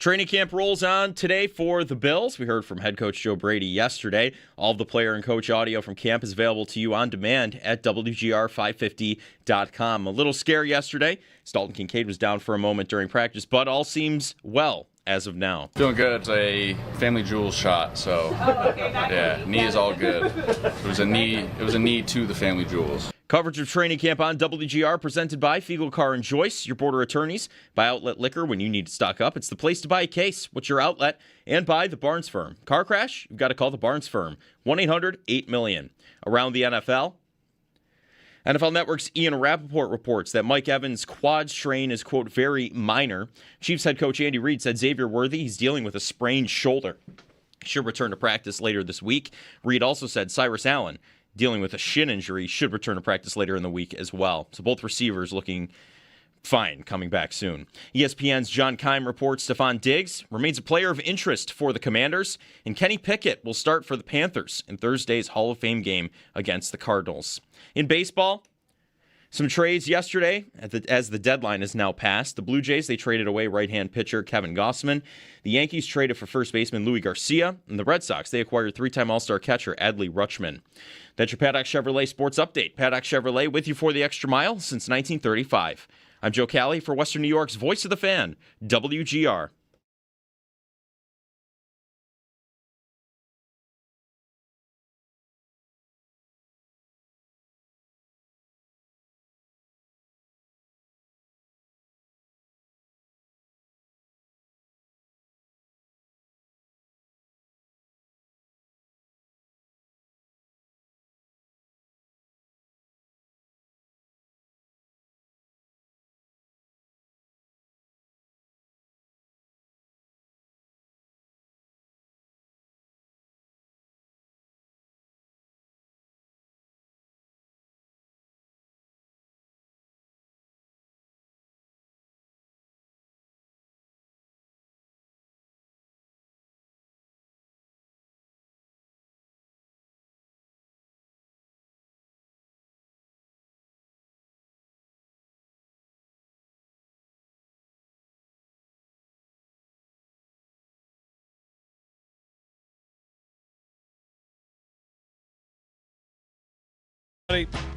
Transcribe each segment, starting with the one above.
Training camp rolls on today for the Bills. We heard from head coach Joe Brady yesterday. All of the player and coach audio from camp is available to you on demand at WGR550.com. A little scare yesterday. Dalton Kincaid was down for a moment during practice, but all seems well as of now. Feeling good. It's a family jewels shot, so yeah, knee is all good. It was a knee to the family jewels. Coverage of training camp on WGR presented by Fiegel Car and Joyce, your border attorneys. By Outlet Liquor when you need to stock up. It's the place to buy a case. What's your outlet? And by the Barnes Firm. Car crash? You've got to call the Barnes Firm. 1-800-8-million. Around the NFL. NFL Network's Ian Rappaport reports that Mike Evans' quad strain is, quote, very minor. Chiefs head coach Andy Reid said Xavier Worthy, he's dealing with a sprained shoulder. Should return to practice later this week. Reid also said Cyrus Allen, dealing with a shin injury, should return to practice later in the week as well. So both receivers looking fine, coming back soon. ESPN's John Keim reports Stephon Diggs remains a player of interest for the Commanders, and Kenny Pickett will start for the Panthers in Thursday's Hall of Fame game against the Cardinals. In baseball, some trades yesterday as the deadline is now passed. The Blue Jays, they traded away right-hand pitcher Kevin Gossman. The Yankees traded for first baseman Louis Garcia. And the Red Sox, they acquired three-time All-Star catcher Adley Rutschman. That's your Paddock Chevrolet Sports Update. Paddock Chevrolet with you for the extra mile since 1935. I'm Joe Cali for Western New York's Voice of the Fan, WGR.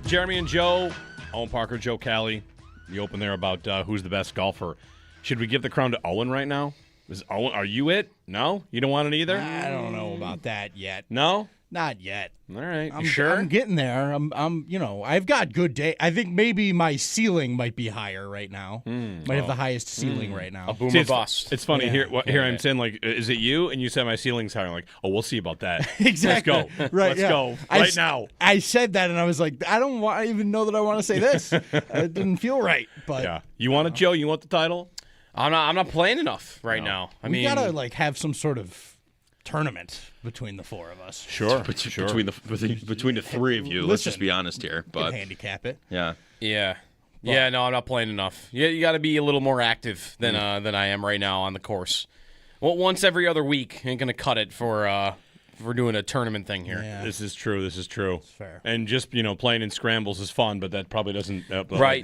Jeremy and Joe, Owen Parker, Joe Cali. You open there about who's the best golfer. Should we give the crown to Owen right now? Is Owen? Are you it? No, you don't want it either. I don't know about that yet. No, not yet. All right, I'm you sure? I'm getting there. I've got good day. I think maybe my ceiling might be higher right now. Might have the highest ceiling right now. A boomer bust. It's funny here. I'm saying like, is it you? And you said my ceiling's higher. I'm like, oh, we'll see about that. Exactly. Let's go. Right. Let's go right now. I said that, and I was like, I don't even know that I want to say this. It didn't feel right. But yeah, you want it, Joe? You want the title? I'm not playing enough right now. We gotta have some sort of tournament between the four of us. Sure. Between the three of you, let's just be honest here. But handicap it. Yeah. No, I'm not playing enough. You got to be a little more active than I am right now on the course. Well, once every other week ain't gonna cut it for doing a tournament thing here. Yeah. This is true. It's fair. And just playing in scrambles is fun, but that probably doesn't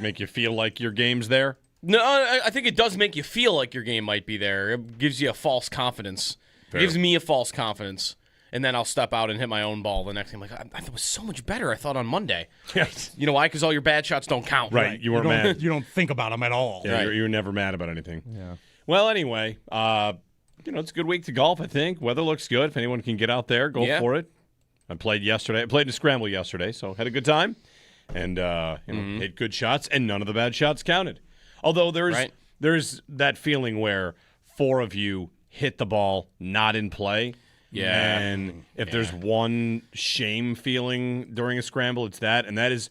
make you feel like your game's there. No, I think it does make you feel like your game might be there. It gives you a false confidence. Fair. It gives me a false confidence. And then I'll step out and hit my own ball the next game. I thought it was so much better, I thought, on Monday. Yes. You know why? Because all your bad shots don't count. Right. You weren't mad. You don't think about them at all. Yeah, right. you were never mad about anything. Yeah. Well, anyway, it's a good week to golf, I think. Weather looks good. If anyone can get out there, go for it. I played yesterday. I played a scramble yesterday, so had a good time. And, hit good shots, and none of the bad shots counted. Although there's that feeling where four of you hit the ball not in play. Yeah. And if there's one shame feeling during a scramble, it's that. And that is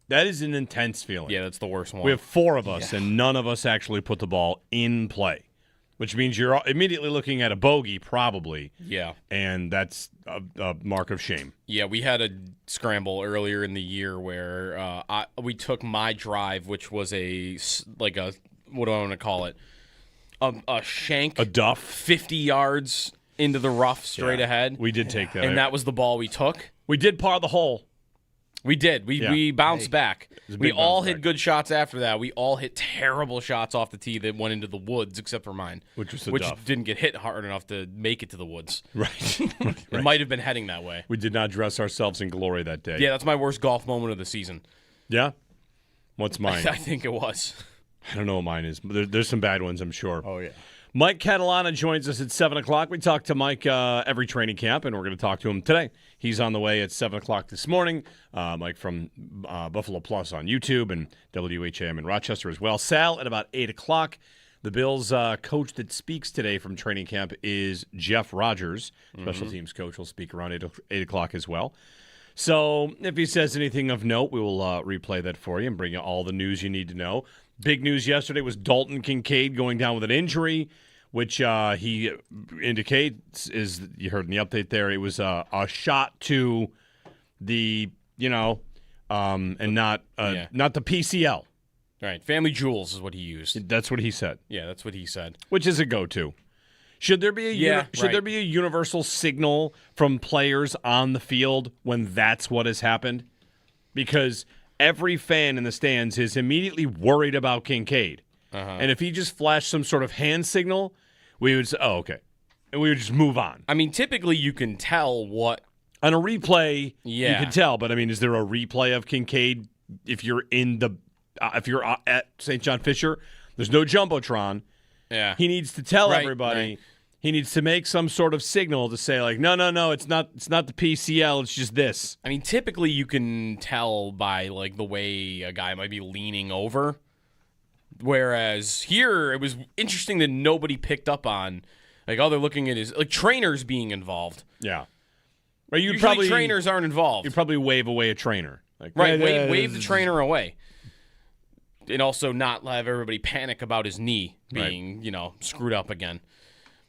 an intense feeling. Yeah, that's the worst one. We have four of us, and none of us actually put the ball in play, which means you're immediately looking at a bogey, probably. Yeah. And that's a mark of shame. Yeah, we had a scramble earlier in the year where we took my drive, which was what do I want to call it? A shank. A duff. 50 yards into the rough straight ahead. We did take that. And that was the ball we took. We did par the hole. We did. We bounced back. was a We big all bounce hit back. good shots after that. We all hit terrible shots off the tee that went into the woods, except for mine, Which was the which duff. didn't get hit hard enough to make it to the woods. Right. It might have been heading that way. We did not dress ourselves in glory that day. Yeah, that's my worst golf moment of the season. Yeah? What's mine? I think it was. I don't know what mine is. But there's some bad ones, I'm sure. Oh, yeah. Mike Catalana joins us at 7 o'clock. We talk to Mike every training camp, and we're going to talk to him today. He's on the way at 7 o'clock this morning. Mike from Buffalo Plus on YouTube and WHAM in Rochester as well. Sal at about 8 o'clock. The Bills coach that speaks today from training camp is Jeff Rogers. Special teams coach will speak around 8 o'clock as well. So if he says anything of note, we will replay that for you and bring you all the news you need to know. Big news yesterday was Dalton Kincaid going down with an injury, which he indicates is, you heard in the update there, it was a shot to the, and not the PCL. Right. Family jewels is what he used. That's what he said. Yeah, that's what he said. Which is a go-to. Should there be there be a universal signal from players on the field when that's what has happened? Because every fan in the stands is immediately worried about Kincaid. And if he just flashed some sort of hand signal, we would say, oh, okay. And we would just move on. I mean, typically you can tell what. On a replay, you Yeah. can tell. But, I mean, is there a replay of Kincaid if you're at St. John Fisher? There's no Jumbotron. Yeah. He needs to tell Right, everybody. right. He needs to make some sort of signal to say, like, no, it's not the PCL, it's just this. I mean, typically you can tell by like the way a guy might be leaning over. Whereas here, it was interesting that nobody picked up on, like, they're looking at his, like, trainers being involved. Yeah. Or you'd Usually probably trainers aren't involved. you'd probably wave away a trainer. Like, Right, yeah, wave the trainer away. And also not have everybody panic about his knee being, screwed up again.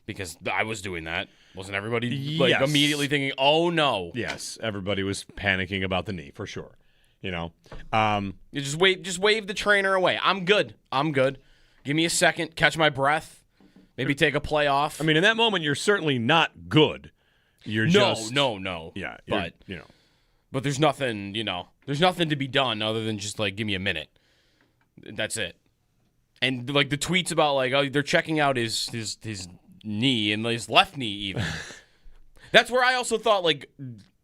Because I was doing that. Wasn't everybody Yes. immediately thinking, oh no. Yes, everybody was panicking about the knee for sure. You just wave the trainer away. I'm good. Give me a second, catch my breath, maybe take a play off. I mean, in that moment, you're certainly not good. You're just no. Yeah, But there's nothing, there's nothing to be done other than just like give me a minute. That's it. And like the tweets about like, oh, they're checking out his knee and his left knee even. That's where I also thought like,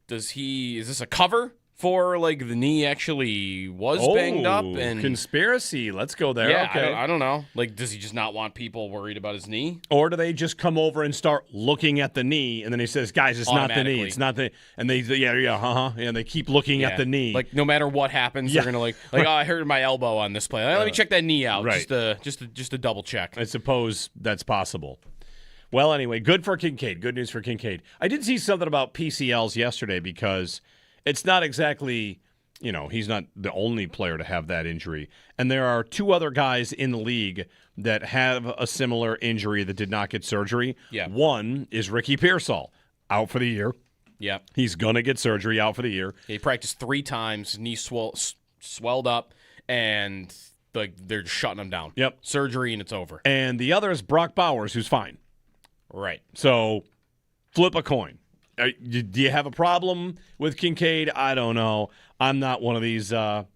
is this a cover for like the knee actually was banged up and conspiracy? Let's go there. yeah, Okay. I don't know. Like, does he just not want people worried about his knee? Or do they just come over and start looking at the knee, and then he says, "Guys, it's not the knee. It's not the." And they, and they keep looking at the knee. Like, no matter what happens, they're gonna like, oh, I hurt my elbow on this play. Let me check that knee out, right. just to double check. I suppose that's possible. Well, anyway, good for Kincaid. Good news for Kincaid. I did see something about PCLs yesterday because it's not exactly, he's not the only player to have that injury. And there are two other guys in the league that have a similar injury that did not get surgery. Yeah. One is Ricky Pearsall, out for the year. Yeah. He's going to get surgery, out for the year. He practiced 3 times, knee swelled up, and like they're just shutting him down. Yep. Surgery, and it's over. And the other is Brock Bowers, who's fine. Right. So flip a coin. Do you have a problem with Kincaid? I don't know. I'm not one of these I'm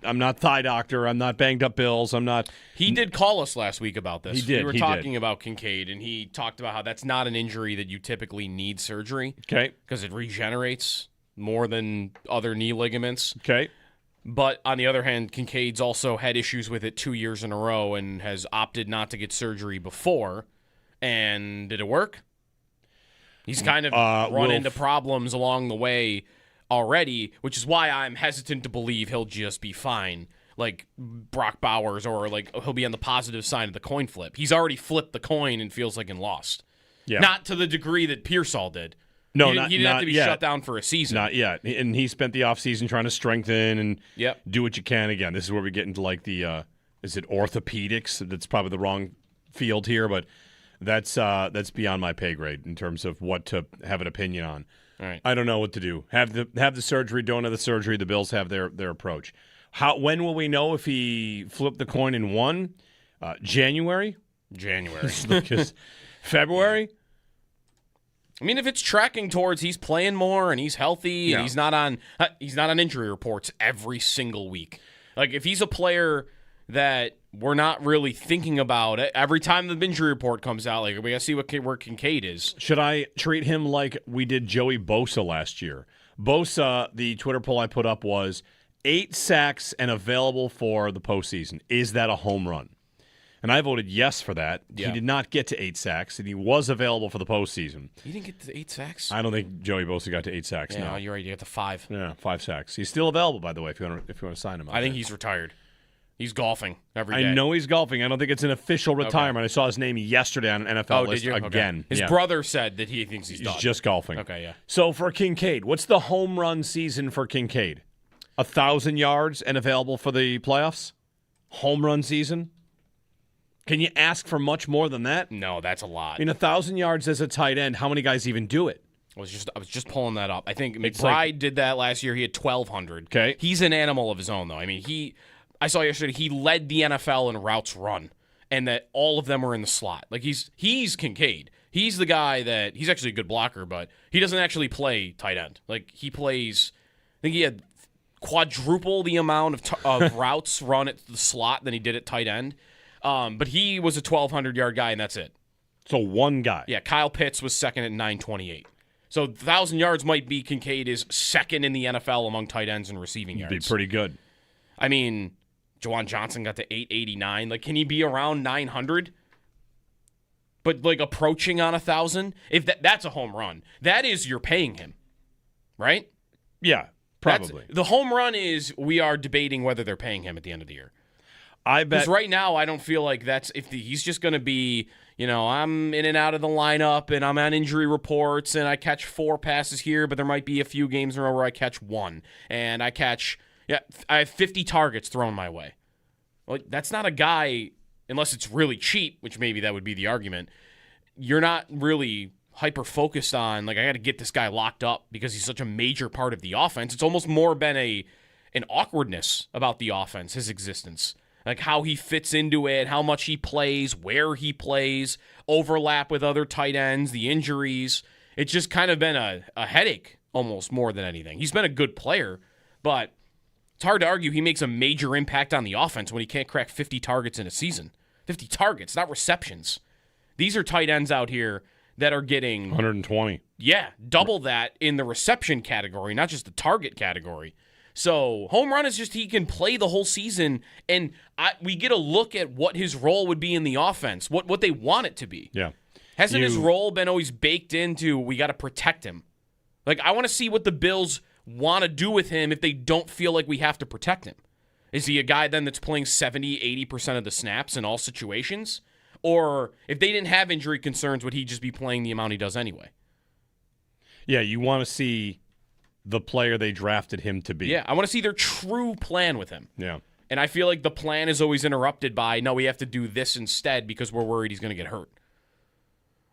not thigh doctor. I'm not banged up Bills. I'm not. He did call us last week about this. He did. We were he talking did. about Kincaid, and he talked about how that's not an injury that you typically need surgery. Okay. Because it regenerates more than other knee ligaments. Okay. But on the other hand, Kincaid's also had issues with it 2 years in a row and has opted not to get surgery before. And did it work? He's kind of run into problems along the way already, which is why I'm hesitant to believe he'll just be fine, like Brock Bowers, or like he'll be on the positive side of the coin flip. He's already flipped the coin and feels like he lost. Yeah. Not to the degree that Pearsall did. No, he didn't have to be shut down for a season. Not yet. And he spent the offseason trying to strengthen and Yep. do what you can. Again, this is where we get into like the is it orthopedics? That's probably the wrong field here, but that's beyond my pay grade in terms of what to have an opinion on. All right. I don't know what to do. Have the surgery, don't have the surgery. The Bills have their approach. When will we know if he flipped the coin and won? January? January. Because February? I mean, if it's tracking towards he's playing more and he's healthy and he's not on injury reports every single week. Like, if he's a player that we're not really thinking about it every time the injury report comes out, like, we got to see where Kincaid is. Should I treat him like we did Joey Bosa last year? Bosa, the Twitter poll I put up was 8 sacks and available for the postseason. Is that a home run? And I voted yes for that. Yeah. He did not get to 8 sacks, and he was available for the postseason. He didn't get to 8 sacks? I don't think Joey Bosa got to 8 sacks. Yeah, no. You're right. You got to 5. Yeah, 5 sacks. He's still available, by the way, if you want to sign him. I think he's retired. He's golfing every day. I know he's golfing. I don't think it's an official retirement. Okay. I saw his name yesterday on an NFL list again. Okay. His brother said that he thinks he's done. He's just golfing. Okay, yeah. So for Kincaid, what's the home run season for Kincaid? 1,000 yards and available for the playoffs? Home run season? Can you ask for much more than that? No, that's a lot. I mean, 1,000 yards as a tight end, how many guys even do it? I was just pulling that up. I think McBride did that last year. He had 1,200. Okay. He's an animal of his own, though. I mean, I saw yesterday he led the NFL in routes run, and that all of them were in the slot. Like, he's Kincaid. He's the guy that he's actually a good blocker, but he doesn't actually play tight end. Like, he plays. I think he had quadruple the amount of routes run at the slot than he did at tight end. But he was a 1,200-yard guy, and that's it. So one guy. Yeah, Kyle Pitts was second at 928. So 1,000 yards might be Kincaid is second in the NFL among tight ends and receiving yards. Be pretty good. I mean, Juwan Johnson got to 889. Like, can he be around 900? But, like, approaching on 1,000? If that's a home run. That is, you're paying him, right? Yeah, probably. The home run is we are debating whether they're paying him at the end of the year. I bet. Because right now, I don't feel like he's just going to be, I'm in and out of the lineup and I'm on injury reports and I catch 4 passes here, but there might be a few games in a row where I catch 1. And I have 50 targets thrown my way. Well, that's not a guy, unless it's really cheap, which maybe that would be the argument. You're not really hyper-focused on, like, I got to get this guy locked up because he's such a major part of the offense. It's almost more been an awkwardness about the offense, his existence. Like, how he fits into it, how much he plays, where he plays, overlap with other tight ends, the injuries. It's just kind of been a headache almost more than anything. He's been a good player, but it's hard to argue he makes a major impact on the offense when he can't crack 50 targets in a season. 50 targets, not receptions. These are tight ends out here that are getting 120. Yeah, double that in the reception category, not just the target category. So home run is just he can play the whole season, and we get a look at what his role would be in the offense, what they want it to be. Yeah. Hasn't his role been always baked into we got to protect him? Like, I want to see what the Bills want to do with him if they don't feel like we have to protect him. Is he a guy then that's playing 70, 80% of the snaps in all situations? Or if they didn't have injury concerns, would he just be playing the amount he does anyway? Yeah, you want to see the player they drafted him to be. Yeah, I want to see their true plan with him. Yeah. And I feel like the plan is always interrupted by, no, we have to do this instead because we're worried he's going to get hurt.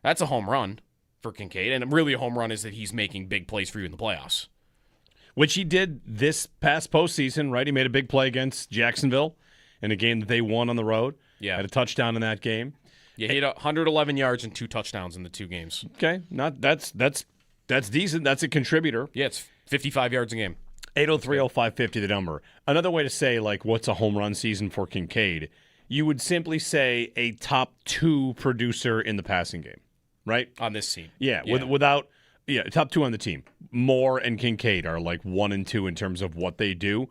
That's a home run for Kincaid, and really a home run is that he's making big plays for you in the playoffs. Which he did this past postseason, right? He made a big play against Jacksonville in a game that they won on the road. Yeah. Had a touchdown in that game. Yeah, he had 111 yards and 2 touchdowns in the 2 games. Okay, that's decent. That's a contributor. Yeah, it's 55 yards a game. 803-0550, the number. Another way to say, like, what's a home run season for Kincaid, you would simply say a top 2 producer in the passing game, right? On this team. Yeah, top 2 on the team. Moore and Kincaid are like 1 and 2 in terms of what they do.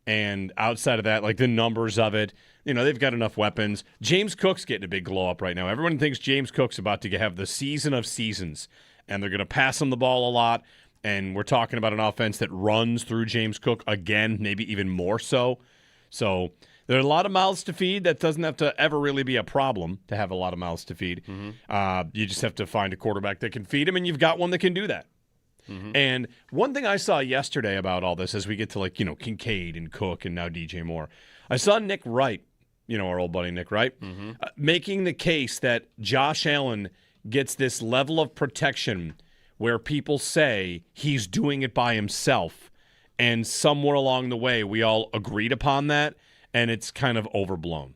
And outside of that, like the numbers of it, they've got enough weapons. James Cook's getting a big glow up right now. Everyone thinks James Cook's about to have the season of seasons, and they're going to pass him the ball a lot. And we're talking about an offense that runs through James Cook again, maybe even more so. So there are a lot of mouths to feed. That doesn't have to ever really be a problem to have a lot of mouths to feed. Mm-hmm. You just have to find a quarterback that can feed him, and you've got one that can do that. Mm-hmm. And one thing I saw yesterday about all this, as we get to Kincaid and Cook and now DJ Moore, I saw Nick Wright, our old buddy Nick Wright, making the case that Josh Allen gets this level of protection where people say he's doing it by himself, and somewhere along the way we all agreed upon that, and it's kind of overblown.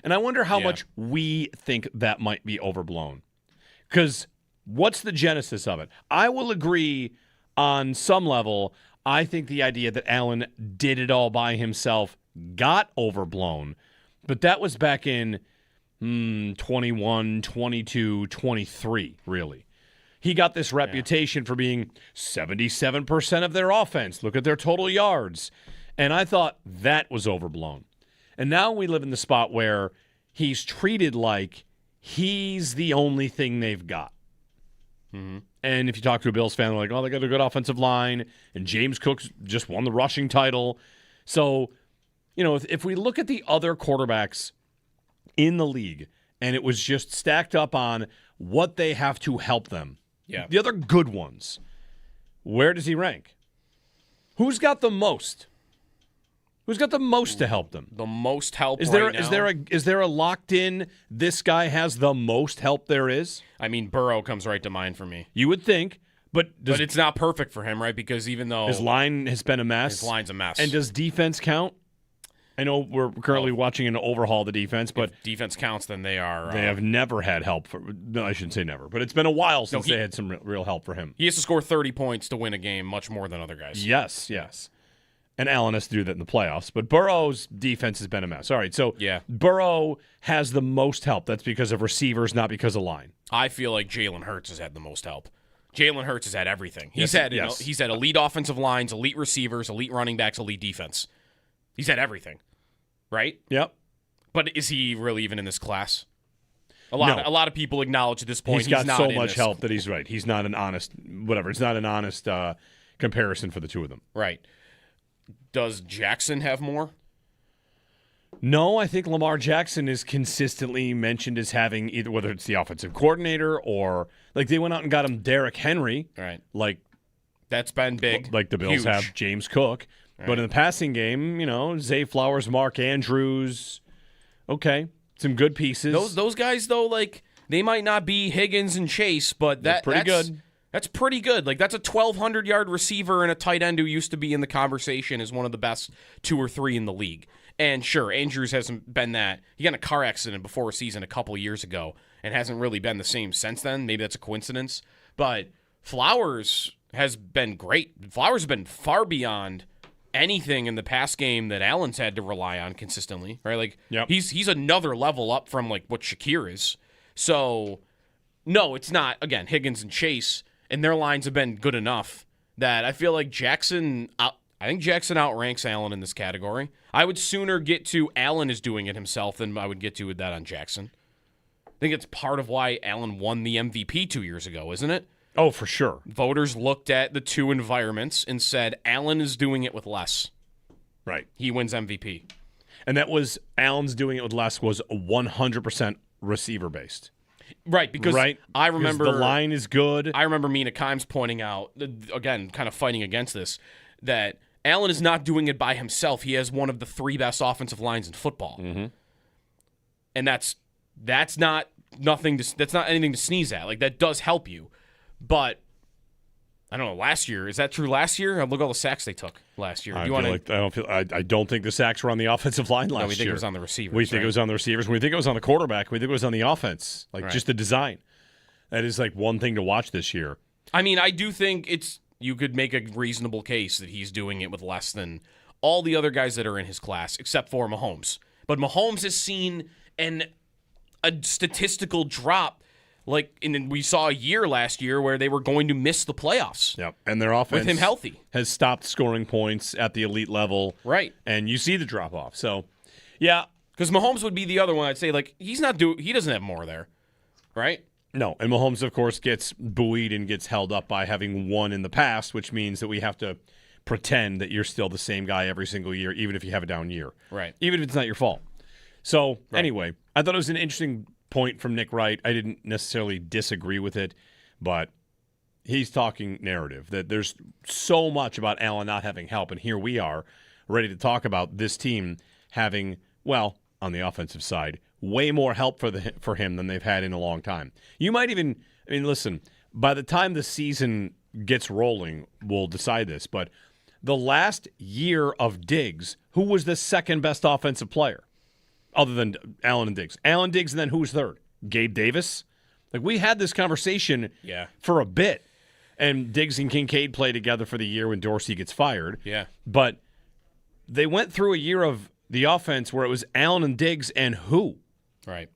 And I wonder how much we think that might be overblown. Because What's the genesis of it? I will agree on some level. I think the idea that Allen did it all by himself got overblown, but that was back in 21, 22, 23, really. He got this reputation for being 77% of their offense. Look at their total yards. And I thought that was overblown. And now we live in the spot where he's treated like he's the only thing they've got. Mm-hmm. And if you talk to a Bills fan, they're like, oh, they got a good offensive line, and James Cook just won the rushing title. So, if we look at the other quarterbacks in the league, and it was just stacked up on what they have to help them, the other good ones, where does he rank? Who's got the most? Who's got the most to help them? The most help is right there now? is there a locked in, this guy has the most help there is? I mean, Burrow comes right to mind for me. You would think, but it's not perfect for him, right? Because even though his line has been a mess. His line's a mess. And does defense count? I know we're currently watching an overhaul of the defense, but if defense counts, then they are. They have never had help. No, I shouldn't say never, but it's been a while since they had some real help for him. He has to score 30 points to win a game, much more than other guys. Yes. And Allen has to do that in the playoffs. But Burrow's defense has been a mess. All right, so Burrow has the most help. That's because of receivers, not because of line. I feel like Jalen Hurts has had the most help. Jalen Hurts has had everything. He's had elite offensive lines, elite receivers, elite running backs, elite defense. He's had everything, right? Yep. But is he really even in this class? A lot of people acknowledge at this point he's got so much help that he's right. He's not an honest whatever. It's not an honest comparison for the two of them. Right. Does Jackson have more? No, I think Lamar Jackson is consistently mentioned as having either, whether it's the offensive coordinator or like they went out and got him Derrick Henry. Right. Like that's been big. Like the Bills have James Cook. Right. But in the passing game, Zay Flowers, Mark Andrews, okay, some good pieces. Those guys though, like they might not be Higgins and Chase, but that's pretty good. That's pretty good. Like that's a 1,200-yard receiver and a tight end who used to be in the conversation as one of the best 2 or 3 in the league. And sure, Andrews hasn't been that. He got in a car accident before a season a couple of years ago and hasn't really been the same since then. Maybe that's a coincidence. But Flowers has been great. Flowers has been far beyond anything in the pass game that Allen's had to rely on consistently, right? Like he's another level up from like what Shakir is. So no, it's not. Again, Higgins and Chase and their lines have been good enough that I feel like Jackson outranks Allen in this category. I would sooner get to Allen is doing it himself than I would get to with that on Jackson. I think it's part of why Allen won the MVP 2 years ago, isn't it? Oh, for sure. Voters looked at the two environments and said Allen is doing it with less. Right. He wins MVP. And that was Allen's doing it with less was 100% receiver based. Right, because I remember the line is good. I remember Mina Kimes pointing out, again, kind of fighting against this, that Allen is not doing it by himself. He has one of the 3 best offensive lines in football, and that's not anything to sneeze at. Like that does help you, but I don't know. Last year, is that true? Last year, look at all the sacks they took last year. I don't think the sacks were on the offensive line last year. We think it was on the receivers. We think it was on the receivers. We think it was on the quarterback. We think it was on the offense. Just the design. That is like one thing to watch this year. I mean, I do think you could make a reasonable case that he's doing it with less than all the other guys that are in his class, except for Mahomes. But Mahomes has seen a statistical drop. We saw a year last year where they were going to miss the playoffs. Yep, and their offense with him healthy has stopped scoring points at the elite level. Right, and you see the drop off. So, yeah, because Mahomes would be the other one. I'd say he doesn't have more there, right? No, and Mahomes of course gets buoyed and gets held up by having won in the past, which means that we have to pretend that you're still the same guy every single year, even if you have a down year. Right, even if it's not your fault. So anyway, I thought it was an interesting point from Nick Wright. I didn't necessarily disagree with it, but he's talking narrative, that there's so much about Allen not having help, and here we are ready to talk about this team having, well, on the offensive side, way more help for him than they've had in a long time. You might even, listen, by the time the season gets rolling, we'll decide this, but the last year of Diggs, who was the second best offensive player? Other than Allen and Diggs. Allen, Diggs, and then who's third? Gabe Davis? Like, we had this conversation for a bit, and Diggs and Kincaid play together for the year when Dorsey gets fired. Yeah. But they went through a year of the offense where it was Allen and Diggs and who? Right.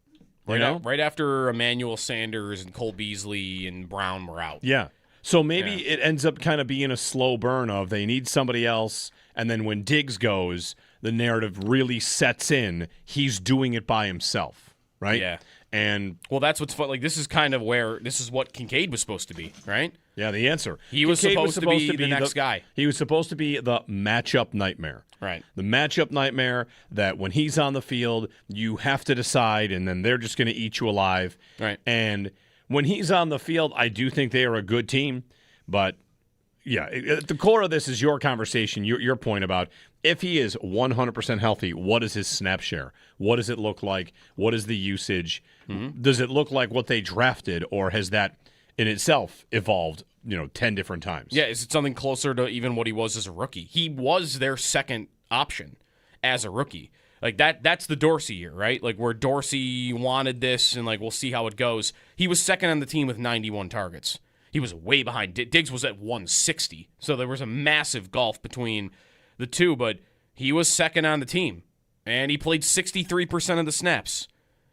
Right after Emmanuel Sanders and Cole Beasley and Brown were out. Yeah. So maybe it ends up kind of being a slow burn of they need somebody else, and then when Diggs goes, the narrative really sets in. He's doing it by himself, right? Yeah. And well, that's what's fun. Like, this is kind of where this is what Kincaid was supposed to be, right? yeah, the answer. He was Kincaid supposed to be the next guy. He was supposed to be the matchup nightmare. Right. The matchup nightmare that when he's on the field, you have to decide, and then they're just going to eat you alive. Right. And when he's on the field, I do think they are a good team. But, yeah, at the core of this is your conversation, your point about if he is 100% healthy, what is his snap share? What does it look like? What is the usage? Mm-hmm. Does it look like what they drafted, or has that in itself evolved, 10 different times? Yeah, is it something closer to even what he was as a rookie? He was their second option as a rookie. Like, that's the Dorsey year, right? Like, where Dorsey wanted this and, like, we'll see how it goes. He was second on the team with 91 targets. He was way behind. Diggs was at 160. So there was a massive gulf between the two, but he was second on the team. And he played 63% of the snaps.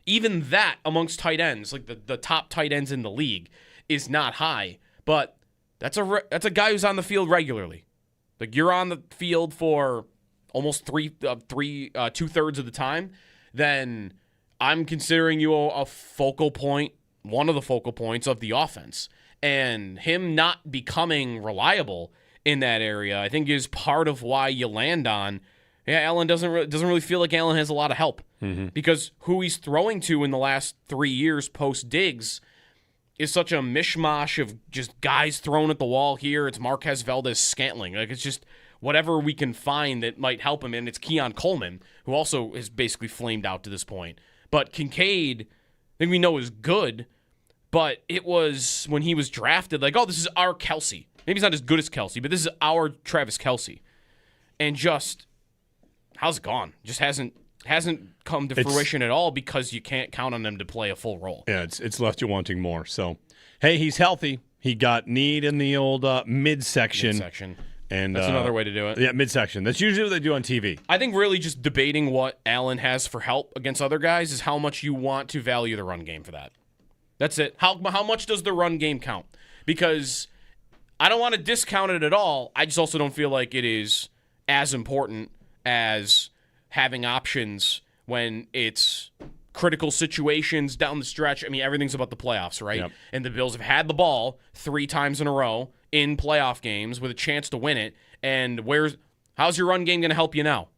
Even that amongst tight ends, like the top tight ends in the league, is not high. But that's a guy who's on the field regularly. Like, you're on the field for almost two-thirds of the time, then I'm considering you a focal point, one of the focal points of the offense. And him not becoming reliable in that area, I think, is part of why you land on, Allen doesn't really feel like Allen has a lot of help. Mm-hmm. Because who he's throwing to in the last 3 years post-Diggs is such a mishmash of just guys thrown at the wall here. It's Marquez Valdez-Scantling. Like, it's just whatever we can find that might help him. And it's Keon Coleman, who also is basically flamed out to this point. But Kincaid, I think we know, is good. But it was when he was drafted, like, oh, this is our Kelsey. Maybe he's not as good as Kelsey, but this is our Travis Kelsey. And just, how's it gone? Just hasn't come to fruition at all because you can't count on him to play a full role. Yeah, it's left you wanting more. So, hey, he's healthy. He got kneed in the old midsection. Midsection. And that's another way to do it. Yeah, midsection. That's usually what they do on TV. I think really just debating what Allen has for help against other guys is how much you want to value the run game for that. That's it. How much does the run game count? Because I don't want to discount it at all. I just also don't feel like it is as important as having options when it's critical situations down the stretch. I mean, everything's about the playoffs, right? Yep. And the Bills have had the ball 3 times in a row in playoff games with a chance to win it. And how's your run game going to help you now?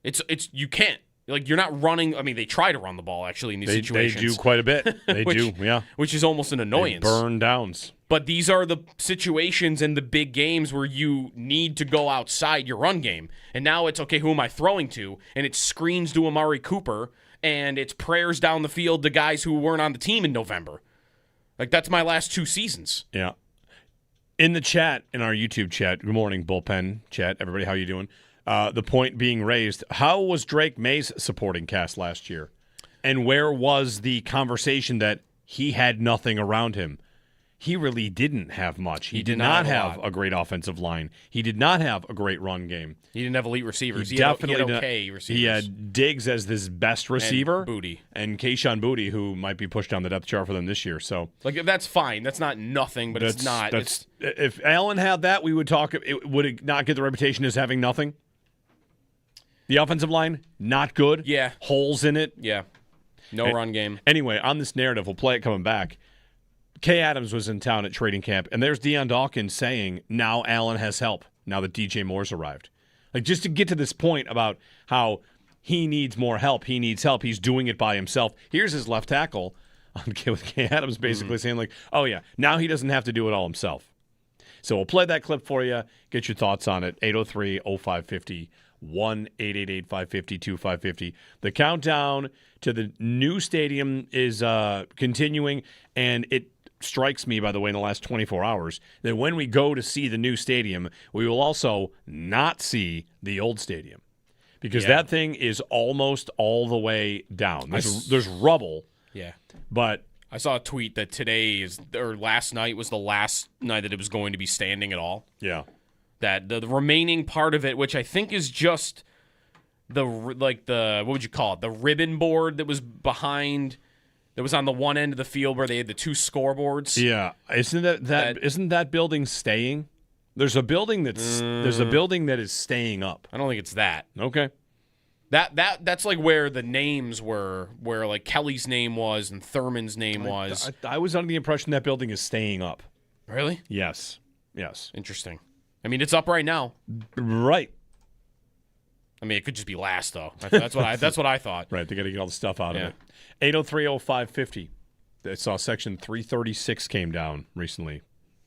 It's you can't. Like, you're not running. I mean, they try to run the ball, actually, in these situations. They do quite a bit. They do, yeah. Which is almost an annoyance. They burn downs. But these are the situations and the big games where you need to go outside your run game. And now it's, okay, who am I throwing to? And it's screens to Amari Cooper, and it's prayers down the field to guys who weren't on the team in November. Like, that's my last 2 seasons. Yeah. In the chat, in our YouTube chat, good morning, Bullpen chat. Everybody, how you doing? The point being raised, how was Drake May's supporting cast last year? And where was the conversation that he had nothing around him? He really didn't have much. He did not have a great offensive line. He did not have a great run game. He didn't have elite receivers. He had definitely okay receivers. He had Diggs as his best receiver. And Booty. And Kayshon Booty, who might be pushed down the depth chart for them this year. So, like, that's fine. That's not nothing, but it's not. If Allen had that, we would talk. Would it not get the reputation as having nothing? The offensive line, not good. Yeah. Holes in it. Yeah. No run game. Anyway, on this narrative, we'll play it coming back. Kay Adams was in town at training camp, and there's Deion Dawkins saying, now Allen has help, now that DJ Moore's arrived. Like, just to get to this point about how he needs more help, he needs help, he's doing it by himself. Here's his left tackle with Kay Adams basically saying, like, oh, yeah, now he doesn't have to do it all himself. So we'll play that clip for you. Get your thoughts on it. 803-0550. 1-888-550-2550. The countdown to the new stadium is continuing, and it strikes me, by the way, in the last 24 hours, that when we go to see the new stadium, we will also not see the old stadium because that thing is almost all the way down. There's rubble. Yeah. But I saw a tweet that last night was the last night that it was going to be standing at all. Yeah. That the remaining part of it, which I think is just what would you call it? The ribbon board that was behind, that was on the one end of the field where they had the two scoreboards. Yeah. Isn't that building staying? There's a building that is staying up. I don't think it's that. Okay. That's like where the names were, where like Kelly's name was and Thurman's name was. I was under the impression that building is staying up. Really? Yes. Interesting. I mean, it's up right now. Right. I mean, it could just be last though. That's what I thought. Right. They got to get all the stuff out of it. 803-0550. I saw section 336 came down recently.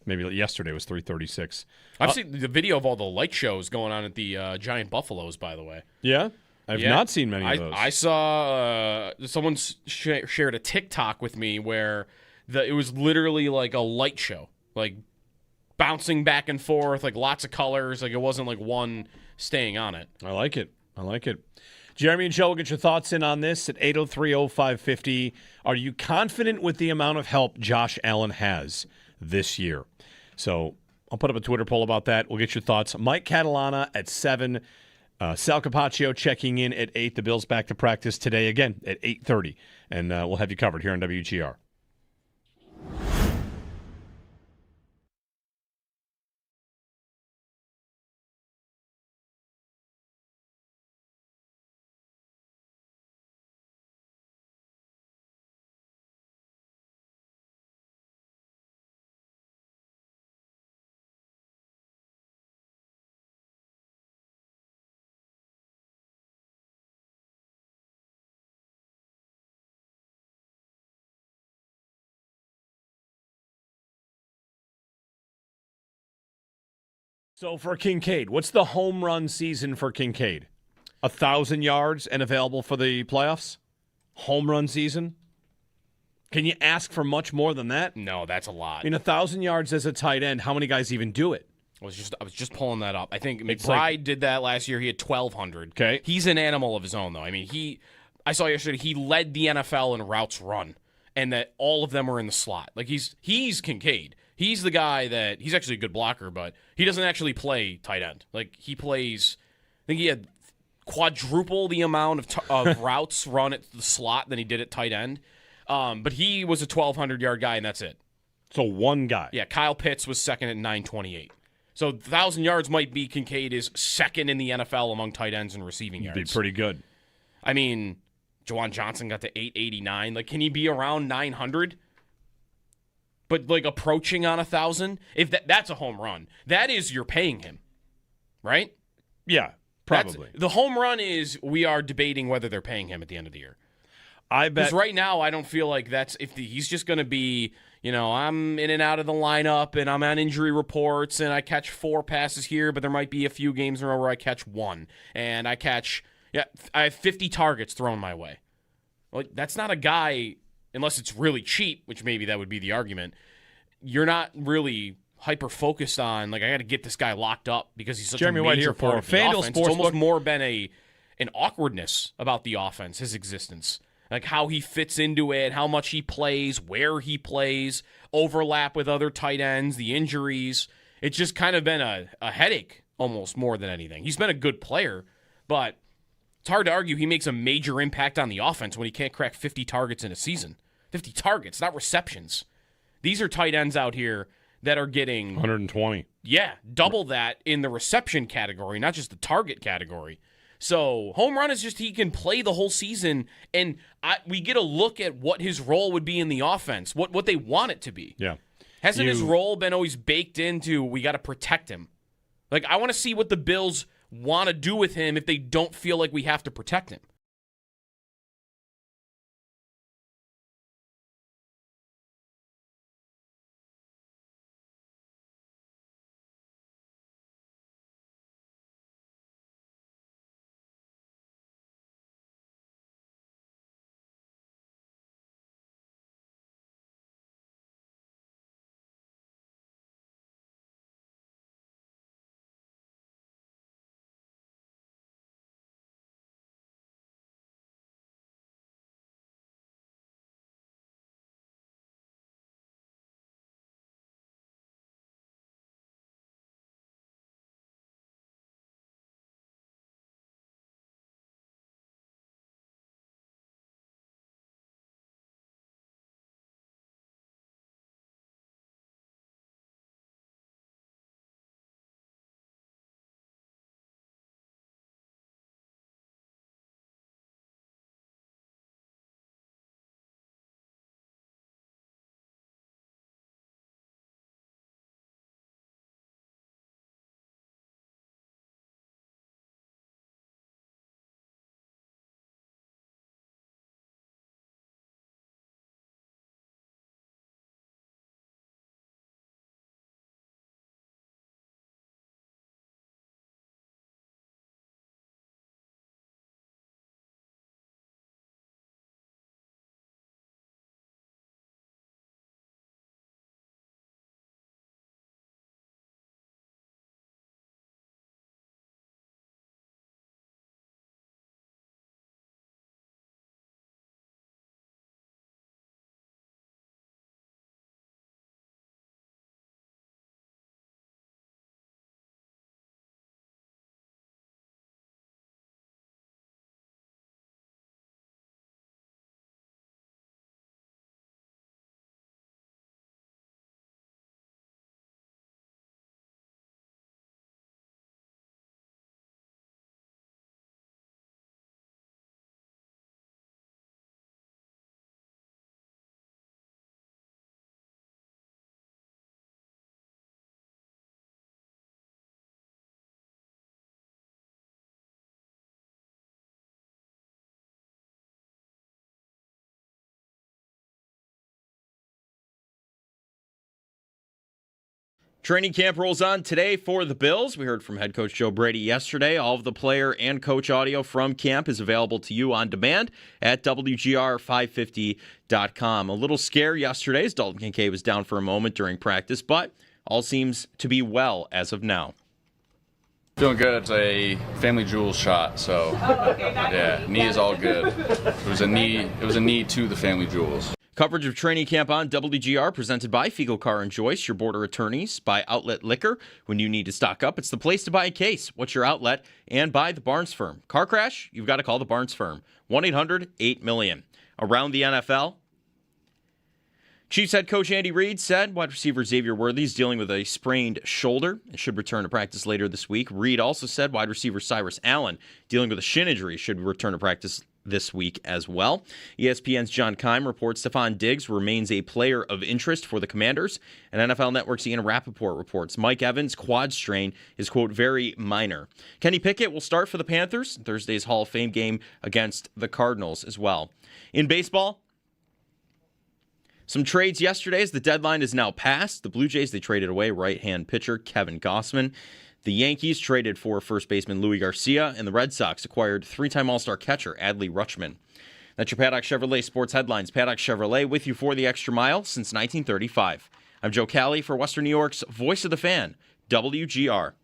Maybe yesterday was 336. I've seen the video of all the light shows going on at the Giant Buffaloes, by the way. Yeah? I've not seen many of those. I saw someone shared a TikTok with me where it was literally like a light show, like bouncing back and forth, like lots of colors. Like it wasn't like one staying on it. I like it. Jeremy and Joe will get your thoughts in on this at 803-0550. Are you confident with the amount of help Josh Allen has this year? So I'll put up a Twitter poll about that. We'll get your thoughts. Mike Catalana at 7. Sal Capaccio checking in at 8. The Bills back to practice today again at 8:30. And we'll have you covered here on WGR. So for Kincaid, what's the home run season for Kincaid? 1,000 yards and available for the playoffs? Home run season? Can you ask for much more than that? No, that's a lot. I mean, 1,000 yards as a tight end, how many guys even do it? I was just pulling that up. I think McBride did that last year. He had 1,200. Okay. He's an animal of his own, though. I mean, I saw yesterday he led the NFL in routes run, and that all of them were in the slot. Like he's Kincaid. He's the guy that he's actually a good blocker, but he doesn't actually play tight end. Like he plays, I think he had quadruple the amount of routes run at the slot than he did at tight end. But he was a 1,200-yard guy, and that's it. So one guy. Yeah, Kyle Pitts was second at 928. So 1,000 yards might be Kincaid is second in the NFL among tight ends and receiving yards. Be pretty good. I mean, Juwan Johnson got to 889. Like, can he be around 900? But like approaching on 1,000, if that's a home run, that is you're paying him, right? Yeah, probably. The home run is we are debating whether they're paying him at the end of the year. I bet. Because right now I don't feel like he's just going to be, I'm in and out of the lineup and I'm on injury reports and I catch 4 passes here, but there might be a few games in a row where I catch 1 and I have 50 targets thrown my way. Like that's not a guy. Unless it's really cheap, which maybe that would be the argument, you're not really hyper-focused on, like, I got to get this guy locked up because he's such a major part of the offense. It's almost more been an awkwardness about the offense, his existence. Like how he fits into it, how much he plays, where he plays, overlap with other tight ends, the injuries. It's just kind of been a headache almost more than anything. He's been a good player, but it's hard to argue he makes a major impact on the offense when he can't crack 50 targets in a season. 50 targets, not receptions. These are tight ends out here that are getting 120. Yeah, double that in the reception category, not just the target category. So home run is just he can play the whole season, and we get a look at what his role would be in the offense, what they want it to be. Yeah. Hasn't his role been always baked into we got to protect him? Like, I want to see what the Bills want to do with him if they don't feel like we have to protect him. Training camp rolls on today for the Bills. We heard from head coach Joe Brady yesterday. All of the player and coach audio from camp is available to you on demand at WGR550.com. A little scare yesterday as Dalton Kincaid was down for a moment during practice, but all seems to be well as of now. Feeling good. It's a family jewels shot, so yeah, knee is all good. It was a knee to the family jewels. Coverage of training camp on WGR presented by Fiegel Car and Joyce, your border attorneys, by Outlet Liquor. When you need to stock up, it's the place to buy a case. What's your outlet? And by the Barnes Firm. Car crash? You've got to call the Barnes Firm. 1-800-8-million. Around the NFL, Chiefs head coach Andy Reid said wide receiver Xavier Worthy is dealing with a sprained shoulder and should return to practice later this week. Reid also said wide receiver Cyrus Allen, dealing with a shin injury, should return to practice this week as well. ESPN's John Keim reports Stephon Diggs remains a player of interest for the Commanders, and NFL Network's Ian Rappaport reports Mike Evans' quad strain is, quote, very minor. Kenny Pickett will start for the Panthers, Thursday's Hall of Fame game against the Cardinals as well. In baseball, some trades yesterday as the deadline is now passed. The Blue Jays, they traded away right-hand pitcher Kevin Gossman. The Yankees traded for first baseman Louis Garcia, and the Red Sox acquired three-time All-Star catcher Adley Rutschman. That's your Paddock Chevrolet Sports Headlines. Paddock Chevrolet with you for the extra mile since 1935. I'm Joe Cali for Western New York's Voice of the Fan, WGR.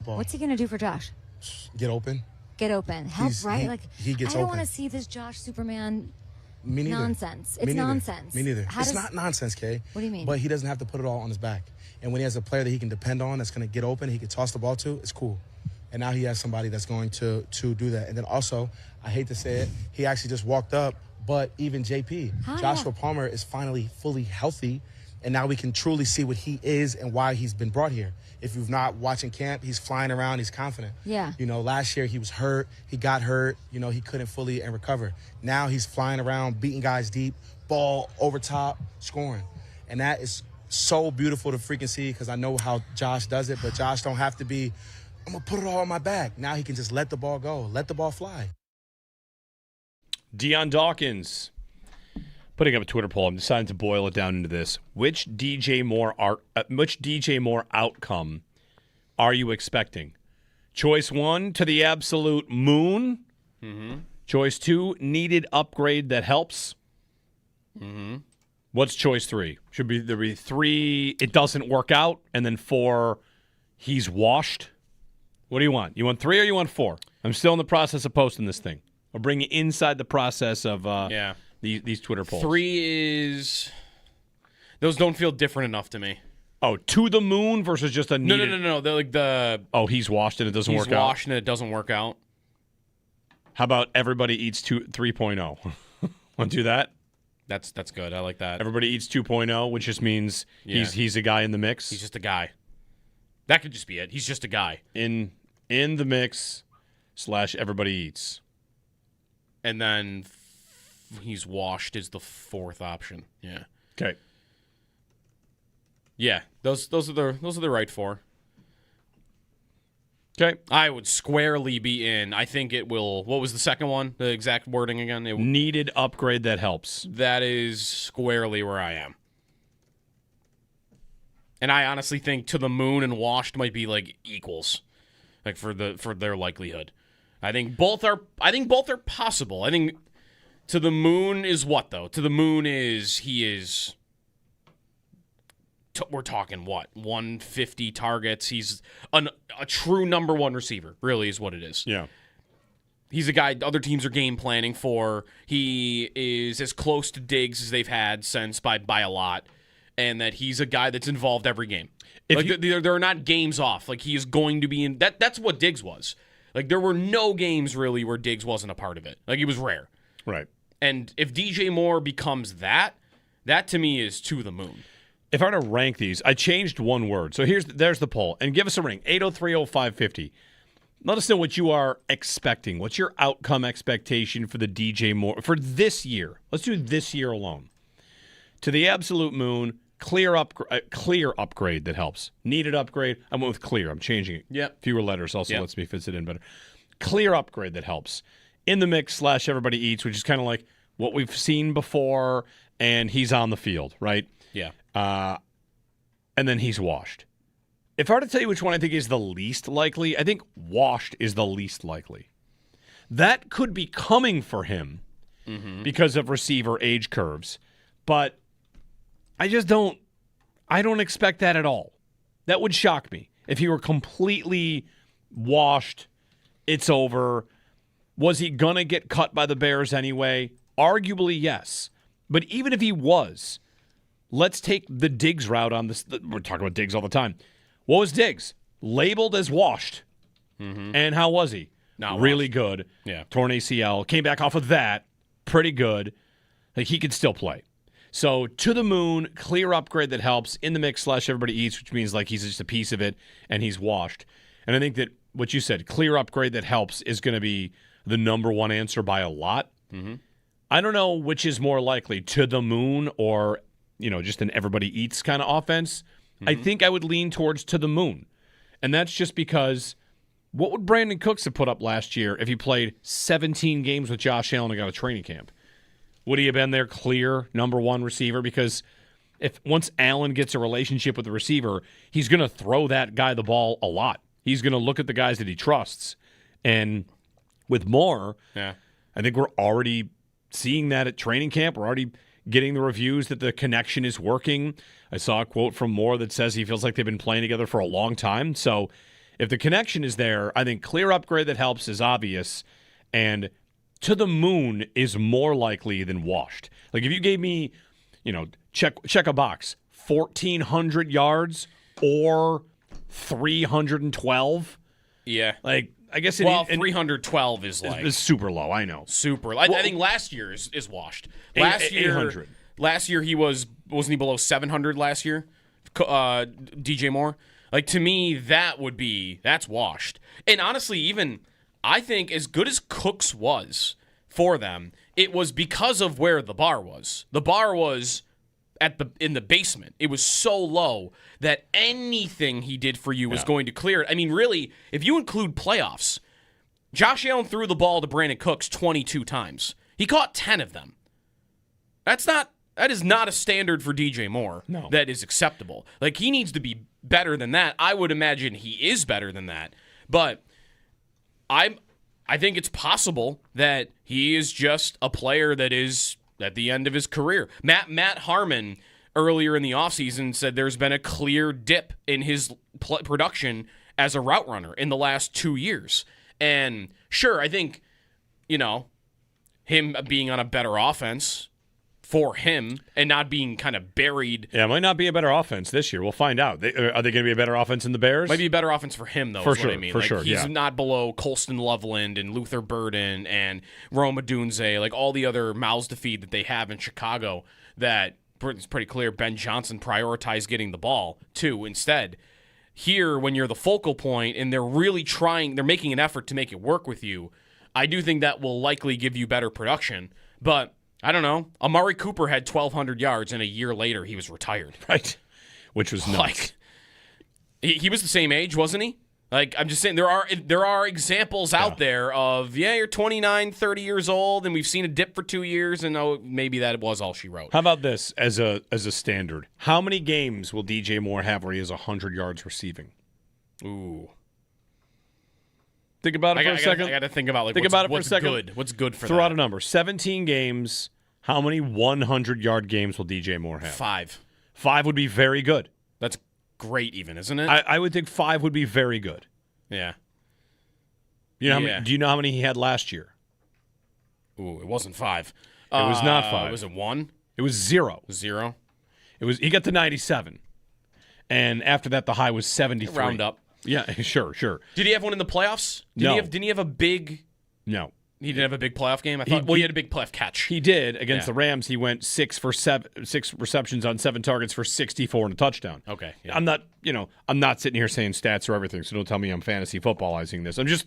What's he going to do for Josh? Get open. Get open. Help, right? He gets I don't open. want to see this Josh Superman Me neither. nonsense. Me It's neither. nonsense. Me neither. How It's does- not nonsense, Kay. What do you mean? But he doesn't have to put it all on his back. And when he has a player that he can depend on that's going to get open, he can toss the ball to, it's cool. And now he has somebody that's going to do that. And then also, I hate to say it, he actually just walked up, but even JP, Joshua Palmer is finally fully healthy, and now we can truly see what he is and why he's been brought here. If you've not watching camp, he's flying around, he's confident. Yeah. You know, last year he was hurt, he got hurt, you know, he couldn't fully and recover. Now he's flying around, beating guys deep, ball over top, scoring. And that is so beautiful to freaking see because I know how Josh does it, but Josh don't have to be, I'm going to put it all on my back. Now he can just let the ball go, let the ball fly. Deion Dawkins putting up a Twitter poll. I'm deciding to boil it down into this. Which DJ Moore outcome are you expecting? Choice 1, to the absolute moon. Mm-hmm. Choice 2, needed upgrade that helps. Mm-hmm. What's choice 3? There be 3, it doesn't work out, and then 4, he's washed? What do you want? You want 3 or you want 4? I'm still in the process of posting this thing. I'll bring you inside the process of these Twitter polls. 3 is... Those don't feel different enough to me. Oh, to the moon versus just a needed... No. They're like the... Oh, he's washed and it doesn't work out? He's washed and it doesn't work out. How about everybody eats 3.0? Want to do that? That's good. I like that. Everybody eats 2.0, which just means he's a guy in the mix. He's just a guy. That could just be it. He's just a guy. In the mix / everybody eats. And then he's washed is the 4th option. Yeah. Okay. Yeah. Those are the right 4. Okay. I would squarely be in. I think it will. What was the second one? The exact wording again? Needed upgrade that helps. That is squarely where I am. And I honestly think to the moon and washed might be like equals, like for their likelihood. I think both are possible. I think to the moon is what though? To the moon is we're talking what? 150 targets. He's a true number 1 receiver. Really is what it is. Yeah. He's a guy other teams are game planning for. He is as close to Diggs as they've had since by a lot. And that he's a guy that's involved every game. There are not games off. Like he is going to be in that. That's what Diggs was. Like there were no games really where Diggs wasn't a part of it. Like it was rare. Right. And if DJ Moore becomes that to me is to the moon. if I were to rank these, I changed one word. So there's the poll. And give us a ring, 803-0550. Let us know what you are expecting. What's your outcome expectation for the DJ Moore for this year? Let's do this year alone. To the absolute moon, clear upgrade that helps. Needed upgrade. I went with clear. I'm changing it. Yep. Fewer letters also lets me fits it in better. Clear upgrade that helps. In the mix / everybody eats, which is kind of like what we've seen before, and he's on the field, right? Yeah. And then he's washed. If I were to tell you which one I think is the least likely, I think washed is the least likely. That could be coming for him because of receiver age curves, but I don't expect that at all. That would shock me. If he were completely washed, it's over. Was he going to get cut by the Bears anyway? Arguably, yes. But even if he was, let's take the Diggs route on this. We're talking about Diggs all the time. What was Diggs? Labeled as washed. And how was he? Not really washed. good. Yeah. Torn ACL. Came back off of that. Pretty good. Like, he could still play. So, to the moon, clear upgrade that helps. In the mix / everybody eats, which means like he's just a piece of it and he's washed. And I think that what you said, clear upgrade that helps, is going to be the number one answer by a lot. I don't know which is more likely, to the moon or, just an everybody eats kind of offense. I think I would lean towards to the moon. And that's just because what would Brandon Cooks have put up last year if he played 17 games with Josh Allen and got a training camp? Would he have been their clear number one receiver? Because if once Allen gets a relationship with the receiver, he's going to throw that guy the ball a lot. He's going to look at the guys that he trusts. And with Moore, I think we're already seeing that at training camp. We're already getting the reviews that the connection is working. I saw a quote from Moore that says he feels like they've been playing together for a long time. So if the connection is there, I think clear upgrade that helps is obvious. And to the moon is more likely than washed. Like if you gave me, check a box, 1,400 yards or 312. Yeah. Like, I guess 312 is like is super low. I know. Super. I think last year is washed. Last year, 800. Last year wasn't he below 700 last year? DJ Moore. Like to me, that's washed. And honestly, even I think as good as Cooks was for them, it was because of where the bar was. The bar was in the basement. It was so low that anything he did for you was going to clear it. I mean, really, if you include playoffs, Josh Allen threw the ball to Brandon Cooks 22 times. He caught 10 of them. That is not a standard for DJ Moore that is acceptable. Like, he needs to be better than that. I would imagine he is better than that. But I think it's possible that he is just a player that is at the end of his career. Matt Harmon earlier in the offseason said there's been a clear dip in his production as a route runner in the last 2 years. And sure, I think, him being on a better offense for him and not being kind of buried. Yeah, it might not be a better offense this year. We'll find out. Are they going to be a better offense than the Bears? Might be a better offense for him, though, for is sure, what I mean. For sure, He's not below Colston Loveland and Luther Burden and Rome Odunze, like all the other mouths to feed that they have in Chicago that it's pretty clear Ben Johnson prioritized getting the ball, too, instead. Here, when you're the focal point and they're really they're making an effort to make it work with you, I do think that will likely give you better production. But I don't know. Amari Cooper had 1,200 yards, and a year later he was retired. Right. Which was nuts. Like, he was the same age, wasn't he? Like, I'm just saying, there are examples out there of, you're 29, 30 years old, and we've seen a dip for 2 years, and maybe that was all she wrote. How about this as a standard? How many games will DJ Moore have where he has 100 yards receiving? Ooh. Think about it for a second. I got to think about Think about it for a second. Good. What's good for Throw that? out a number. 17 games. How many 100-yard games will DJ Moore have? 5. 5 would be very good. That's great even, isn't it? I would think 5 would be very good. Yeah. Do you know how many he had last year? Ooh, it wasn't 5. It was not 5. Was it 1? It was 0. 0? He got to 97. And after that, the high was 73. Round up. Yeah, sure. Did he have one in the playoffs? No. Didn't he have a big... No. He didn't have a big playoff game? I thought. Well, he had a big playoff catch. He did. Against the Rams, he went 6 receptions on 7 targets for 64 and a touchdown. Okay. Yeah. I'm not sitting here saying stats or everything, so don't tell me I'm fantasy footballizing this. I'm just,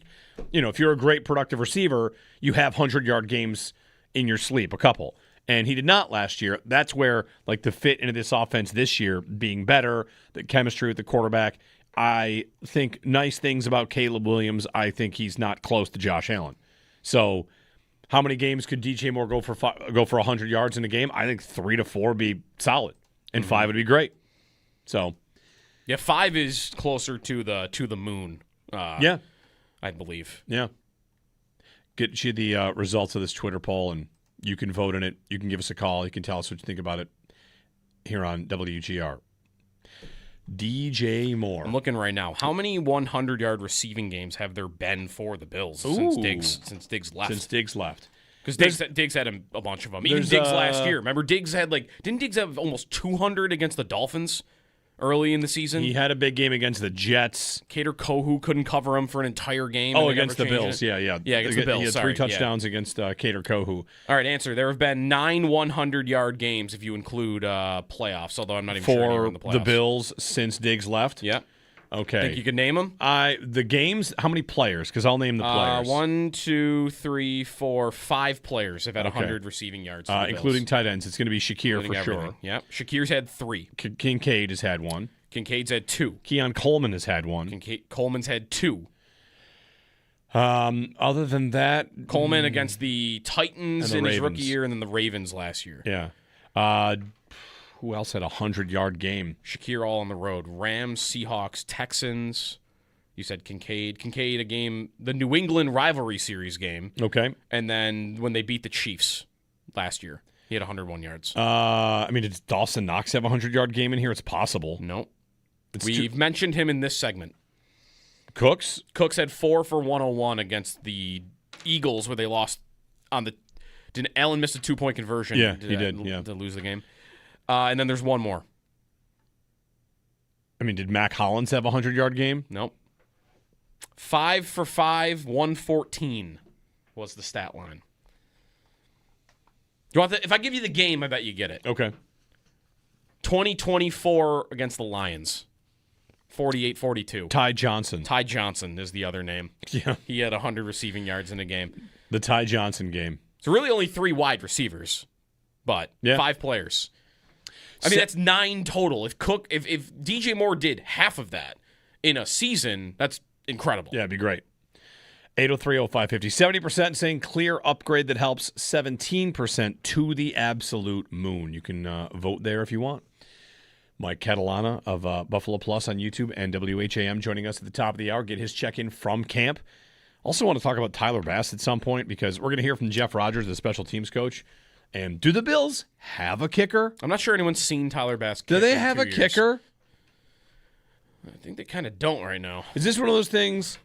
if you're a great productive receiver, you have 100-yard games in your sleep, a couple. And he did not last year. That's where, the fit into this offense this year being better, the chemistry with the quarterback. I think nice things about Caleb Williams. I think he's not close to Josh Allen. So, how many games could DJ Moore go for 100 yards in a game? I think 3 to 4 would be solid, and 5 would be great. So, yeah, 5 is closer to the moon. Yeah, I believe. Yeah. Get you the results of this Twitter poll, and you can vote in it. You can give us a call. You can tell us what you think about it here on WGR. DJ Moore. I'm looking right now. How many 100-yard receiving games have there been for the Bills since Diggs left? Since Diggs left. Because Diggs had a bunch of them. Even Diggs last year. Remember, Diggs had didn't Diggs have almost 200 against the Dolphins early in the season? He had a big game against the Jets. Cater Kohu couldn't cover him for an entire game. Oh, against the Bills. Yeah. Yeah, against the Bills. He had 3 touchdowns against Cater Kohu. All right, answer. There have been 9 100-yard games if you include playoffs, although I'm not even sure for in the playoffs. The Bills since Diggs left? Yeah. Okay. Think you could name them? The games, how many players? Because I'll name the players. 1, 2, 3, 4, 5 players have had 100 receiving yards. Including tight ends. It's going to be Shakir for sure. Yeah. Shakir's had 3. Kincaid has had 1. Kincaid's had 2. Keon Coleman has had 1. Coleman's had 2. Other than that, Coleman against the Titans in his rookie year, and then the Ravens last year. Yeah. Who else had a 100-yard game? Shakir all on the road. Rams, Seahawks, Texans. You said Kincaid. Kincaid, a game, the New England rivalry series game. Okay. And then when they beat the Chiefs last year, he had 101 yards. Did Dawson Knox have a 100-yard game in here? It's possible. Nope. We've mentioned him in this segment. Cooks had 4 for 101 against the Eagles, where they lost on the. Didn't Allen miss a 2-point conversion? Yeah, he did. Yeah, to lose the game. And then there's one more. Did Mac Hollins have a 100-yard game? Nope. 5 for 5, 114 was the stat line. If I give you the game, I bet you get it. Okay. 2024 against the Lions. 48-42. Ty Johnson. Ty Johnson is the other name. Yeah. He had 100 receiving yards in a game. The Ty Johnson game. So really only 3 wide receivers, but 5 players. That's 9 total. If DJ Moore did half of that in a season, that's incredible. Yeah, it'd be great. 803-0550. 70% saying clear upgrade that helps. 17% to the absolute moon. You can vote there if you want. Mike Catalana of Buffalo Plus on YouTube and WHAM joining us at the top of the hour. Get his check-in from camp. Also want to talk about Tyler Bass at some point, because we're going to hear from Jeff Rogers, the special teams coach. And do the Bills have a kicker? I'm not sure anyone's seen Tyler Bass kick. Do they have a kicker? I think they kind of don't right now. Is this one of those things?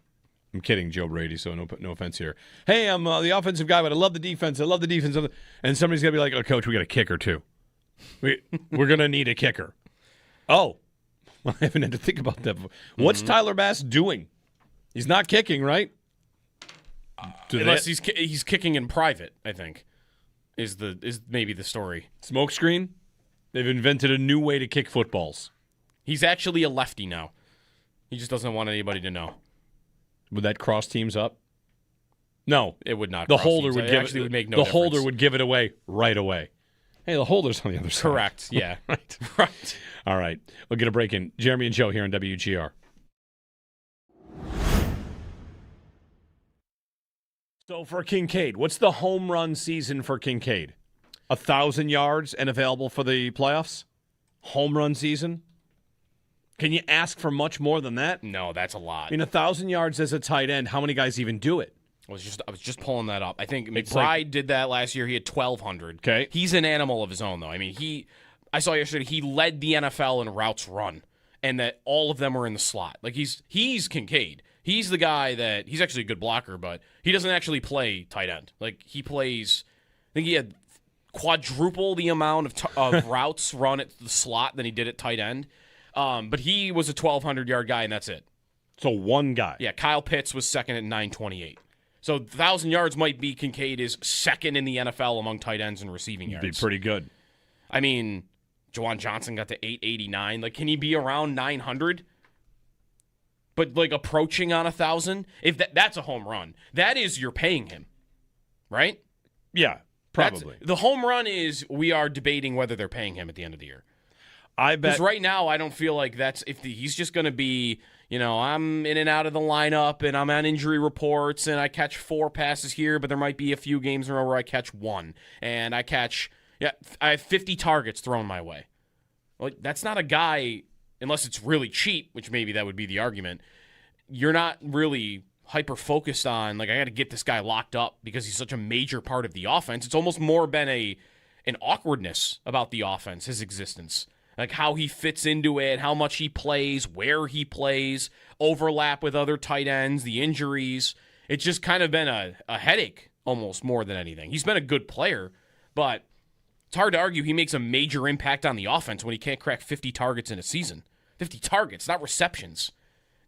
I'm kidding, Joe Brady, so no offense here. Hey, I'm the offensive guy, but I love the defense. And somebody's going to be like, oh, coach, we got a kicker too. We're going to need a kicker. Oh, I haven't had to think about that before. What's Tyler Bass doing? He's not kicking, right? Unless he's kicking in private, I think, is maybe the story. Smoke screen? They've invented a new way to kick footballs. He's actually a lefty now. He just doesn't want anybody to know. Would that cross teams up? No, it would not. The holder would give would make no the difference. holder would give it away right away. Hey, the holder's on the other side. Correct. Yeah. Right. All right. We'll get a break in. Jeremy and Joe here on WGR. So for Kincaid, what's the home run season for Kincaid? 1,000 yards and available for the playoffs? Home run season? Can you ask for much more than that? No, that's a lot. 1,000 yards as a tight end, how many guys even do it? I was just pulling that up. I think McBride did that last year. He had 1,200. Okay. He's an animal of his own, though. I saw yesterday he led the NFL in routes run, and that all of them were in the slot. Like he's Kincaid. He's the guy that he's actually a good blocker, but he doesn't actually play tight end. Like he plays. I think he had quadruple the amount of routes run at the slot than he did at tight end. But he was a 1,200-yard guy, and that's it. So one guy. Yeah, Kyle Pitts was second at 928. So 1,000 yards might be Kincaid is second in the NFL among tight ends in receiving yards. Be pretty good. I mean, Jawan Johnson got to 889. Like, can he be around 900? But like approaching on 1,000? If that's a home run, that is you're paying him, right? Yeah, probably. The home run is we are debating whether they're paying him at the end of the year. I bet. Because right now, I don't feel like that's he's just going to be, I'm in and out of the lineup and I'm on injury reports and I catch 4 passes here, but there might be a few games in a row where I catch 1 and I have 50 targets thrown my way. Like, that's not a guy, unless it's really cheap, which maybe that would be the argument. You're not really hyper focused on, like, I got to get this guy locked up because he's such a major part of the offense. It's almost more been an awkwardness about the offense, his existence. Like how he fits into it, how much he plays, where he plays, overlap with other tight ends, the injuries. It's just kind of been a headache almost more than anything. He's been a good player, but it's hard to argue he makes a major impact on the offense when he can't crack 50 targets in a season. 50 targets, not receptions.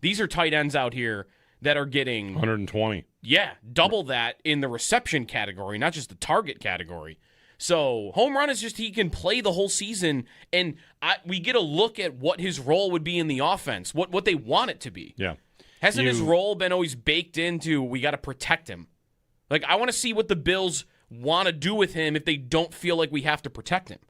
These are tight ends out here that are getting 120. Yeah, double that in the reception category, not just the target category. So home run is just he can play the whole season, and we get a look at what his role would be in the offense, what they want it to be. Yeah. Hasn't his role been always baked into we got to protect him? Like, I want to see what the Bills want to do with him if they don't feel like we have to protect him.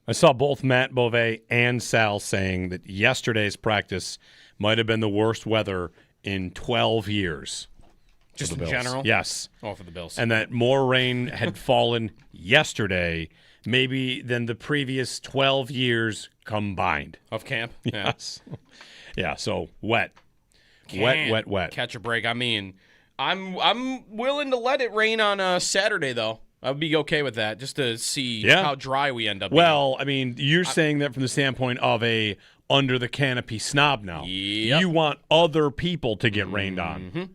I saw both Matt Bove and Sal saying that yesterday's practice might have been the worst weather in 12 years. Just in Bills. general? Yes. Oh, for the Bills. And that more rain had fallen yesterday maybe than the previous 12 years combined. Of camp? Yes. Yeah, so wet. Can't Wet. catch a break. I mean, I'm willing to let it rain on Saturday, though. I would be okay with that, just to see how dry we end up being. Well, I mean, you're saying that from the standpoint of a under the canopy snob now. Yep. You want other people to get rained on.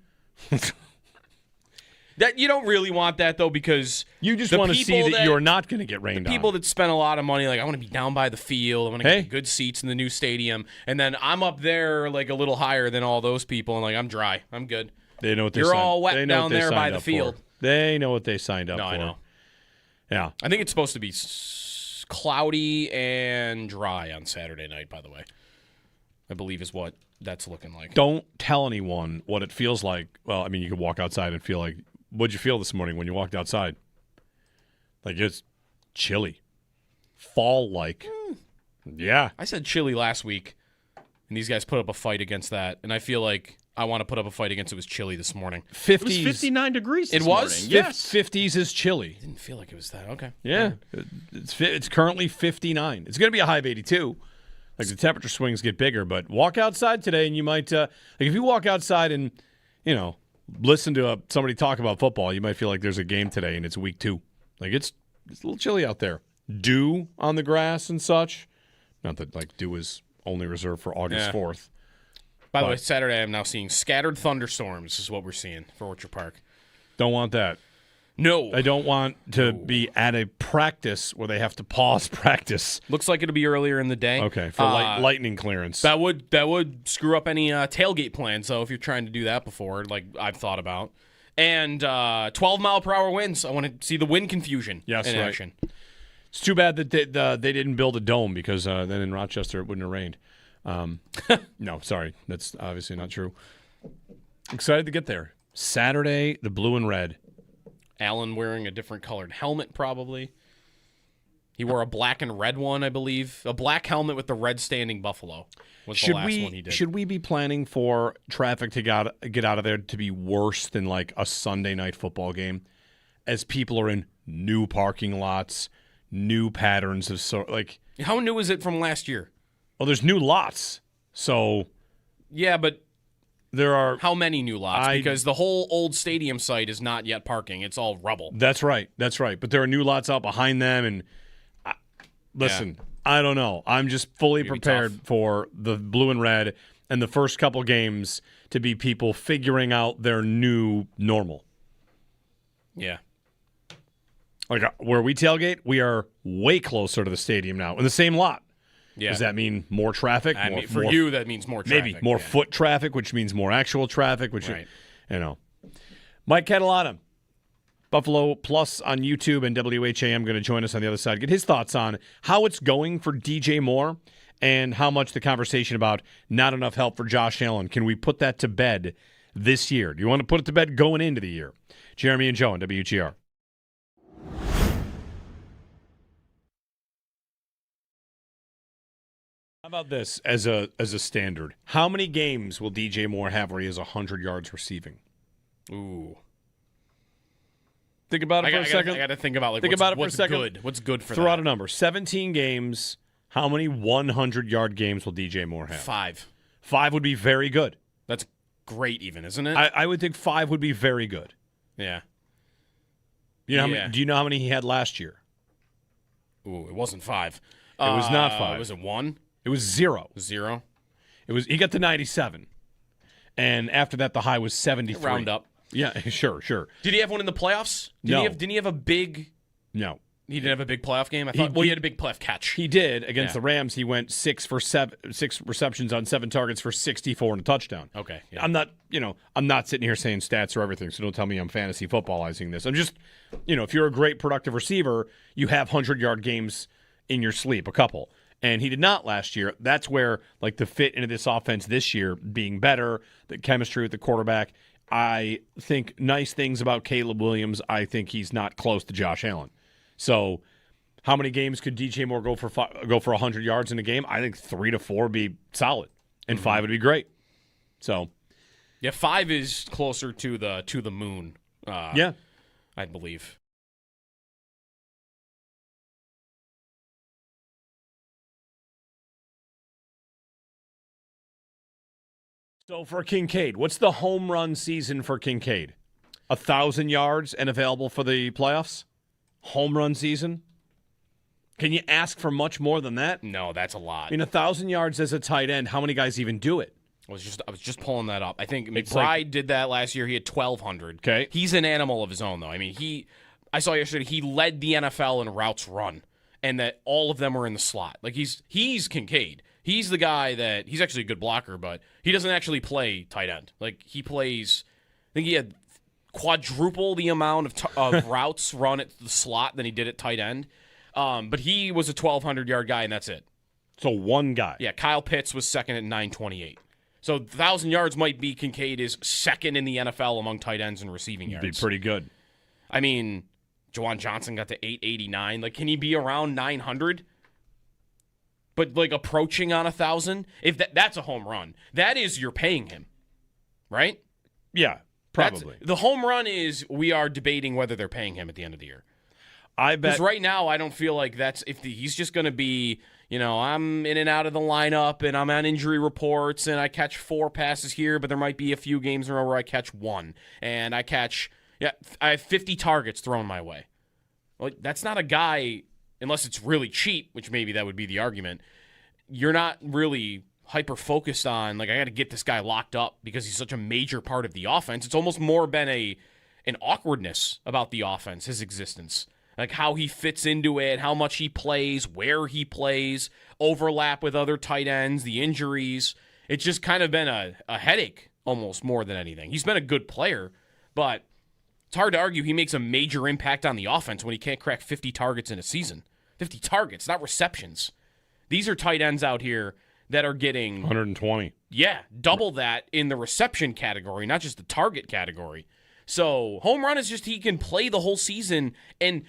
That you don't really want that, though, because you just want to see that you're not going to get rained on. People that spend a lot of money, like, I want to be down by the field. I want to get good seats in the new stadium. And then I'm up there, like, a little higher than all those people, and, like, I'm dry. I'm good. They know what You're all wet down there by the field. They know what they signed up for. No, I know. Yeah. I think it's supposed to be cloudy and dry on Saturday night, by the way. I believe is what that's looking like. Don't tell anyone what it feels like. Well, I mean, you could walk outside and feel like, what'd you feel this morning when you walked outside? Like, it's chilly. Fall-like. Yeah. I said chilly last week, and these guys put up a fight against that, and I feel like I want to put up a fight against it was chilly this morning. 50s. It was 59 degrees this morning. Yes. 50s is chilly. Didn't feel like it was that. Okay. Yeah. It's currently 59. It's going to be a high of 82. Like, the temperature swings get bigger, but walk outside today and you might, like, if you walk outside and, listen to somebody talk about football, you might feel like there's a game today and it's week 2. Like, it's a little chilly out there. Dew on the grass and such. Not that, like, dew is only reserved for August 4th. By the way, Saturday I'm now seeing scattered thunderstorms is what we're seeing for Orchard Park. Don't want that. No. I don't want to be at a practice where they have to pause practice. Looks like it'll be earlier in the day. Okay, for lightning clearance. That would screw up any tailgate plans, though, if you're trying to do that before, like I've thought about. And 12-mile-per-hour winds. I want to see the wind confusion in action. It's too bad that they didn't build a dome because then in Rochester it wouldn't have rained. No, sorry. That's obviously not true. Excited to get there. Saturday, the blue and red. Allen wearing a different colored helmet, probably. He wore a black and red one, I believe. A black helmet with the red standing buffalo was the last one he did. Should we be planning for traffic to get out of there to be worse than like a Sunday night football game? As people are in new parking lots, new patterns of like. How new is it from last year? Well, there's new lots. So. Yeah, but. There are how many new lots? Because the whole old stadium site is not yet parking. It's all rubble. That's right. But there are new lots out behind them. And listen, I don't know. I'm just fully prepared for the blue and red and the first couple games to be people figuring out their new normal. Yeah. Like where we tailgate, we are way closer to the stadium now in the same lot. Yeah. Does that mean more traffic? For you, that means more traffic. Maybe more foot traffic, which means more actual traffic, which, Mike Catalana, Buffalo Plus on YouTube and WHAM going to join us on the other side. Get his thoughts on how it's going for DJ Moore and how much the conversation about not enough help for Josh Allen. Can we put that to bed this year? Do you want to put it to bed going into the year? Jeremy and Joe on WGR. How about this as a standard? How many games will DJ Moore have where he has 100 yards receiving? Ooh. Think about it for a second. I got to think about what's good. What's good for Throw out a number. 17 games. How many 100-yard games will DJ Moore have? 5. 5 would be very good. That's great even, isn't it? I would think 5 would be very good. Yeah. You know how many, do you know how many he had last year? Ooh, it wasn't 5. It was not 5. Was it 1? It was 0. 0? He got to 97. And after that, the high was 73. Round up. Yeah, sure. Did he have one in the playoffs? No. Didn't he have a big... No. He didn't have a big playoff game? I thought he had a big playoff catch. He did. Against the Rams, he went 6 receptions on 7 targets for 64 and a touchdown. Okay. Yeah. I'm not sitting here saying stats or everything, so don't tell me I'm fantasy footballizing this. I'm just, if you're a great productive receiver, you have 100-yard games in your sleep, a couple. And he did not last year. That's where, like, the fit into this offense this year being better, the chemistry with the quarterback. I think nice things about Caleb Williams. I think he's not close to Josh Allen. So, how many games could DJ Moore go for 100 yards in a game? I think 3 to 4 would be solid, and 5 would be great. So, yeah, 5 is closer to the moon. I believe. So for Kincaid, what's the home run season for Kincaid? 1,000 yards and available for the playoffs? Home run season? Can you ask for much more than that? No, that's a lot. I mean, 1,000 yards as a tight end, how many guys even do it? I was just pulling that up. I think It's McBride like- did that last year. He had 1,200. Okay. He's an animal of his own, though. I mean, I saw yesterday he led the NFL in routes run, and that all of them were in the slot. Like he's Kincaid. He's the guy that he's actually a good blocker, but he doesn't actually play tight end. Like he plays. I think he had quadruple the amount of routes run at the slot than he did at tight end. But he was a 1,200-yard guy, and that's it. So one guy. Yeah, Kyle Pitts was second at 928. So 1,000 yards might be Kincaid is second in the NFL among tight ends and receiving yards. Be pretty good. I mean, Juwan Johnson got to 889. Like, can he be around 900? But like approaching on 1,000? If that's a home run, that is you're paying him, right? Yeah, probably. The home run is we are debating whether they're paying him at the end of the year. I bet. Because right now, I don't feel like that's he's just going to be, I'm in and out of the lineup and I'm on injury reports and I catch 4 passes here, but there might be a few games in a row where I catch 1 and I have 50 targets thrown my way. Well, that's not a guy, unless it's really cheap, which maybe that would be the argument. You're not really hyper focused on like I got to get this guy locked up because he's such a major part of the offense. It's almost more been an awkwardness about the offense, his existence. Like how he fits into it, how much he plays, where he plays, overlap with other tight ends, the injuries. It's just kind of been a headache almost more than anything. He's been a good player, but it's hard to argue he makes a major impact on the offense when he can't crack 50 targets in a season. 50 targets, not receptions. These are tight ends out here that are getting 120. Yeah, double that in the reception category, not just the target category. So home run is just he can play the whole season, and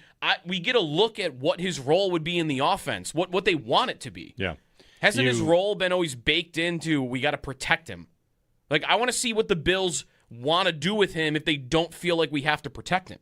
we get a look at what his role would be in the offense, what they want it to be. Yeah. Hasn't his role been always baked into we got to protect him? Like, I want to see what the Bills want to do with him if they don't feel like we have to protect him.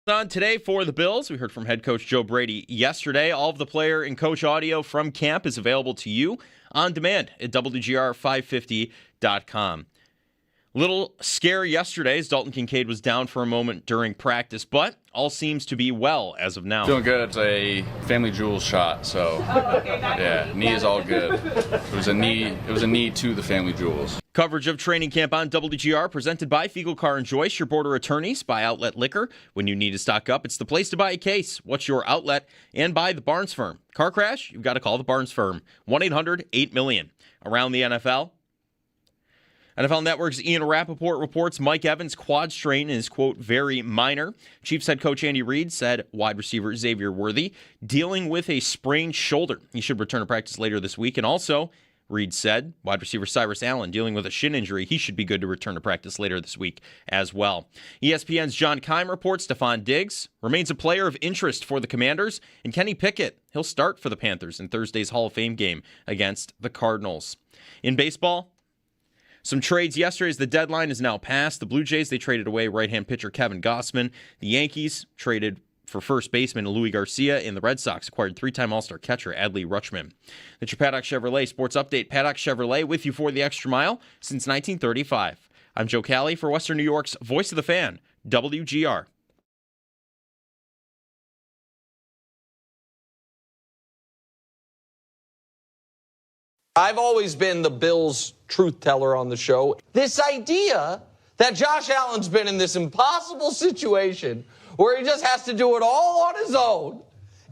On today for the Bills, we heard from head coach Joe Brady yesterday. All of the player and coach audio from camp is available to you on demand at WGR550.com. Little scare yesterday as Dalton Kincaid was down for a moment during practice, but all seems to be well as of now. Feeling good. It's a family jewels shot, so yeah, knee is all good. It was a knee to the family jewels. Coverage of training camp on WGR presented by Fiegel Car and Joyce, your border attorneys. By Outlet Liquor. When you need to stock up, it's the place to buy a case. What's your outlet? And by the Barnes Firm. Car crash? You've got to call the Barnes Firm. 1-800-8-million. Around the NFL. NFL Network's Ian Rappaport reports Mike Evans' quad strain is, quote, very minor. Chiefs head coach Andy Reid said wide receiver Xavier Worthy dealing with a sprained shoulder. He should return to practice later this week. And also, Reid said wide receiver Cyrus Allen dealing with a shin injury. He should be good to return to practice later this week as well. ESPN's John Keim reports Stephon Diggs remains a player of interest for the Commanders. And Kenny Pickett, he'll start for the Panthers in Thursday's Hall of Fame game against the Cardinals. In baseball, Some trades yesterday as the deadline is now passed. The Blue Jays, they traded away right-hand pitcher Kevin Gossman. The Yankees traded for first baseman Louis Garcia, and the Red Sox acquired three-time All-Star catcher Adley Rutschman. That's your Paddock Chevrolet Sports Update. Paddock Chevrolet with you for the extra mile since 1935. I'm Joe Cali for Western New York's Voice of the Fan, WGR. I've always been the Bills truth teller on the show. This idea that Josh Allen's been in this impossible situation where he just has to do it all on his own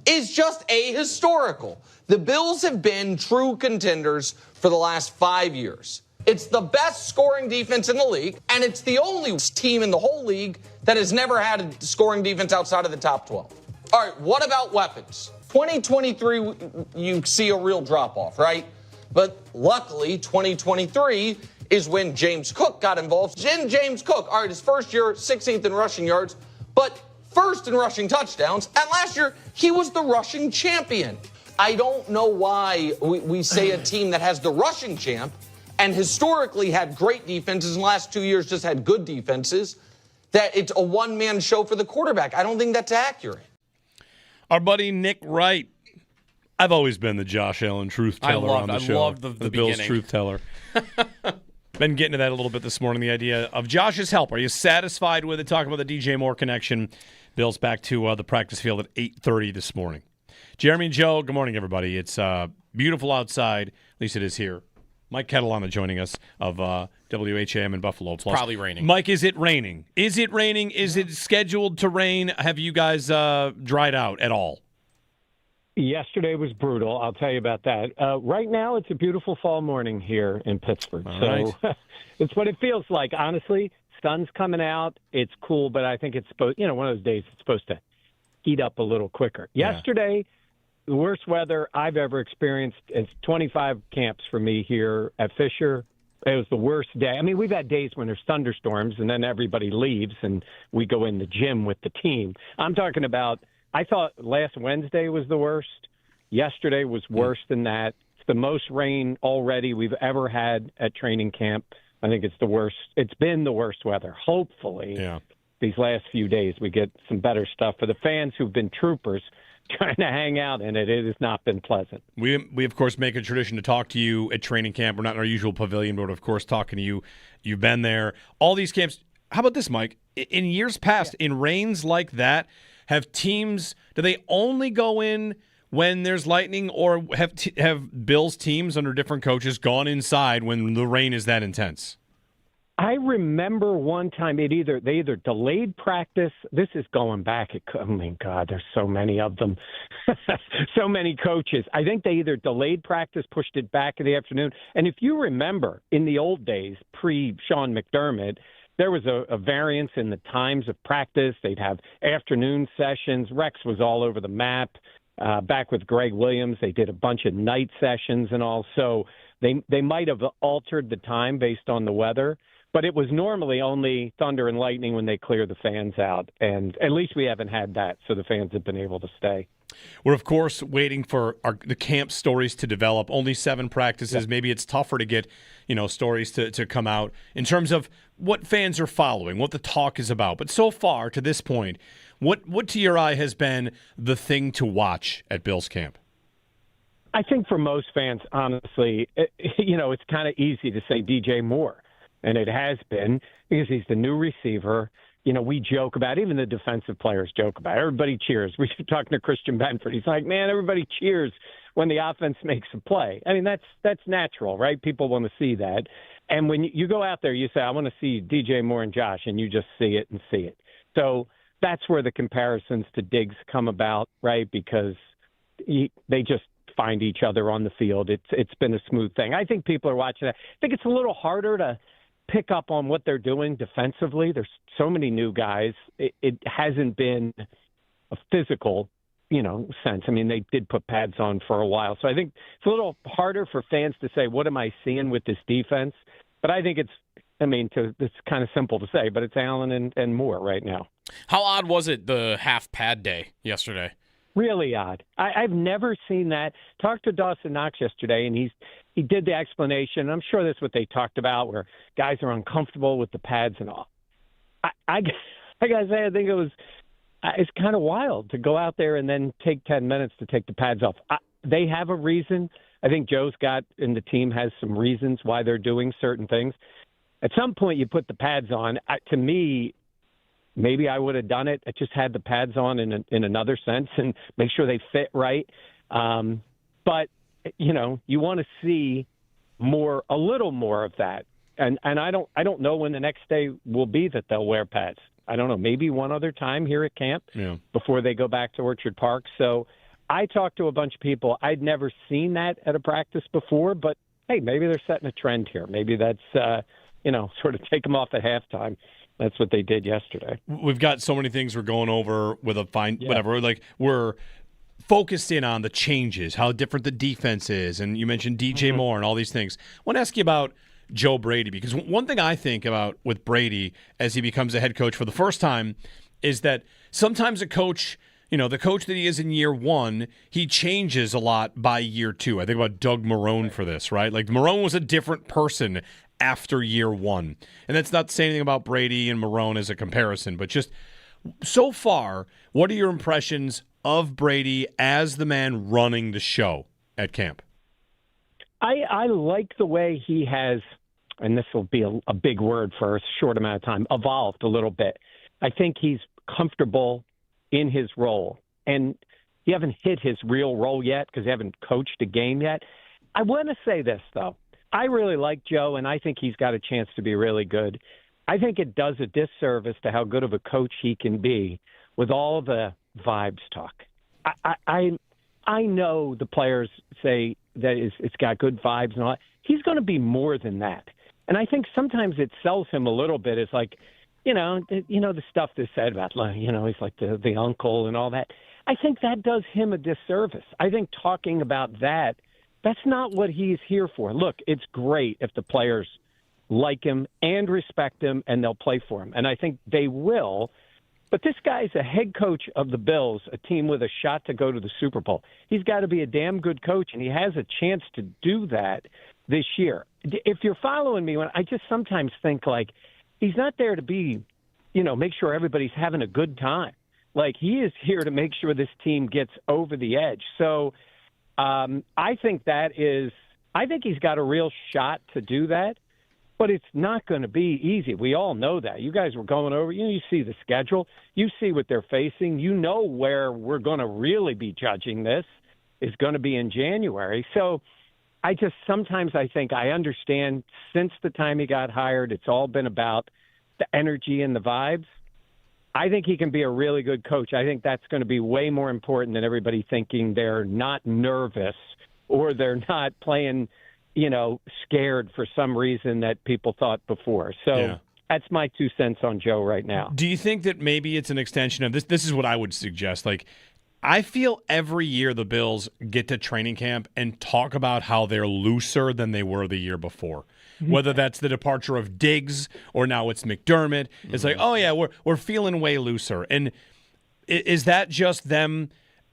is just ahistorical. The Bills have been true contenders for the last 5 years. It's the best scoring defense in the league, and it's the only team in the whole league that has never had a scoring defense outside of the top 12. All right, what about weapons? 2023, you see a real drop-off, right? But luckily, 2023 is when James Cook got involved. James Cook, all right, his first year, 16th in rushing yards, but first in rushing touchdowns. And last year, he was the rushing champion. I don't know why we say a team that has the rushing champ and historically had great defenses in the last 2 years just had good defenses, that it's a one-man show for the quarterback. I don't think that's accurate. Our buddy Nick Wright. I've always been the Josh Allen truth teller on the show. I love the Bills beginning. truth teller. Been getting to that a little bit this morning, the idea of Josh's help. Are you satisfied with it? Talking about the DJ Moore connection. Bills back to the practice field at 8:30 this morning. Jeremy and Joe, good morning, everybody. It's beautiful outside. At least it is here. Mike Catalana joining us of WHAM in Buffalo. Plus, probably raining. Mike, is it raining? Is it raining? Is it scheduled to rain? Have you guys dried out at all? Yesterday was brutal. I'll tell you about that. Right now, it's a beautiful fall morning here in Pittsburgh. All right. It's what it feels like. Honestly, sun's coming out. It's cool, but I think it's supposed, one of those days it's supposed to heat up a little quicker. Yeah. Yesterday, the worst weather I've ever experienced. It's 25 camps for me here at Fisher. It was the worst day. I mean, we've had days when there's thunderstorms and then everybody leaves and we go in the gym with the team. I'm talking about, I thought last Wednesday was the worst. Yesterday was worse than that. It's the most rain already we've ever had at training camp. I think it's the worst. It's been the worst weather. Hopefully, these last few days we get some better stuff for the fans who've been troopers trying to hang out in it. It has not been pleasant. We of course make a tradition to talk to you at training camp. We're not in our usual pavilion, but of course talking to you. You've been there. All these camps. How about this, Mike? In years past, in rains like that, have teams, do they only go in when there's lightning, or have Bills teams under different coaches gone inside when the rain is that intense? I remember one time they either delayed practice. This is going back. I mean, God, there's so many of them. So many coaches. I think they either delayed practice, pushed it back in the afternoon. And if you remember, in the old days, pre-Sean McDermott, there was a variance in the times of practice. They'd have afternoon sessions. Rex was all over the map. Back with Greg Williams, they did a bunch of night sessions and all. So they might have altered the time based on the weather. But it was normally only thunder and lightning when they clear the fans out. And at least we haven't had that, so the fans have been able to stay. We're, of course, waiting for the camp stories to develop. Only 7 practices. Yeah. Maybe it's tougher to get, stories to come out in terms of what fans are following, what the talk is about. But so far, to this point, what to your eye has been the thing to watch at Bills camp? I think for most fans, honestly, it's kind of easy to say DJ Moore. And it has been because he's the new receiver. We joke about, even the defensive players joke about it. Everybody cheers. We were talking to Christian Benford. He's like, man, everybody cheers when the offense makes a play. I mean, that's natural, right? People want to see that. And when you go out there, you say, I want to see DJ Moore and Josh, and you just see it and see it. So that's where the comparisons to Diggs come about, right? Because they just find each other on the field. It's been a smooth thing. I think people are watching that. I think it's a little harder to pick up on what they're doing defensively. There's so many new guys. It hasn't been a physical, sense. I mean, they did put pads on for a while. So I think it's a little harder for fans to say, what am I seeing with this defense? But I think it's kind of simple to say, but it's Allen and Moore right now. How odd was it, the half pad day yesterday? Really odd. I've never seen that. Talked to Dawson Knox yesterday, and he did the explanation. I'm sure that's what they talked about, where guys are uncomfortable with the pads and all. I gotta say, I think it's kind of wild to go out there and then take 10 minutes to take the pads off. They have a reason. I think Joe's got, and the team has some reasons why they're doing certain things. At some point, you put the pads on. To me, maybe I would have done it. I just had the pads on in another sense and make sure they fit right. But you want to see a little more of that. And I don't know when the next day will be that they'll wear pads. I don't know. Maybe one other time here at camp before they go back to Orchard Park. So I talked to a bunch of people. I'd never seen that at a practice before, but hey, maybe they're setting a trend here. Maybe that's sort of take them off at halftime. That's what they did yesterday. We've got so many things we're going over with whatever. Like, we're focused in on the changes, how different the defense is, and you mentioned DJ Moore and all these things. I want to ask you about Joe Brady, because one thing I think about with Brady as he becomes a head coach for the first time is that sometimes a coach, the coach that he is in year one, he changes a lot by year two. I think about Doug Marrone for this, right? Like, Marrone was a different person after year one. And that's not to say anything about Brady and Marrone as a comparison, but just so far, what are your impressions of Brady as the man running the show at camp? I like the way he has, and this will be a big word for a short amount of time, evolved a little bit. I think he's comfortable in his role. And he haven't hit his real role yet because he haven't coached a game yet. I want to say this, though. I really like Joe, and I think he's got a chance to be really good. I think it does a disservice to how good of a coach he can be with all the vibes talk. I know the players say that it's got good vibes and all that. He's going to be more than that. And I think sometimes it sells him a little bit. It's like, the stuff that's said about, he's like the uncle and all that. I think that does him a disservice. I think talking about that's not what he's here for. Look, it's great if the players like him and respect him and they'll play for him. And I think they will. But this guy's a head coach of the Bills, a team with a shot to go to the Super Bowl. He's got to be a damn good coach, and he has a chance to do that this year. If you're following me, I just sometimes think, like, he's not there to be, make sure everybody's having a good time. Like, he is here to make sure this team gets over the edge. So I think he's got a real shot to do that. But it's not going to be easy. We all know that. You guys were going over. You see the schedule. You see what they're facing. You know where we're going to really be judging this is going to be in January. So I think I understand since the time he got hired, it's all been about the energy and the vibes. I think he can be a really good coach. I think that's going to be way more important than everybody thinking they're not nervous or they're not playing – scared for some reason that people thought before. So That's my 2 cents on Joe right now. Do you think that maybe it's an extension of this? This is what I would suggest. Like, I feel every year the Bills get to training camp and talk about how they're looser than they were the year before. Whether that's the departure of Diggs or now it's McDermott. It's like, oh, yeah, we're feeling way looser. And is that just them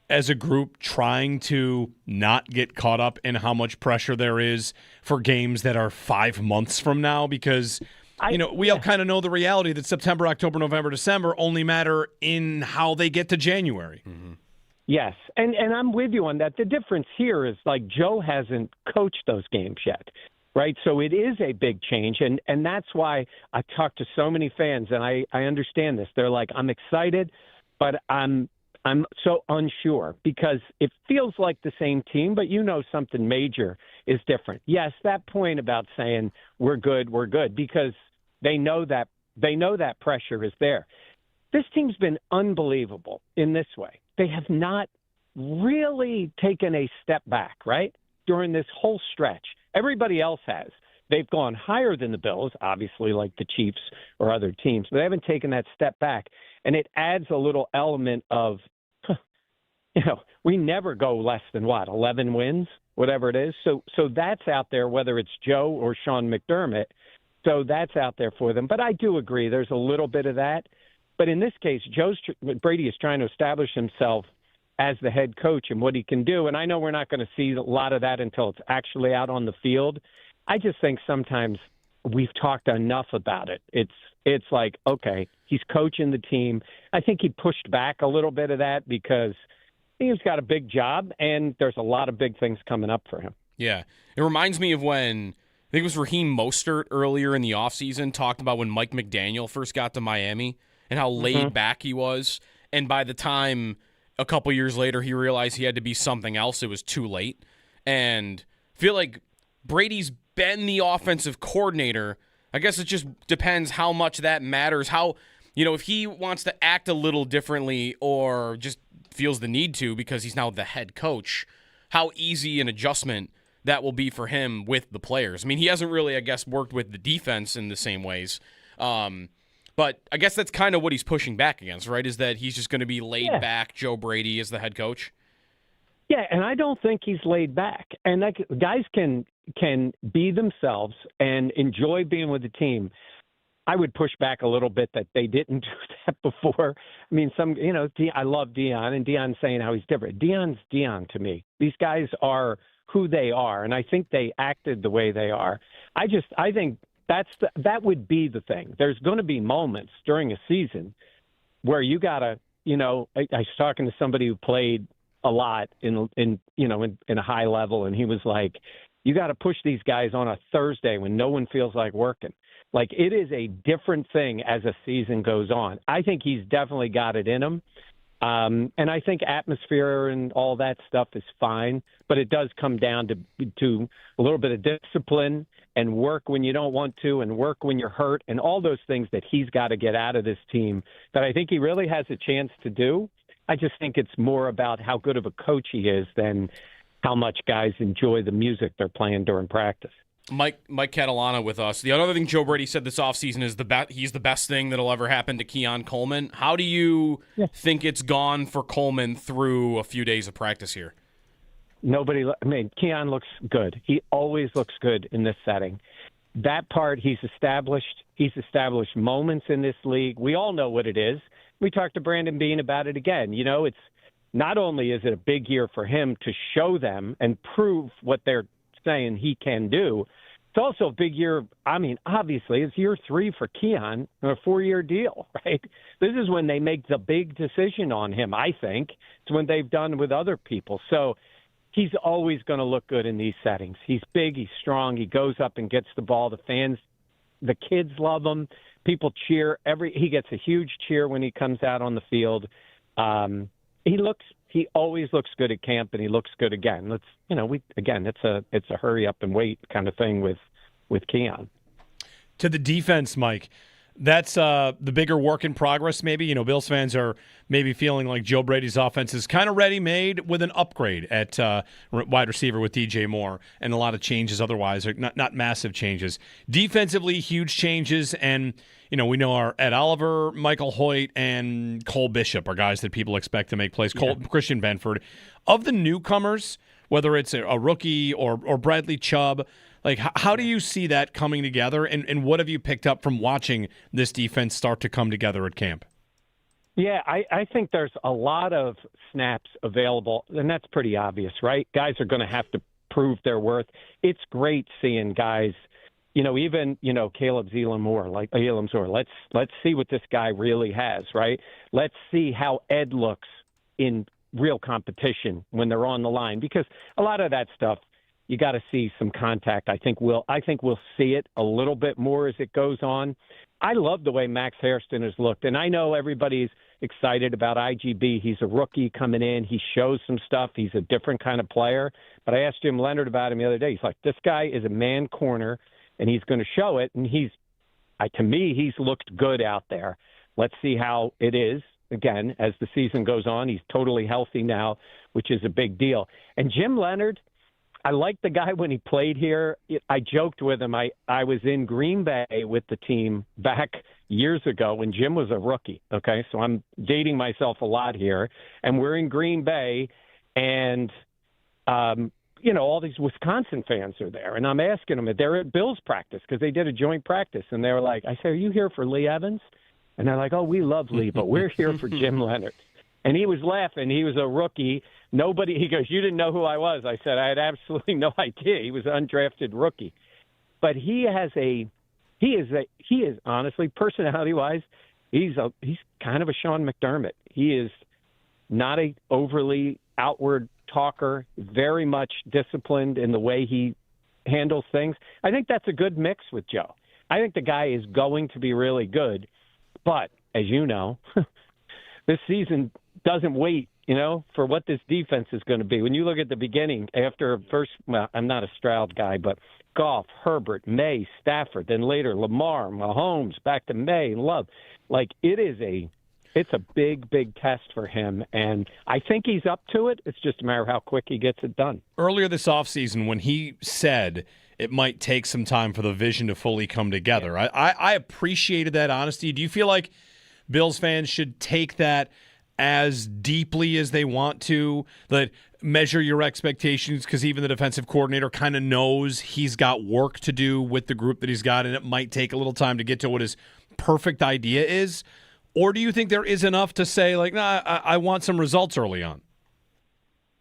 as a group trying to not get caught up in how much pressure there is for games that are 5 months from now? Because, we all kind of know the reality that September, October, November, December only matter in how they get to January. Mm-hmm. Yes, and I'm with you on that. The difference here is, like, Joe hasn't coached those games yet, right? So it is a big change, and that's why I talk to so many fans, and I understand this. They're like, I'm excited, but I'm so unsure because it feels like the same team, but something major is different. Yes, that point about saying we're good, because they know that pressure is there. This team's been unbelievable in this way. They have not really taken a step back, right, during this whole stretch. Everybody else has. They've gone higher than the Bills, obviously, like the Chiefs or other teams, but they haven't taken that step back. And it adds a little element of, we never go less than 11 wins, whatever it is. So that's out there, whether it's Joe or Sean McDermott. So that's out there for them. But I do agree there's a little bit of that. But in this case, Brady is trying to establish himself as the head coach and what he can do. And I know we're not going to see a lot of that until it's actually out on the field. I just think sometimes we've talked enough about it. It's like, okay, he's coaching the team. I think he pushed back a little bit of that because he's got a big job and there's a lot of big things coming up for him. Yeah. It reminds me of when I think it was Raheem Mostert earlier in the offseason talked about when Mike McDaniel first got to Miami and how laid back he was. And by the time a couple years later he realized he had to be something else, it was too late. And I feel like Brady's been the offensive coordinator. I guess it just depends how much that matters. How, if he wants to act a little differently or just feels the need to because he's now the head coach, how easy an adjustment that will be for him with the players. I mean, he hasn't really, I guess, worked with the defense in the same ways. But I guess that's kind of what he's pushing back against, right, is that he's just going to be laid back Joe Brady as the head coach? Yeah, and I don't think he's laid back. And guys can be themselves and enjoy being with the team. I would push back a little bit that they didn't do that before. I mean, I love Deion, and Deion's saying how he's different. Deion's Deion to me. These guys are who they are, and I think they acted the way they are. I think that would be the thing. There's going to be moments during a season where you got to, I was talking to somebody who played a lot in a high level, and he was like, you got to push these guys on a Thursday when no one feels like working. Like, it is a different thing as a season goes on. I think he's definitely got it in him. And I think atmosphere and all that stuff is fine, but it does come down to a little bit of discipline and work when you don't want to and work when you're hurt and all those things that he's got to get out of this team that I think he really has a chance to do. I just think it's more about how good of a coach he is than how much guys enjoy the music they're playing during practice. Mike Catalana with us. The other thing Joe Brady said this offseason is he's the best thing that'll ever happen to Keon Coleman. How do you think it's gone for Coleman through a few days of practice here? Keon looks good. He always looks good in this setting. That part he's established. He's established moments in this league. We all know what it is. We talked to Brandon Beane about it again. It's not only is it a big year for him to show them and prove what they're saying he can do, it's also a big year. I mean, obviously, it's year 3 for Keon on a 4-year deal, right? This is when they make the big decision on him, I think. It's when they've done with other people. So he's always going to look good in these settings. He's big. He's strong. He goes up and gets the ball. The fans, the kids love him. People cheer. He gets a huge cheer when he comes out on the field. He always looks good at camp, and he looks good again. It's a hurry up and wait kind of thing with Keon. To the defense, Mike, that's the bigger work in progress maybe. Bills fans are maybe feeling like Joe Brady's offense is kind of ready-made with an upgrade at wide receiver with DJ Moore and a lot of changes otherwise, or not massive changes. Defensively, huge changes, and we know our Ed Oliver, Michael Hoyt, and Cole Bishop are guys that people expect to make plays. Christian Benford. Of the newcomers, whether it's a rookie or Bradley Chubb, like, how do you see that coming together, and what have you picked up from watching this defense start to come together at camp? Yeah, I think there's a lot of snaps available, and that's pretty obvious, right? Guys are going to have to prove their worth. It's great seeing guys, even Caleb Elamsor. Let's see what this guy really has, right? Let's see how Ed looks in real competition when they're on the line, because a lot of that stuff, you got to see some contact. I think we'll see it a little bit more as it goes on. I love the way Max Hairston has looked, and I know everybody's excited about IGB. He's a rookie coming in. He shows some stuff. He's a different kind of player. But I asked Jim Leonard about him the other day. He's like, this guy is a man corner, and he's going to show it. And to me, he's looked good out there. Let's see how it is, again, as the season goes on. He's totally healthy now, which is a big deal. And Jim Leonard, I liked the guy when he played here. I joked with him. I was in Green Bay with the team back years ago when Jim was a rookie. Okay, so I'm dating myself a lot here. And we're in Green Bay, and, all these Wisconsin fans are there. And I'm asking them, they're at Bills practice because they did a joint practice. And they were like, I said, are you here for Lee Evans? And they're like, oh, we love Lee, but we're here for Jim Leonard. And he was laughing. He was a rookie. He goes, you didn't know who I was. I said, I had absolutely no idea. He was an undrafted rookie. But he is honestly, personality-wise, he's kind of a Sean McDermott. He is not a overly outward talker, very much disciplined in the way he handles things. I think that's a good mix with Joe. I think the guy is going to be really good. But, as you know, this season doesn't wait, for what this defense is going to be. When you look at the beginning, after first, well, I'm not a Stroud guy, but Goff, Herbert, May, Stafford, then later Lamar, Mahomes, back to May, and Love. It's a big, big test for him, and I think he's up to it. It's just a matter of how quick he gets it done. Earlier this offseason, when he said it might take some time for the vision to fully come together, I appreciated that honesty. Do you feel like Bills fans should take that as deeply as they want to, that measure your expectations, because even the defensive coordinator kind of knows he's got work to do with the group that he's got, and it might take a little time to get to what his perfect idea is? Or do you think there is enough to say, I want some results early on?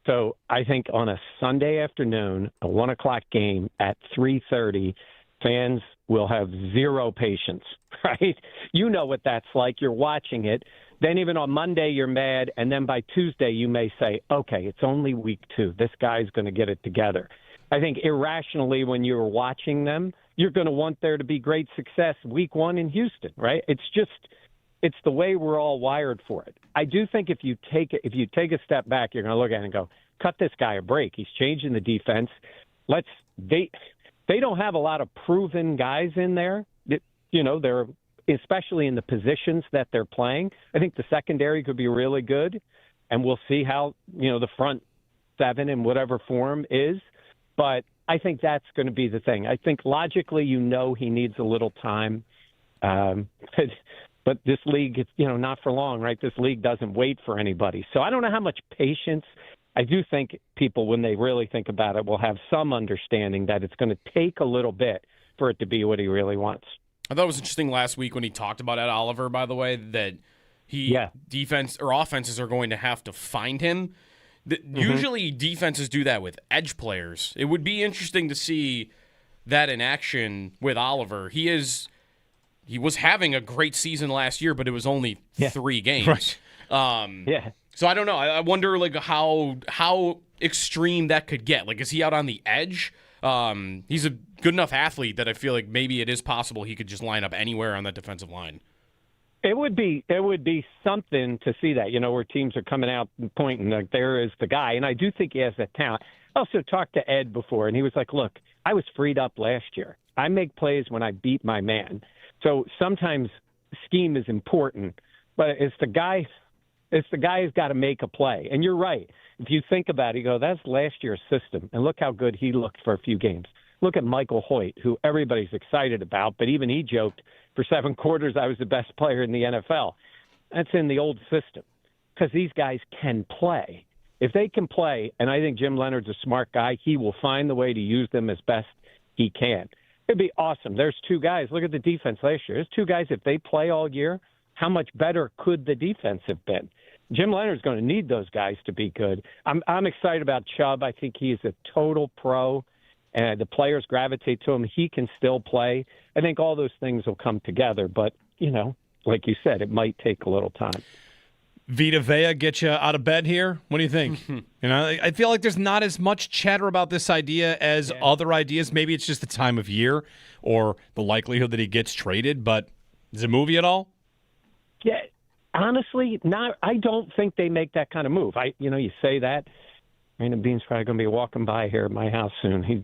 So I think on a Sunday afternoon, a 1 o'clock game at 3:30, fans will have zero patience, right? You know what that's like. You're watching it. Then even on Monday, you're mad. And then by Tuesday, you may say, okay, it's only week 2. This guy's going to get it together. I think irrationally, when you're watching them, you're going to want there to be great success week 1 in Houston, right? It's the way we're all wired for it. I do think if you take a step back, you're going to look at it and go, cut this guy a break. He's changing the defense. They don't have a lot of proven guys in there. They're especially in the positions that they're playing. I think the secondary could be really good, and we'll see how the front 7 in whatever form is. But I think that's going to be the thing. I think logically, he needs a little time. But this league, it's not for long, right? This league doesn't wait for anybody. So I don't know how much patience. I do think people, when they really think about it, will have some understanding that it's going to take a little bit for it to be what he really wants. I thought it was interesting last week when he talked about Ed Oliver, by the way, that defense or offenses are going to have to find him. Usually defenses do that with edge players. It would be interesting to see that in action with Oliver. He was having a great season last year, but it was only 3 games. Right. So I don't know. I wonder how extreme that could get. Is he out on the edge? He's a good enough athlete that I feel like maybe it is possible he could just line up anywhere on that defensive line. It would be something to see that, where teams are coming out and pointing like there is the guy, and I do think he has that talent. I also talked to Ed before, and he was like, "Look, I was freed up last year. I make plays when I beat my man. So sometimes scheme is important, but it's the guy who's got to make a play." And you're right. If you think about it, you go, that's last year's system, and look how good he looked for a few games. Look at Michael Hoyt, who everybody's excited about, but even he joked, for 7 quarters, I was the best player in the NFL. That's in the old system because these guys can play. If they can play, and I think Jim Leonard's a smart guy, he will find the way to use them as best he can. It'd be awesome. There's 2 guys. Look at the defense last year. There's 2 guys, if they play all year, how much better could the defense have been? Jim Leonard's going to need those guys to be good. I'm excited about Chubb. I think he's a total pro, and the players gravitate to him. He can still play. I think all those things will come together. But, like you said, it might take a little time. Vita Vea get you out of bed here? What do you think? I feel like there's not as much chatter about this idea as other ideas. Maybe it's just the time of year or the likelihood that he gets traded. But is it a movie at all? Yeah. Honestly, I don't think they make that kind of move. You say that. Brandon Beane's probably going to be walking by here at my house soon. He's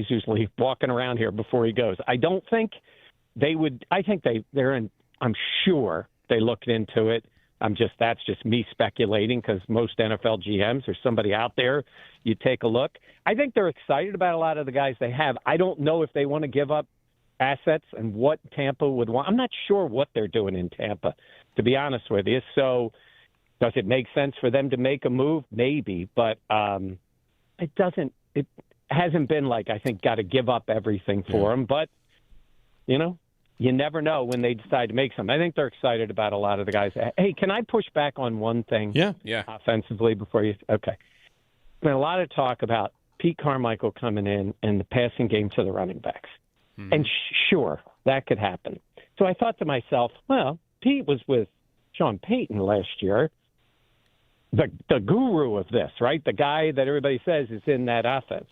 usually walking around here before he goes. I don't think they would. I think they're in. I'm sure they looked into it. That's just me speculating because most NFL GMs or somebody out there, you take a look. I think they're excited about a lot of the guys they have. I don't know if they want to give up assets and what Tampa would want. I'm not sure what they're doing in Tampa, to be honest with you. So does it make sense for them to make a move? Maybe, but it doesn't. It hasn't been like, I think, got to give up everything for them. But, you never know when they decide to make some. I think they're excited about a lot of the guys. Hey, can I push back on one thing? Yeah. Offensively before you – okay. There's been a lot of talk about Pete Carmichael coming in and the passing game to the running backs. Mm-hmm. And sure, that could happen. So I thought to myself, well, Pete was with Sean Payton last year, the guru of this, right? The guy that everybody says is in that offense.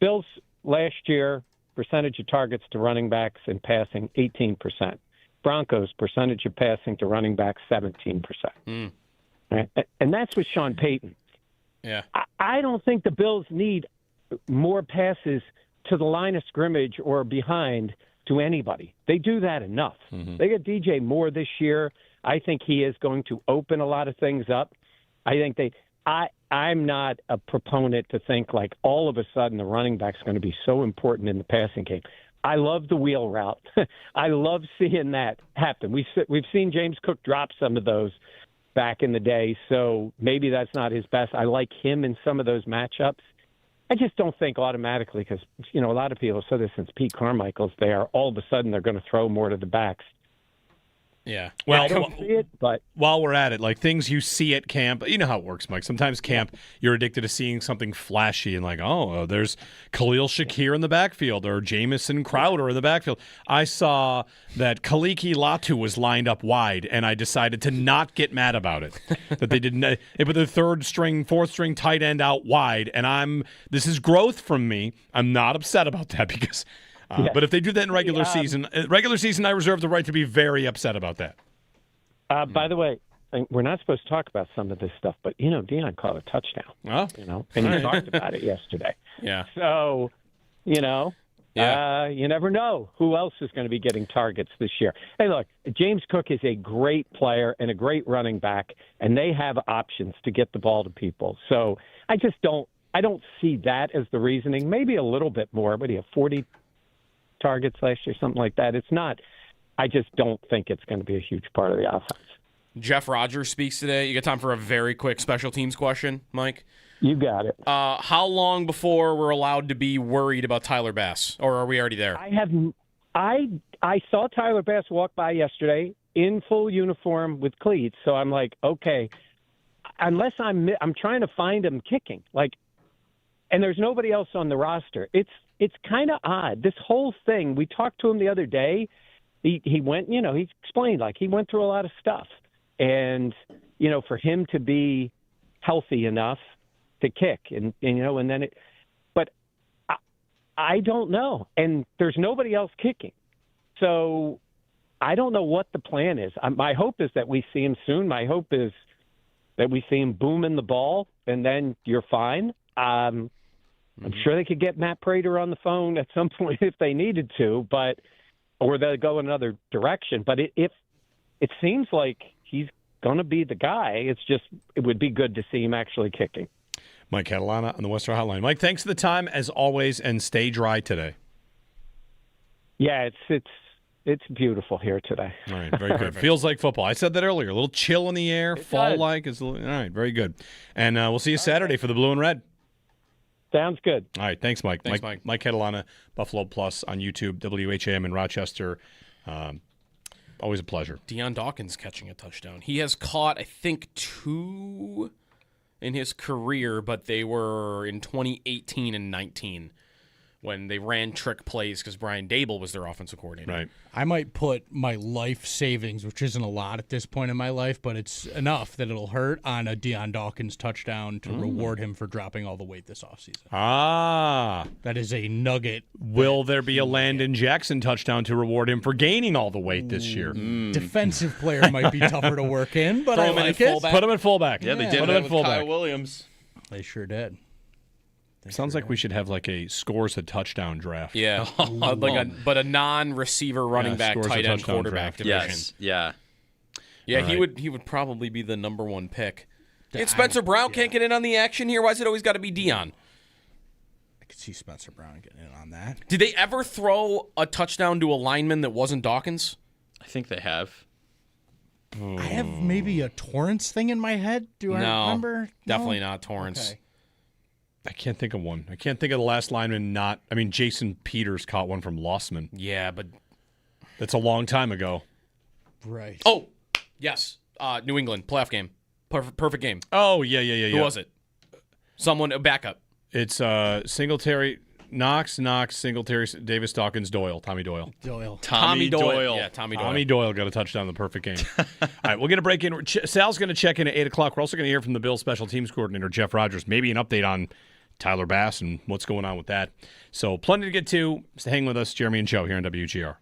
Bills last year, percentage of targets to running backs and passing, 18%. Broncos, percentage of passing to running backs, 17%. Right? And that's with Sean Payton. Yeah. I don't think the Bills need more passes to the line of scrimmage or behind to anybody. They do that enough. Mm-hmm. They got DJ Moore this year. I think he is going to open a lot of things up. I think I'm not a proponent to think like all of a sudden the running back's going to be so important in the passing game. I love the wheel route. I love seeing that happen. We've seen James Cook drop some of those back in the day, so maybe that's not his best. I like him in some of those matchups. I just don't think automatically because, a lot of people have said this since Pete Carmichael's there, all of a sudden they're going to throw more to the backs. Yeah. Well, I don't see it, but while we're at it, like things you see at camp, you know how it works, Mike. Sometimes camp, you're addicted to seeing something flashy and like, there's Khalil Shakir in the backfield or Jamison Crowder in the backfield. I saw that Kaliki Latu was lined up wide, and I decided to not get mad about it. That they didn't put their third string, fourth string tight end out wide, and this is growth from me. I'm not upset about that because. But if they do that in regular season, I reserve the right to be very upset about that. By the way, we're not supposed to talk about some of this stuff, but Deion caught a touchdown. Oh, and he talked about it yesterday. Yeah. So, you never know who else is going to be getting targets this year. Hey, look, James Cook is a great player and a great running back, and they have options to get the ball to people. So I don't see that as the reasoning. Maybe a little bit more, but he had 40 targets last year, something like that. It's not. I just don't think it's going to be a huge part of the offense. Jeff Rogers speaks today. You got time for a very quick special teams question, Mike? You got it. How long before we're allowed to be worried about Tyler Bass, or are we already there? I saw Tyler Bass walk by yesterday in full uniform with cleats, so I'm like, okay, unless I'm trying to find him kicking, and there's nobody else on the roster. It's kind of odd. This whole thing, we talked to him the other day. He went, he explained, he went through a lot of stuff. And, for him to be healthy enough to kick and then but I don't know. And there's nobody else kicking. So I don't know what the plan is. My hope is that we see him soon. My hope is that we see him booming the ball and then you're fine. I'm sure they could get Matt Prater on the phone at some point if they needed to, or they'll go another direction. But it seems like he's going to be the guy. It would be good to see him actually kicking. Mike Catalana on the Western Hotline. Mike, thanks for the time as always, and stay dry today. Yeah, it's beautiful here today. All right, very good. Feels like football. I said that earlier. A little chill in the air, fall-like. All right, very good. And we'll see you Saturday for the Blue and Red. Sounds good. All right. Thanks, Mike. Thanks, Mike. Mike Catalana, Buffalo Plus on YouTube, WHAM in Rochester. Always a pleasure. Deion Dawkins catching a touchdown. He has caught, I think, 2 in his career, but they were in 2018 and 19 when they ran trick plays because Brian Dable was their offensive coordinator. Right. I might put my life savings, which isn't a lot at this point in my life, but it's enough that it'll hurt, on a Deion Dawkins touchdown to reward him for dropping all the weight this offseason. That is a nugget. Will there be a Landon Jackson touchdown to reward him for gaining all the weight this year? Defensive player might be tougher to work in, but Throw I him in like at it. fullback. Put him at fullback. Yeah, they did Put that him with at fullback. Kyle Williams. They sure did. Sounds like we should have a scores a touchdown draft. Yeah, but a non-receiver running back, scores a tight end, touchdown quarterback draft. division. Yes, yeah. Yeah, All he would probably be the number 1 pick. And Spencer Brown can't get in on the action here. Why is it always got to be Deion? I could see Spencer Brown getting in on that. Did they ever throw a touchdown to a lineman that wasn't Dawkins? I think they have. I have maybe a Torrance thing in my head. Do I remember? Definitely not Torrance. Okay. I can't think of one. I can't think of the last lineman Jason Peters caught one from Lossman. Yeah, but That's a long time ago. Right. Oh, yes. New England playoff game. Perfect game. Oh, yeah. Who was it? Someone, a backup. It's Singletary, Knox, Singletary, Davis, Dawkins, Doyle, Tommy Doyle. Tommy Doyle. Yeah, Tommy Doyle. Tommy Doyle got a touchdown in the perfect game. All right, we'll get a break in. Sal's going to check in at 8 o'clock. We're also going to hear from the Bills special teams coordinator, Jeff Rogers. Maybe an update on Tyler Bass and what's going on with that. So plenty to get to. So hang with us, Jeremy and Joe, here on WGR.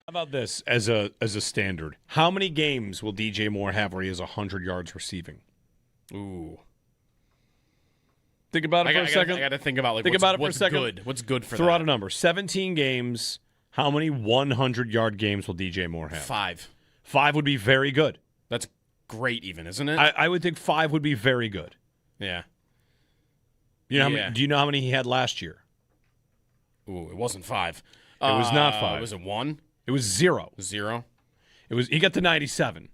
How about this as a standard? How many games will DJ Moore have where he has 100 yards receiving? Ooh. Think about it for a second. I got to think about Think about it for a second. Good. What's good for Throw that? out a number. 17 games. How many 100-yard games will DJ Moore have? 5. 5 would be very good. That's great, even, isn't it? I would think 5 would be very good. Yeah. You know how many, do you know how many he had last year? Ooh, it wasn't 5. It was not 5. Was it 1? It was 0. 0? He got to 97.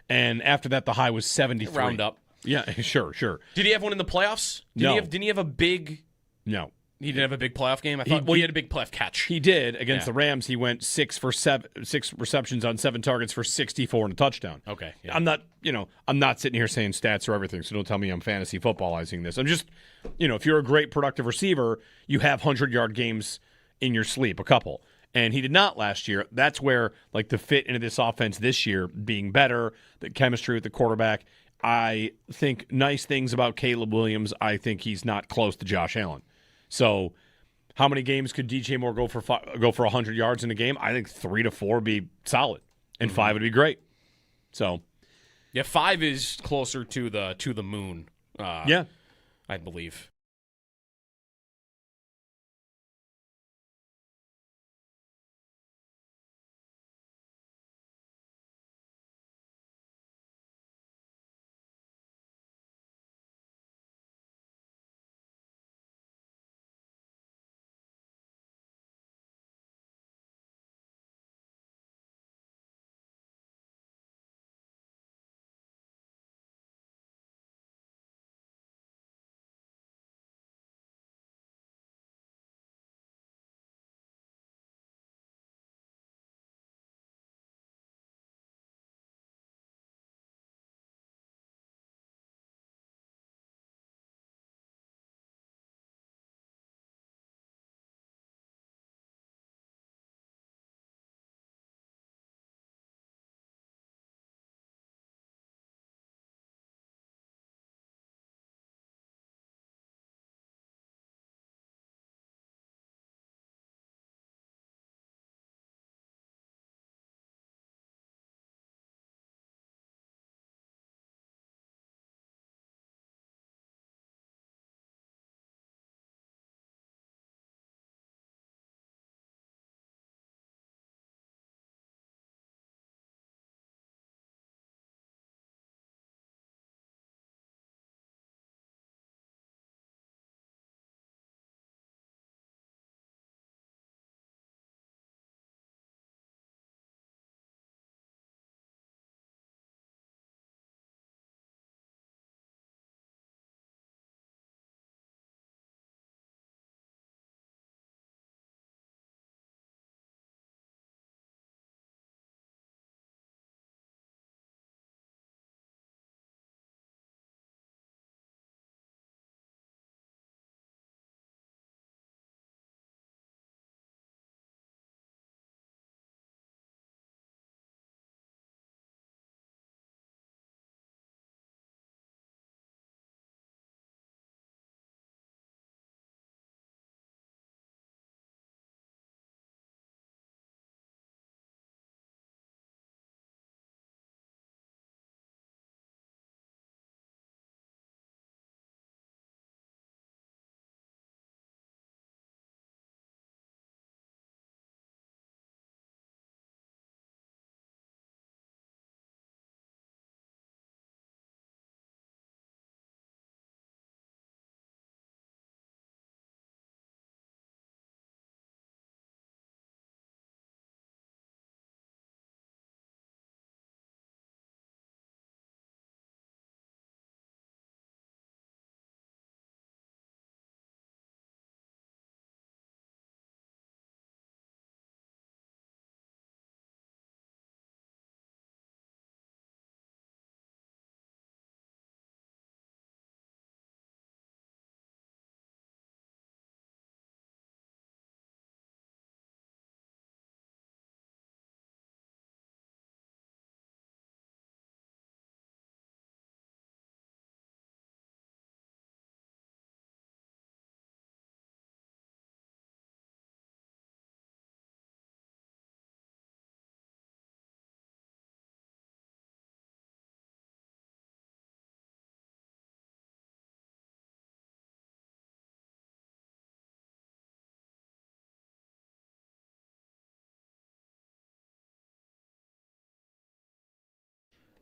And after that, the high was 73. Round up. Yeah, sure. Did he have one in the playoffs? No. Didn't he have a big... No. He didn't have a big playoff game? I thought. He had a big playoff catch. He did. Against the Rams, he went 6 receptions on 7 targets for 64 and a touchdown. Okay. Yeah. I'm not sitting here saying stats are everything, so don't tell me I'm fantasy footballizing this. I'm just, if you're a great productive receiver, you have 100-yard games in your sleep, a couple. And he did not last year. That's where, the fit into this offense this year being better, the chemistry with the quarterback. I think nice things about Caleb Williams. I think he's not close to Josh Allen. So, how many games could DJ Moore go for 100 yards in a game? I think 3 to 4 would be solid, and 5 would be great. So, yeah, 5 is closer to the moon. Yeah, I believe.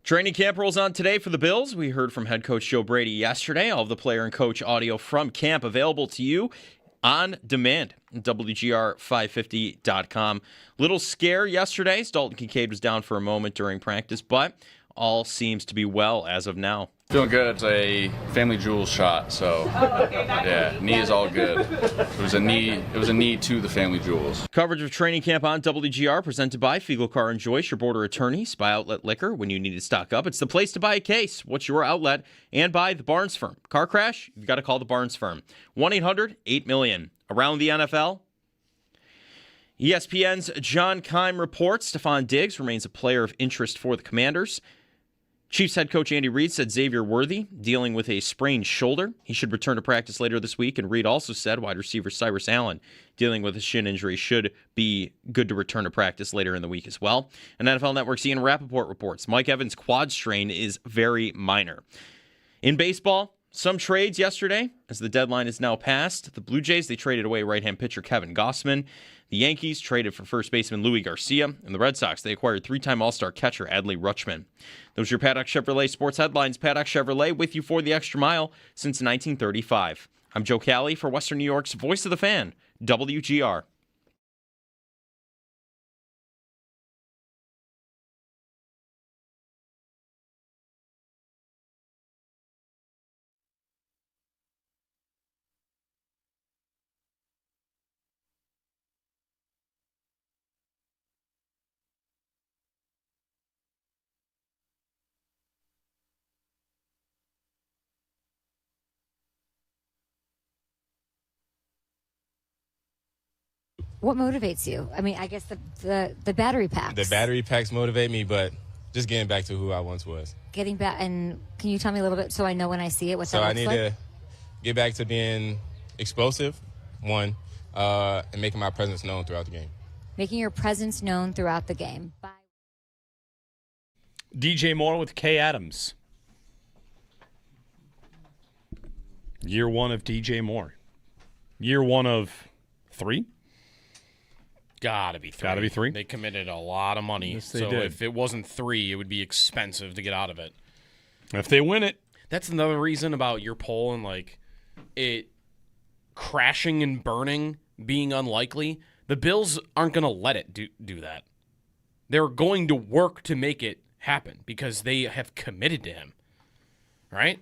Training camp rolls on today for the Bills. We heard from head coach Joe Brady yesterday. All of the player and coach audio from camp available to you on demand at WGR550.com. Little scare yesterday. Dalton Kincaid was down for a moment during practice, but all seems to be well as of now. Feeling good. It's a family jewels shot, so yeah, knee is all good. It was a knee to the family jewels. Coverage of training camp on WGR presented by Fiegel Car and Joyce, your border attorneys. By Outlet Liquor when you need to stock up. It's the place to buy a case. What's your outlet? And by the Barnes Firm. Car crash? You've got to call the Barnes Firm. 1-800-8-million. Around the NFL. ESPN's John Keim reports Stephon Diggs remains a player of interest for the Commanders. Chiefs head coach Andy Reid said Xavier Worthy dealing with a sprained shoulder. He should return to practice later this week. And Reid also said wide receiver Cyrus Allen dealing with a shin injury should be good to return to practice later in the week as well. And NFL Network's Ian Rappaport reports Mike Evans' quad strain is very minor. In baseball, some trades yesterday as the deadline is now passed. The Blue Jays, they traded away right-hand pitcher Kevin Gossman. The Yankees traded for first baseman Louis Garcia. And the Red Sox, they acquired three-time All-Star catcher Adley Rutschman. Those are your Paddock Chevrolet sports headlines. Paddock Chevrolet with you for the extra mile since 1935. I'm Joe Cali for Western New York's Voice of the Fan, WGR. What motivates you? I mean, I guess the battery packs. The battery packs motivate me, but just getting back to who I once was. Getting back, and can you tell me a little bit so I know when I see it what that looks like? So I need to get back to being explosive, and making my presence known throughout the game. Making your presence known throughout the game. Bye. DJ Moore with Kay Adams. Year one of DJ Moore. Year one of 3? Gotta be 3. Gotta be 3? They committed a lot of money. Yes, they so did. if it wasn't 3, it would be expensive to get out of it. If they win it. That's another reason about your poll and like it crashing and burning being unlikely. The Bills aren't going to let it do that. They're going to work to make it happen because they have committed to him. Right?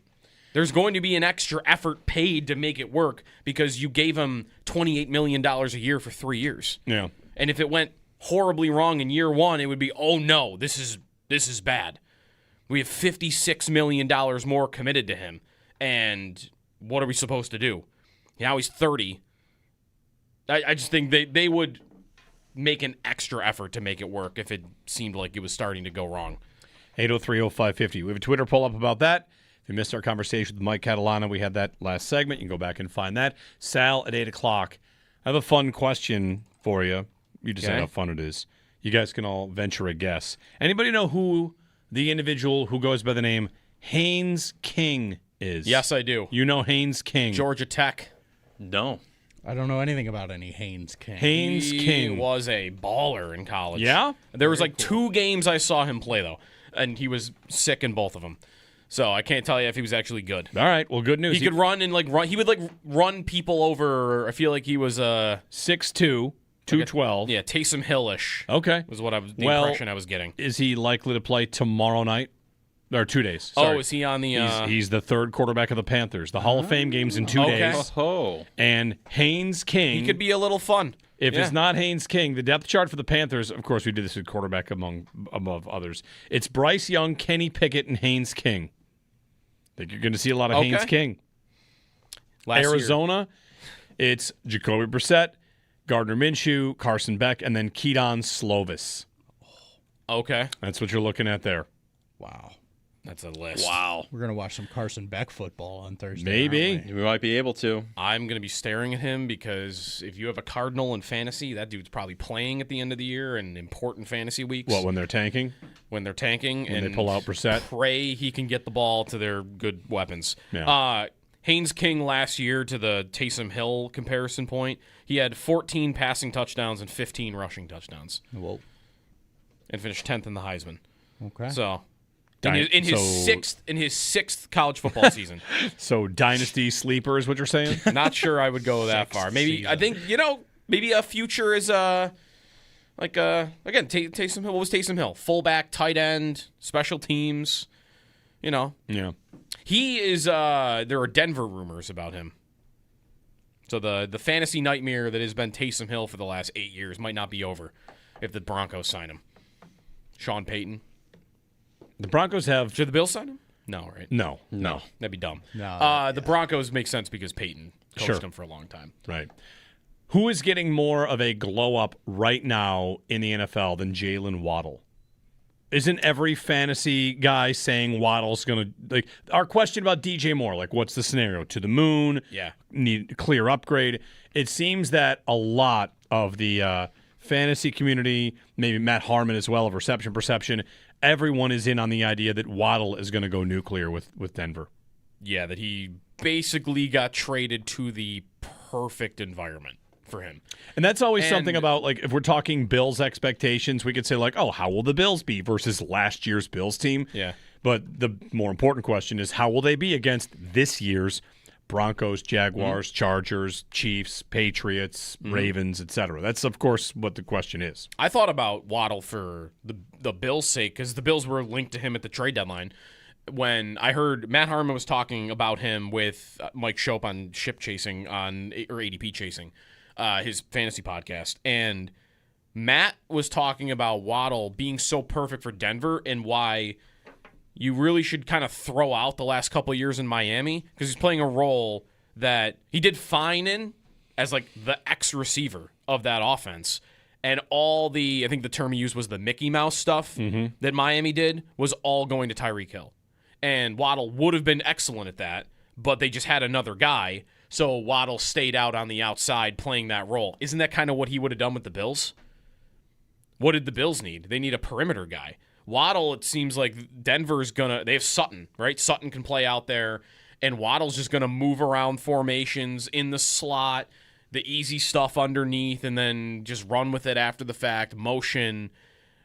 There's going to be an extra effort paid to make it work because you gave him $28 million a year for 3 years. Yeah. And if it went horribly wrong in year 1, it would be, oh no, this is bad. We have $56 million more committed to him. And what are we supposed to do? Now he's 30. I just think they would make an extra effort to make it work if it seemed like it was starting to go wrong. 803-0550. We have a Twitter poll up about that. If you missed our conversation with Mike Catalana, we had that last segment. You can go back and find that. Sal at 8 o'clock. I have a fun question for you. You decide how fun it is. You guys can all venture a guess. Anybody know who the individual who goes by the name Haynes King is? Yes, I do. You know Haynes King. Georgia Tech. No. I don't know anything about any Haynes King. Haynes King was a baller in college. Yeah? There was like 2 games I saw him play, though, and he was sick in both of them. So I can't tell you if he was actually good. All right, well, good news. He could run and he would run people over. I feel like he was 6'2", 212. Yeah, Taysom Hill-ish. Okay. Was what the impression I was getting. Is he likely to play tomorrow night? Or 2 days. Sorry. Oh, is he on the... He's the third quarterback of the Panthers. The Hall of Fame game's in 2 days. Oh. And Haynes King... He could be a little fun. If it's not Haynes King, the depth chart for the Panthers, of course, we did this with quarterback above others. It's Bryce Young, Kenny Pickett, and Haynes King. I think you're going to see a lot of Haynes King. Arizona, it's Jacoby Brissett, Gardner Minshew, Carson Beck, and then Keaton Slovis. Okay. That's what you're looking at there. Wow. That's a list. Wow. We're going to watch some Carson Beck football on Thursday. Maybe. aren't we? We might be able to. I'm going to be staring at him because if you have a Cardinal in fantasy, that dude's probably playing at the end of the year in important fantasy weeks. What, when they're tanking? When they're tanking. When and they pull out Brissett? Pray he can get the ball to their good weapons. Yeah. Haynes King last year, to the Taysom Hill comparison point, he had 14 passing touchdowns and 15 rushing touchdowns. Whoa. And finished 10th in the Heisman. Okay. So... in his sixth college football season. So dynasty sleeper is what you're saying? Not sure I would go that far. Maybe I think maybe a future is again Taysom Hill. What was Taysom Hill? Fullback, tight end, special teams. Yeah. He is. There are Denver rumors about him. So the fantasy nightmare that has been Taysom Hill for the last 8 years might not be over if the Broncos sign him. Sean Payton. The Broncos have. Should the Bills sign him? No, right? No. That'd be dumb. No, the Broncos make sense because Payton coached him for a long time. Right. Who is getting more of a glow up right now in the NFL than Jalen Waddle? Isn't every fantasy guy saying Waddle's going to like our question about DJ Moore? Like, what's the scenario? To the moon? Yeah. Need a clear upgrade. It seems that a lot of the fantasy community, maybe Matt Harmon as well of Reception Perception, everyone is in on the idea that Waddle is going to go nuclear with Denver. Yeah, that he basically got traded to the perfect environment for him. And that's always something about, like, if we're talking Bills expectations, we could say, like, oh, how will the Bills be versus last year's Bills team? Yeah. But the more important question is, how will they be against this year's Broncos, Jaguars, Chargers, Chiefs, Patriots, Ravens, etc.? That's, of course, what the question is. I thought about Waddle for the Bills' sake because the Bills were linked to him at the trade deadline. When I heard Matt Harmon was talking about him with Mike Shope on Ship Chasing or ADP Chasing, his fantasy podcast, and Matt was talking about Waddle being so perfect for Denver and why you really should kind of throw out the last couple of years in Miami because he's playing a role that he did fine in as like the ex-receiver of that offense. And all I think the term he used was the Mickey Mouse stuff that Miami did was all going to Tyreek Hill. And Waddle would have been excellent at that, but they just had another guy. So Waddle stayed out on the outside playing that role. Isn't that kind of what he would have done with the Bills? What did the Bills need? They need a perimeter guy. Waddle, it seems like Denver's they have Sutton, right? Sutton can play out there, and Waddle's just going to move around formations in the slot, the easy stuff underneath, and then just run with it after the fact, motion.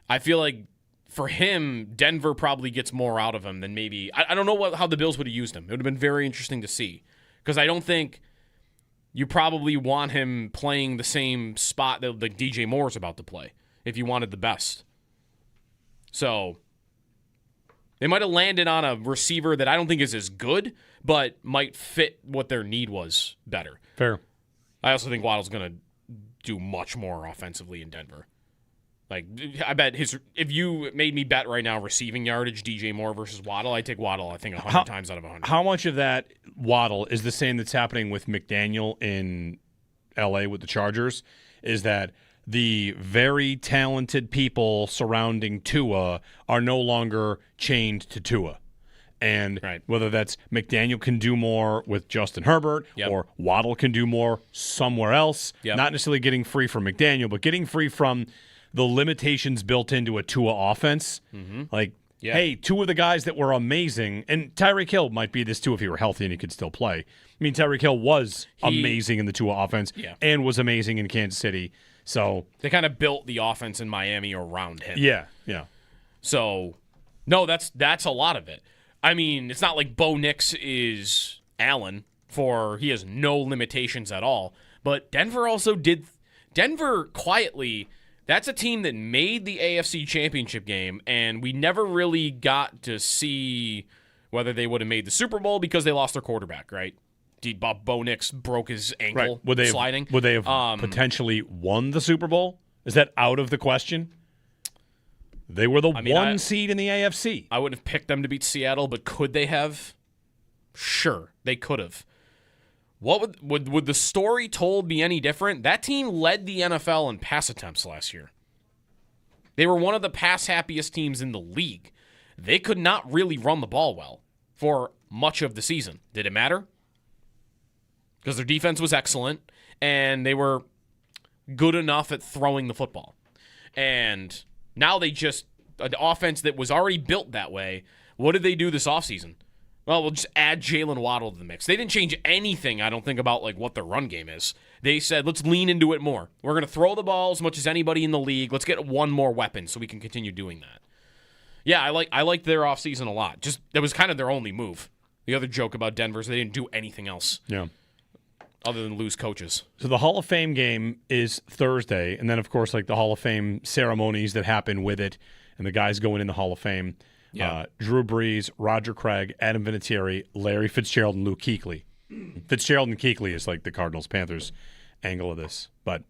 I feel like for him, Denver probably gets more out of him than maybe. I don't know how the Bills would have used him. It would have been very interesting to see. Because I don't think you probably want him playing the same spot that like DJ Moore's about to play if you wanted the best. So they might have landed on a receiver that I don't think is as good, but might fit what their need was better. Fair. I also think Waddle's going to do much more offensively in Denver. Like, I bet if you made me bet right now receiving yardage, DJ Moore versus Waddle, I'd take Waddle, I think, 100 times out of 100. How much of that Waddle is the same that's happening with McDaniel in L.A. with the Chargers? Is that the very talented people surrounding Tua are no longer chained to Tua. And whether that's McDaniel can do more with Justin Herbert or Waddle can do more somewhere else, not necessarily getting free from McDaniel, but getting free from the limitations built into a Tua offense. Like, hey, two of the guys that were amazing, and Tyreek Hill might be this too if he were healthy and he could still play. I mean, Tyreek Hill was amazing in the Tua offense and was amazing in Kansas City. So they kind of built the offense in Miami around him. Yeah. So, no, that's a lot of it. I mean, it's not like Bo Nix is Allen he has no limitations at all. But Denver also Denver quietly, that's a team that made the AFC Championship game, and we never really got to see whether they would have made the Super Bowl because they lost their quarterback, right? Bo Nix broke his ankle sliding. Would they have potentially won the Super Bowl? Is that out of the question? They were the one seed in the AFC. I wouldn't have picked them to beat Seattle, but could they have? Sure, they could have. What would the story told be any different? That team led the NFL in pass attempts last year. They were one of the pass happiest teams in the league. They could not really run the ball well for much of the season. Did it matter? Because their defense was excellent, and they were good enough at throwing the football. And now an offense that was already built that way, what did they do this offseason? Well, we'll just add Jalen Waddle to the mix. They didn't change anything, I don't think, about like what their run game is. They said, let's lean into it more. We're going to throw the ball as much as anybody in the league. Let's get one more weapon so we can continue doing that. Yeah, I liked their offseason a lot. Just that was kind of their only move. The other joke about Denver is they didn't do anything else. Yeah. Other than lose coaches. So the Hall of Fame game is Thursday, and then, of course, like the Hall of Fame ceremonies that happen with it, and the guys going in the Hall of Fame. Yeah. Drew Brees, Roger Craig, Adam Vinatieri, Larry Fitzgerald, and Luke Kuechly. Fitzgerald and Kuechly is like the Cardinals-Panthers angle of this. But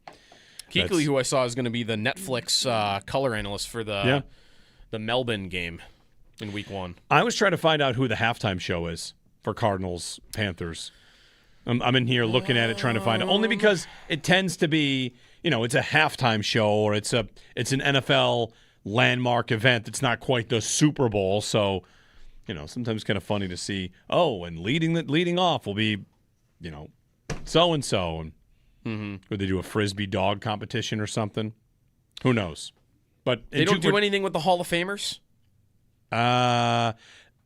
Kuechly, who I saw is going to be the Netflix color analyst for the Melbourne game in Week 1. I was trying to find out who the halftime show is for Cardinals-Panthers. I'm in here looking at it, trying to find it, only because it tends to be, it's a halftime show or it's an NFL landmark event. It's not quite the Super Bowl, so sometimes kind of funny to see. Oh, and leading off will be, so and so, and would they do a frisbee dog competition or something? Who knows? But they don't do anything with the Hall of Famers.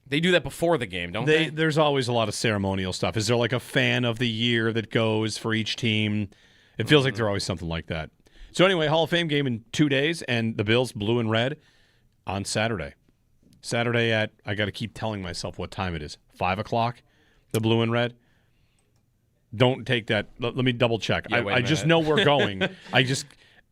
They do that before the game, don't they? There's always a lot of ceremonial stuff. Is there like a fan of the year that goes for each team? It feels like there's always something like that. So anyway, Hall of Fame game in 2 days, and the Bills blue and red on Saturday. Saturday at, I got to keep telling myself what time it is, 5 o'clock, the blue and red. Don't take that. Let me double check. Yeah, I just know we're going.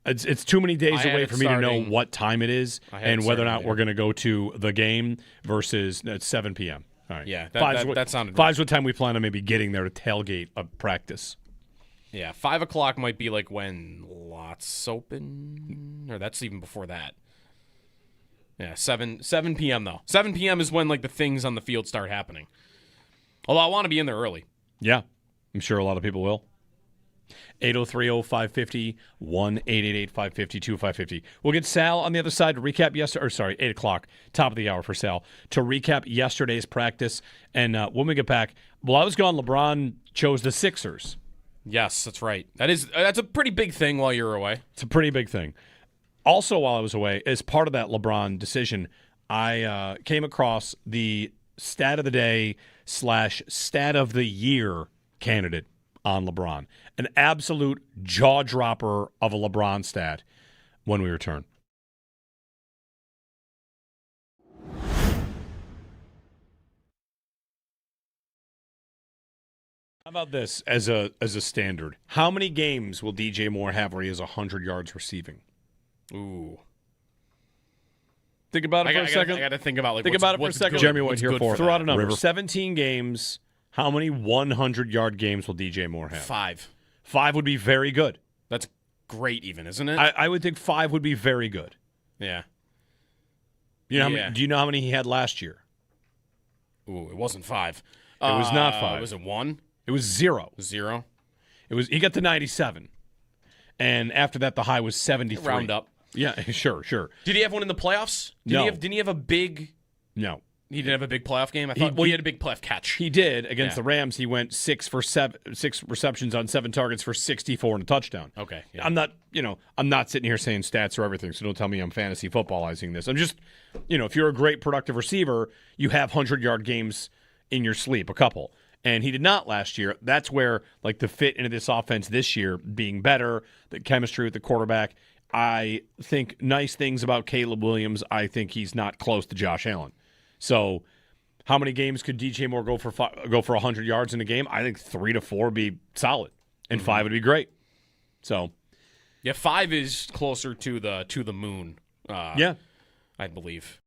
It's too many days away for me to know what time it is and whether or not we're going to go to the game versus it's 7 p.m. All right. Yeah, that sounded right. 5's what time we plan on maybe getting there to tailgate a practice. Yeah, 5 o'clock might be like when lots open, or that's even before that. Yeah, 7 p.m. though. 7 p.m. is when like the things on the field start happening. Although I want to be in there early. Yeah, I'm sure a lot of people will. 803-0550, 1-888-550-2550. We'll get Sal on the other side to recap 8 o'clock, top of the hour for Sal, to recap yesterday's practice. And when we get back, while I was gone, LeBron chose the Sixers. Yes, that's right. That's a pretty big thing while you're away. It's a pretty big thing. Also, while I was away, as part of that LeBron decision, I came across the stat of the day / stat of the year candidate on LeBron. An absolute jaw-dropper of a LeBron stat when we return. How about this as a standard? How many games will DJ Moore have where he has 100 yards receiving? Ooh. Think about it for a second. I got to think about it for a second. Jeremy White here for throw out a number. River. 17 games. How many 100-yard games will DJ Moore have? 5. 5 would be very good. That's great even, isn't it? I would think 5 would be very good. Yeah. Do you know how many he had last year? Ooh, it wasn't 5. It was not 5. Was it 1? It was 0. 0? He got to 97. And after that, the high was 73. Round up. Yeah, sure. Did he have one in the playoffs? No. Didn't he have a big... No. He didn't have a big playoff game? I thought he had a big playoff catch. He did. Against the Rams, he went 6 receptions on 7 targets for 64 and a touchdown. Okay. Yeah. I'm not sitting here saying stats or everything, so don't tell me I'm fantasy footballizing this. I'm just, if you're a great productive receiver, you have 100-yard games in your sleep, a couple. And he did not last year. That's where, like, the fit into this offense this year being better, the chemistry with the quarterback. I think nice things about Caleb Williams. I think he's not close to Josh Allen. So, how many games could DJ Moore go for 100 yards in a game? I think 3 to 4 would be solid, and 5 would be great. So, yeah, 5 is closer to the moon. I believe.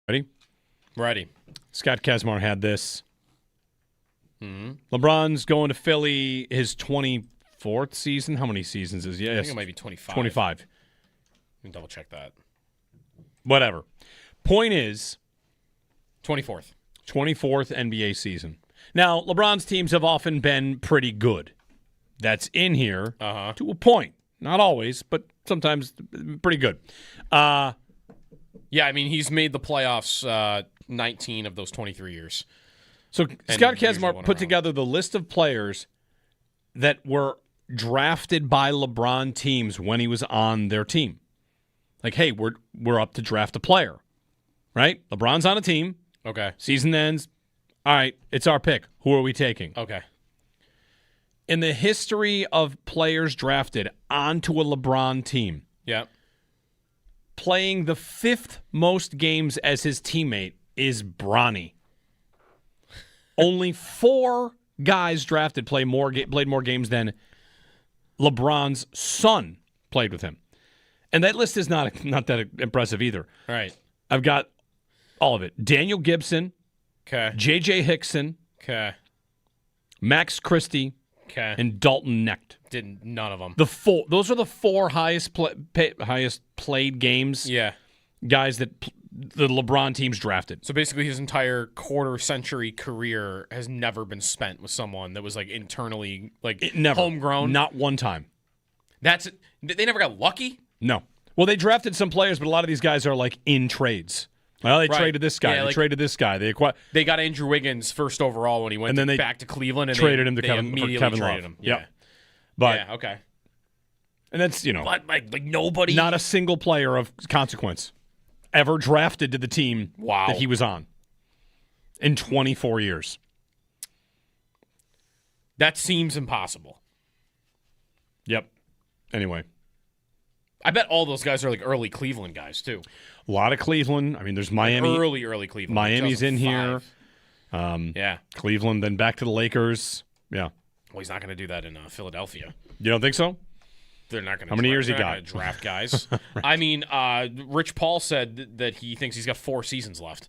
Ready? Ready. Scott Kesmar had this. LeBron's going to Philly his 24th season. How many seasons is he? I think it might be 25. 25. Let me double check that. Whatever. Point is, 24th. 24th NBA season. Now, LeBron's teams have often been pretty good. That's in here to a point. Not always, but sometimes pretty good. Yeah, I mean, he's made the playoffs 19 of those 23 years. So Scott Kesmar put together the list of players that were drafted by LeBron teams when he was on their team. Like, hey, we're up to draft a player, right? LeBron's on a team. Okay. Season ends. All right, it's our pick. Who are we taking? Okay. In the history of players drafted onto a LeBron team, Yeah. playing the 5th most games as his teammate is Bronny. Only 4 guys drafted played more games than LeBron's son played with him. And that list is not that impressive either. All right. I've got all of it. Daniel Gibson, Okay. J.J. Hickson, Okay. Max Christie, Okay. and Dalton Knecht. Did none of them. Those are the 4 highest played games. Yeah. Guys that the LeBron teams drafted. So basically, his entire quarter-century career has never been spent with someone that was like internally Never. homegrown. Not one time. They never got lucky. No. Well, they drafted some players, but a lot of these guys are like in trades. Well, they traded this guy. Yeah, they traded this guy. They got Andrew Wiggins first overall when he went And then they back to Cleveland, and traded him to they Kevin immediately Love. traded him. Yep. Yeah. But Yeah. Okay. and that's But like nobody. not a single player of consequence ever drafted to the team Wow. that he was on in 24 years. That seems impossible. Yep. Anyway, I bet all those guys are like early Cleveland guys too. a lot of Cleveland. I mean, there's Miami. Early Cleveland. Miami's in here. 2005. Yeah. Cleveland, then back to the Lakers. Yeah. Well, he's not going to do that in Philadelphia. You don't think so? They're not going to. How many years he got? Draft guys. Right. I mean, Rich Paul said that he thinks he's got 4 seasons left.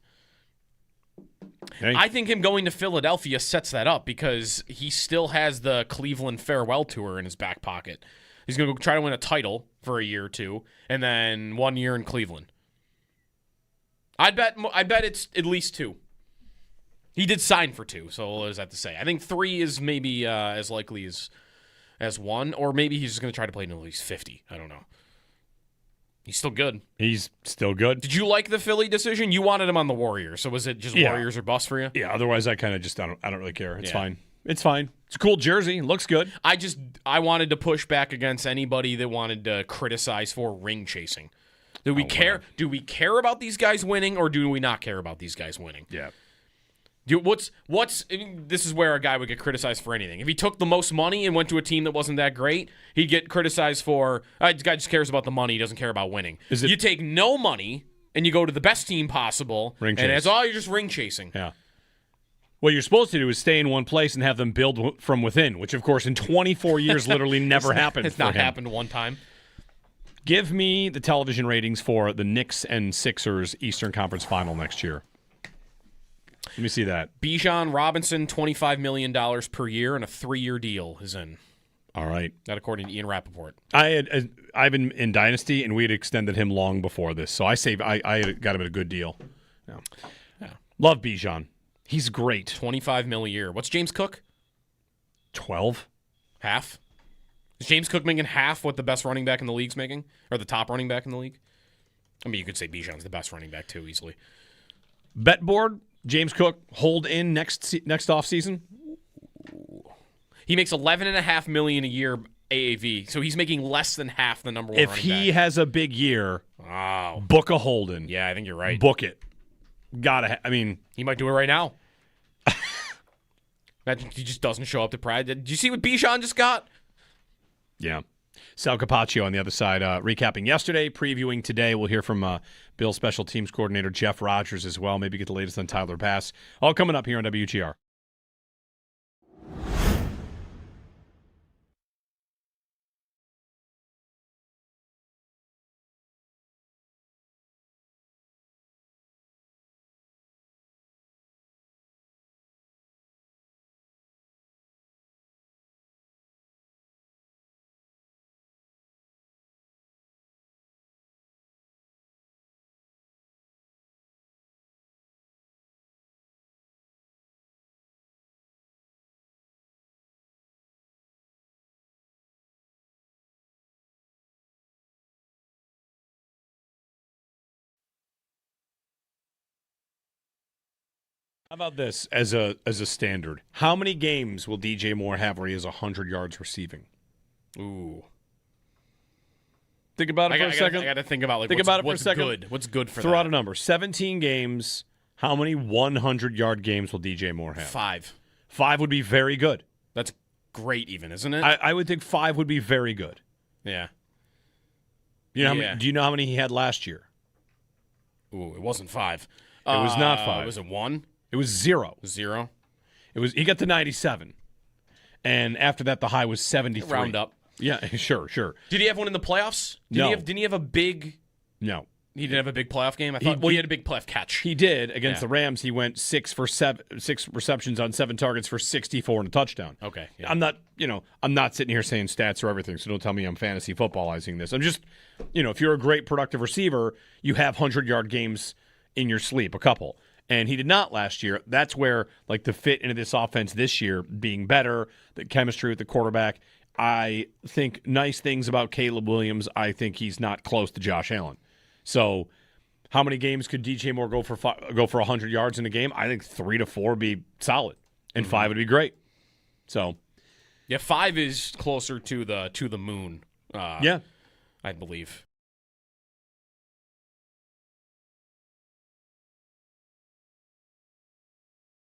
Hey. I think him going to Philadelphia sets that up because he still has the Cleveland farewell tour in his back pocket. He's going to try to win a title for a year or 2, and then 1 year in Cleveland. I bet it's at least 2. He did sign for 2, so what does that to say? I think 3 is maybe as likely as 1, or maybe he's just going to try to play until he's 50. I don't know. He's still good. He's still good. Did you like the Philly decision? You wanted him on the Warriors, so was it just Warriors or bust for you? Yeah, otherwise I kind of just I don't really care. It's fine. It's fine. It's a cool jersey. It looks good. I wanted to push back against anybody that wanted to criticize for ring chasing. Do we care? Wow. Do we care about these guys winning, or do we not care about these guys winning? Yeah. This is where a guy would get criticized for anything. If he took the most money and went to a team that wasn't that great, he'd get criticized for, this guy just cares about the money, he doesn't care about winning. You take no money and you go to the best team possible, and it's all you're just ring chasing. Yeah. What you're supposed to do is stay in one place and have them build from within, which, of course, in 24 years literally never happened. It's not happened one time. Give me the television ratings for the Knicks and Sixers Eastern Conference Final next year. Let me see that. Bijan Robinson, $25 million per year, and a 3-year deal is in. All right. That according to Ian Rappaport. I've been in Dynasty, and we had extended him long before this, so I got him at a good deal. Yeah. Love Bijan. He's great. $25 million a year. What's James Cook? 12. Half? Is James Cook making half what the best running back in the league's making? Or the top running back in the league? I mean, you could say Bijan's the best running back, too, easily. Bet board, James Cook, hold in next offseason? He makes $11.5 million a year AAV, so he's making less than half the number one if running back. He has a big year, book a hold-in. Yeah, I think you're right. Book it. He might do it right now. Imagine he just doesn't show up to Pride. Did you see what Bijan just got? Yeah. Sal Capaccio on the other side, recapping yesterday, previewing today. We'll hear from Bill's special teams coordinator, Jeff Rogers, as well. Maybe get the latest on Tyler Bass. All coming up here on WGR. How about this as a standard? How many games will DJ Moore have where he has 100 yards receiving? Ooh. Think about it for a second. I got to think about what's good. What's good for Throw that? out a number. 17 games. How many 100-yard games will DJ Moore have? 5. 5 would be very good. That's great, even, isn't it? I would think 5 would be very good. Yeah. You know do you know how many he had last year? Ooh, it wasn't 5. It was not 5. Was it 1? It was 0. 0? He got to 97. And after that, the high was 73. Round up. Yeah, sure. Did he have one in the playoffs? No. Didn't he have a big... No. He didn't have a big playoff game? I thought he had a big playoff catch. He did. Against the Rams, he went 6 receptions on 7 targets for 64 and a touchdown. Okay. Yeah. I'm not sitting here saying stats are everything, so don't tell me I'm fantasy footballizing this. I'm just, if you're a great productive receiver, you have 100-yard games in your sleep, a couple. And he did not last year. That's where, the fit into this offense this year being better, the chemistry with the quarterback. I think nice things about Caleb Williams. I think he's not close to Josh Allen. So, how many games could DJ Moore go for 100 yards in a game? I think 3 to 4 would be solid, and 5 would be great. So, yeah, 5 is closer to the moon. Yeah, I believe.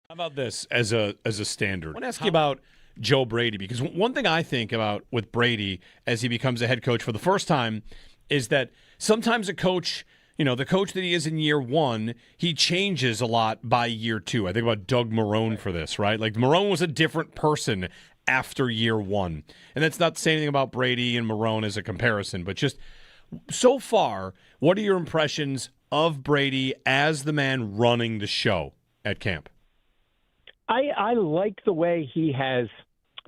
How about this as a standard? I want to ask you about Joe Brady, because one thing I think about with Brady as he becomes a head coach for the first time is that sometimes a coach, the coach that he is in year 1, he changes a lot by year 2. I think about Doug Marrone for this, right? Marrone was a different person after year 1. And that's not to say anything about Brady and Marrone as a comparison, but just so far, what are your impressions of Brady as the man running the show at camp? I like the way he has,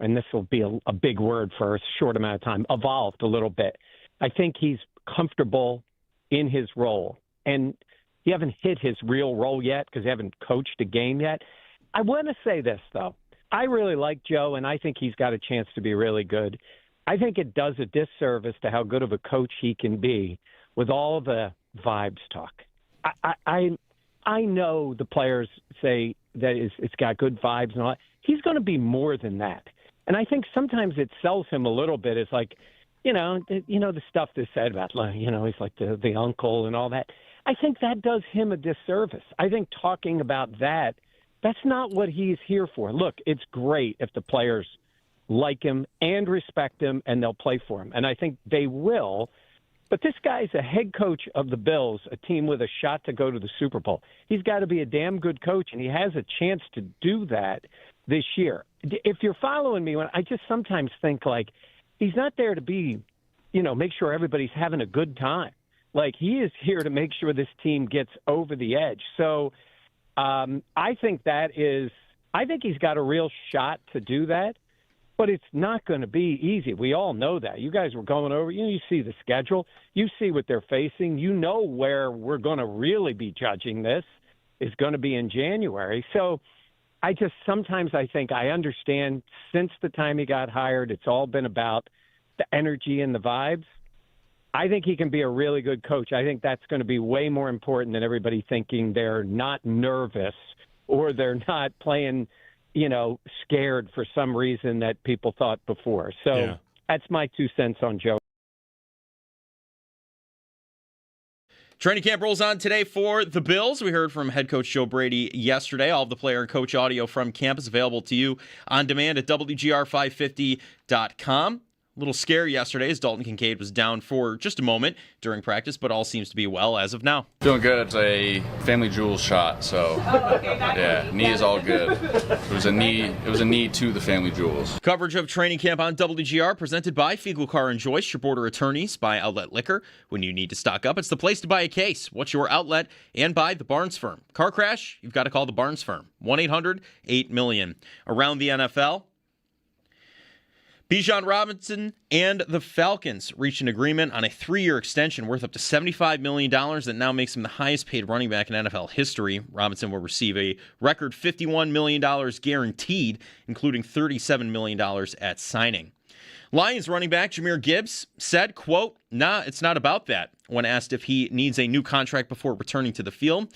and this will be a big word for a short amount of time, evolved a little bit. I think he's comfortable in his role. And he haven't hit his real role yet because he haven't coached a game yet. I want to say this, though. I really like Joe, and I think he's got a chance to be really good. I think it does a disservice to how good of a coach he can be with all the vibes talk. I know the players say that it's got good vibes and all that. He's going to be more than that. And I think sometimes it sells him a little bit. It's like, the stuff that's said about, he's like the uncle and all that. I think that does him a disservice. I think talking about that's not what he's here for. Look, it's great if the players like him and respect him and they'll play for him. And I think they will. But this guy's a head coach of the Bills, a team with a shot to go to the Super Bowl. He's got to be a damn good coach, and he has a chance to do that this year. If you're following me, I just sometimes think, he's not there to be, make sure everybody's having a good time. He is here to make sure this team gets over the edge. So I think he's got a real shot to do that. But it's not going to be easy. We all know that. You guys were going over, you see the schedule. You see what they're facing. You know where we're going to really be judging this is going to be in January. So sometimes I think I understand since the time he got hired, it's all been about the energy and the vibes. I think he can be a really good coach. I think that's going to be way more important than everybody thinking they're not nervous or they're not playing – scared for some reason that people thought before. So That's my 2 cents on Joe. Training camp rolls on today for the Bills. We heard from head coach Joe Brady yesterday. All of the player and coach audio from camp is available to you on demand at WGR550.com. A little scary yesterday as Dalton Kincaid was down for just a moment during practice, but all seems to be well as of now. Feeling good. It's a family jewels shot, so knee is all good. It was a knee to the family jewels. Coverage of training camp on WGR presented by Fiegel Car and Joyce, your border attorneys, by Outlet Liquor. When you need to stock up, it's the place to buy a case. What's your outlet? And by the Barnes Firm. Car crash? You've got to call the Barnes Firm. 1-800-8-million. Around the NFL, Bijan Robinson and the Falcons reached an agreement on a 3-year extension worth up to $75 million that now makes him the highest-paid running back in NFL history. Robinson will receive a record $51 million guaranteed, including $37 million at signing. Lions running back Jahmyr Gibbs said, quote, "Nah, it's not about that," when asked if he needs a new contract before returning to the field.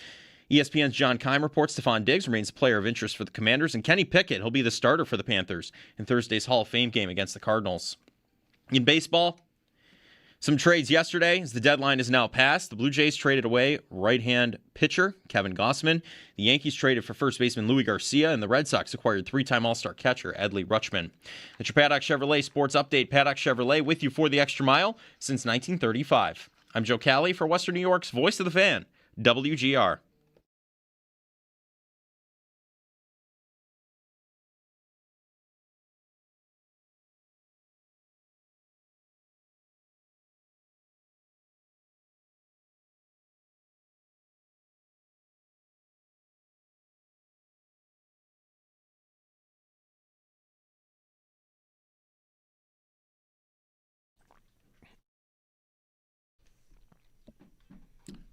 ESPN's John Keim reports Stephon Diggs remains a player of interest for the Commanders, and Kenny Pickett, he'll be the starter for the Panthers in Thursday's Hall of Fame game against the Cardinals. In baseball, some trades yesterday as the deadline is now passed. The Blue Jays traded away right-hand pitcher Kevin Gossman. The Yankees traded for first baseman Louis Garcia, and the Red Sox acquired three-time All-Star catcher Adley Rutschman. It's your Paddock Chevrolet Sports Update. Paddock Chevrolet with you for the extra mile since 1935. I'm Joe Cali for Western New York's Voice of the Fan, WGR.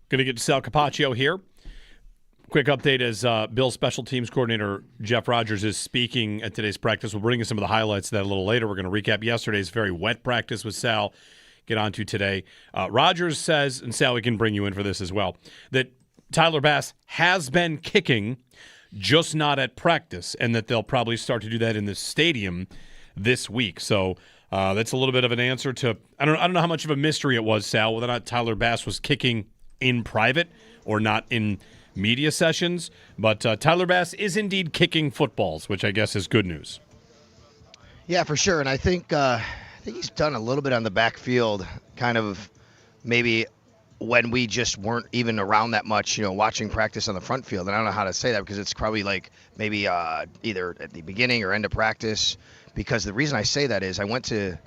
Going to get to Sal Capaccio here. Quick update as Bill's special teams coordinator Jeff Rogers is speaking at today's practice. We'll bring you some of the highlights of that a little later. We're going to recap yesterday's very wet practice with Sal. Get on to today. Rogers says, and Sal, we can bring you in for this as well, that Tyler Bass has been kicking, just not at practice, and that they'll probably start to do that in the stadium this week. So that's a little bit of an answer to I don't know how much of a mystery it was, Sal, whether or not Tyler Bass was kicking in private or not in media sessions, but Tyler Bass is indeed kicking footballs, which I guess is good news. Yeah, for sure, and I think he's done a little bit on the backfield, kind of maybe when we just weren't even around that much, watching practice on the front field. And I don't know how to say that because it's probably like maybe either at the beginning or end of practice. Because the reason I say that is I went to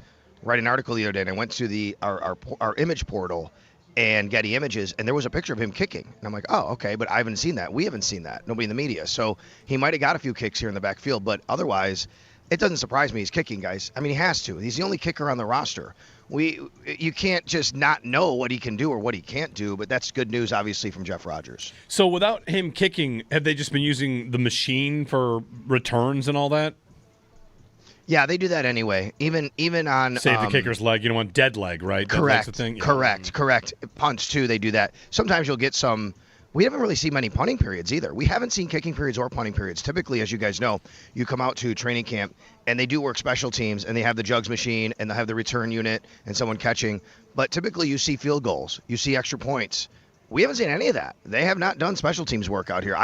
write an article the other day, and I went to our image portal and Getty Images, and there was a picture of him kicking. And I'm like, oh, okay, but I haven't seen that. We haven't seen that. Nobody in the media. So he might have got a few kicks here in the backfield, but otherwise, it doesn't surprise me he's kicking, guys. I mean, he has to. He's the only kicker on the roster. You can't just not know what he can do or what he can't do, but that's good news, obviously, from Jeff Rogers. So without him kicking, have they just been using the machine for returns and all that? Yeah, they do that anyway. Even on save the kicker's leg, you don't want dead leg, right? Correct. That's the thing. Yeah. Correct. Punts too, they do that. Sometimes you'll get some. We haven't really seen many punting periods either. We haven't seen kicking periods or punting periods. Typically, as you guys know, you come out to training camp and they do work special teams and they have the jugs machine and they have the return unit and someone catching. But typically, you see field goals, you see extra points. We haven't seen any of that. They have not done special teams work out here.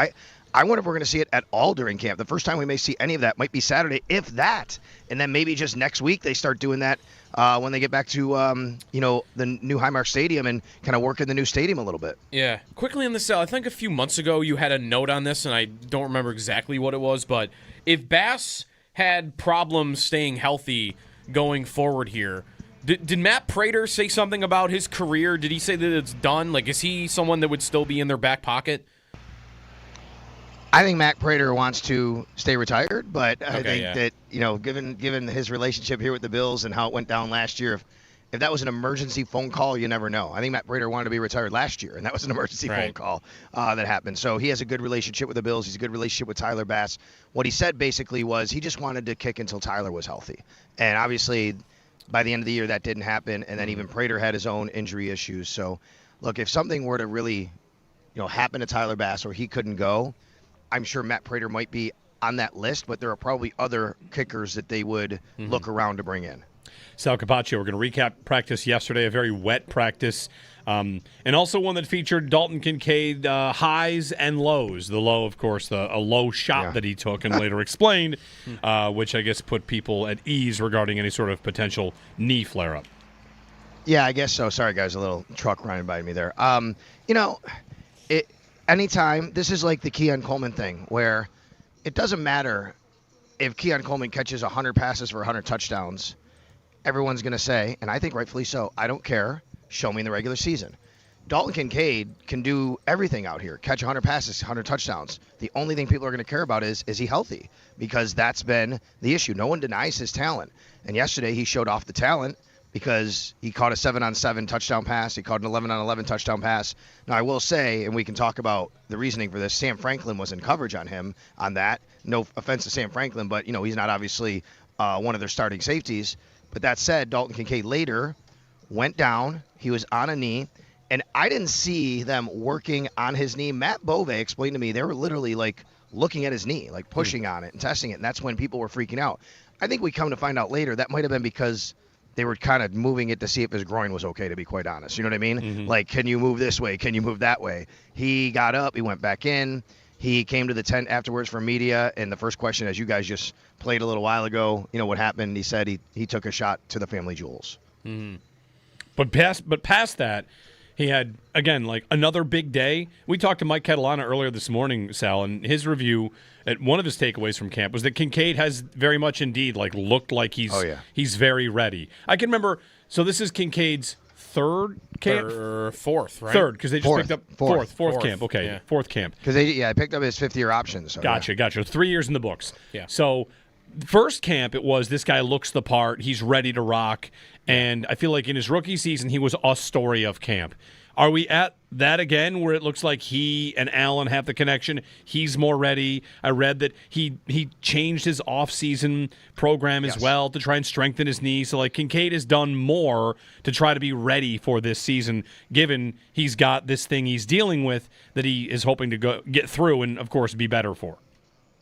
I wonder if we're going to see it at all during camp. The first time we may see any of that might be Saturday, if that. And then maybe just next week they start doing that when they get back to, the new Highmark Stadium and kind of work in the new stadium a little bit. Yeah. Quickly on this, Sal, I think a few months ago you had a note on this, and I don't remember exactly what it was, but if Bass had problems staying healthy going forward here, did Matt Prater say something about his career? Did he say that it's done? Like, is he someone that would still be in their back pocket? I think Matt Prater wants to stay retired, but I think that, given his relationship here with the Bills and how it went down last year, if that was an emergency phone call, you never know. I think Matt Prater wanted to be retired last year, and that was an emergency phone call that happened. So he has a good relationship with the Bills. He's a good relationship with Tyler Bass. What he said basically was he just wanted to kick until Tyler was healthy. And obviously, by the end of the year, that didn't happen, and then even Prater had his own injury issues. So, look, if something were to really, happen to Tyler Bass or he couldn't go, I'm sure Matt Prater might be on that list, but there are probably other kickers that they would look around to bring in. Sal Capaccio, we're going to recap practice yesterday, a very wet practice, and also one that featured Dalton Kincaid highs and lows. The low, of course, a low shot that he took and later explained, which I guess put people at ease regarding any sort of potential knee flare-up. Yeah, I guess so. Sorry, guys, a little truck running by me there. Anytime, this is like the Keon Coleman thing, where it doesn't matter if Keon Coleman catches 100 passes for 100 touchdowns. Everyone's going to say, and I think rightfully so, I don't care. Show me in the regular season. Dalton Kincaid can do everything out here. Catch 100 passes, 100 touchdowns. The only thing people are going to care about is he healthy? Because that's been the issue. No one denies his talent. And yesterday he showed off the talent because he caught a 7-on-7 touchdown pass. He caught an 11-on-11 touchdown pass. Now, I will say, and we can talk about the reasoning for this, Sam Franklin was in coverage on him on that. No offense to Sam Franklin, but, he's not obviously one of their starting safeties. But that said, Dalton Kincaid later went down. He was on a knee, And I didn't see them working on his knee. Matt Bove explained to me they were literally like looking at his knee, like pushing on it and testing it. And that's when people were freaking out. I think we come to find out later that might have been because they were kind of moving it to see if his groin was okay, to be quite honest. You know what I mean? Like, can you move this way? Can you move that way? He got up. He went back in. He came to the tent afterwards for media. And the first question, as you guys just played a little while ago, you know what happened? He said he took a shot to the family jewels. But past that, he had, again, like another big day. We talked to Mike Catalana earlier this morning, Sal, and his review at one of his takeaways from camp was that Kincaid has very much indeed like looked like he's very ready. I can remember. So this is Kincaid's third camp, or fourth, right? Third, because they just picked up fourth camp. Okay, yeah. Fourth camp. Because I picked up his fifth-year option. So Gotcha. 3 years in the books. Yeah. So first camp, it was this guy looks the part. He's ready to rock. And I feel like in his rookie season, he was a story of camp. Are we at that again where it looks like he and Allen have the connection? He's more ready. I read that he changed his offseason program as well to try and strengthen his knee. So, like, Kincaid has done more to try to be ready for this season, given he's got this thing he's dealing with that he is hoping to get through and, of course, be better for.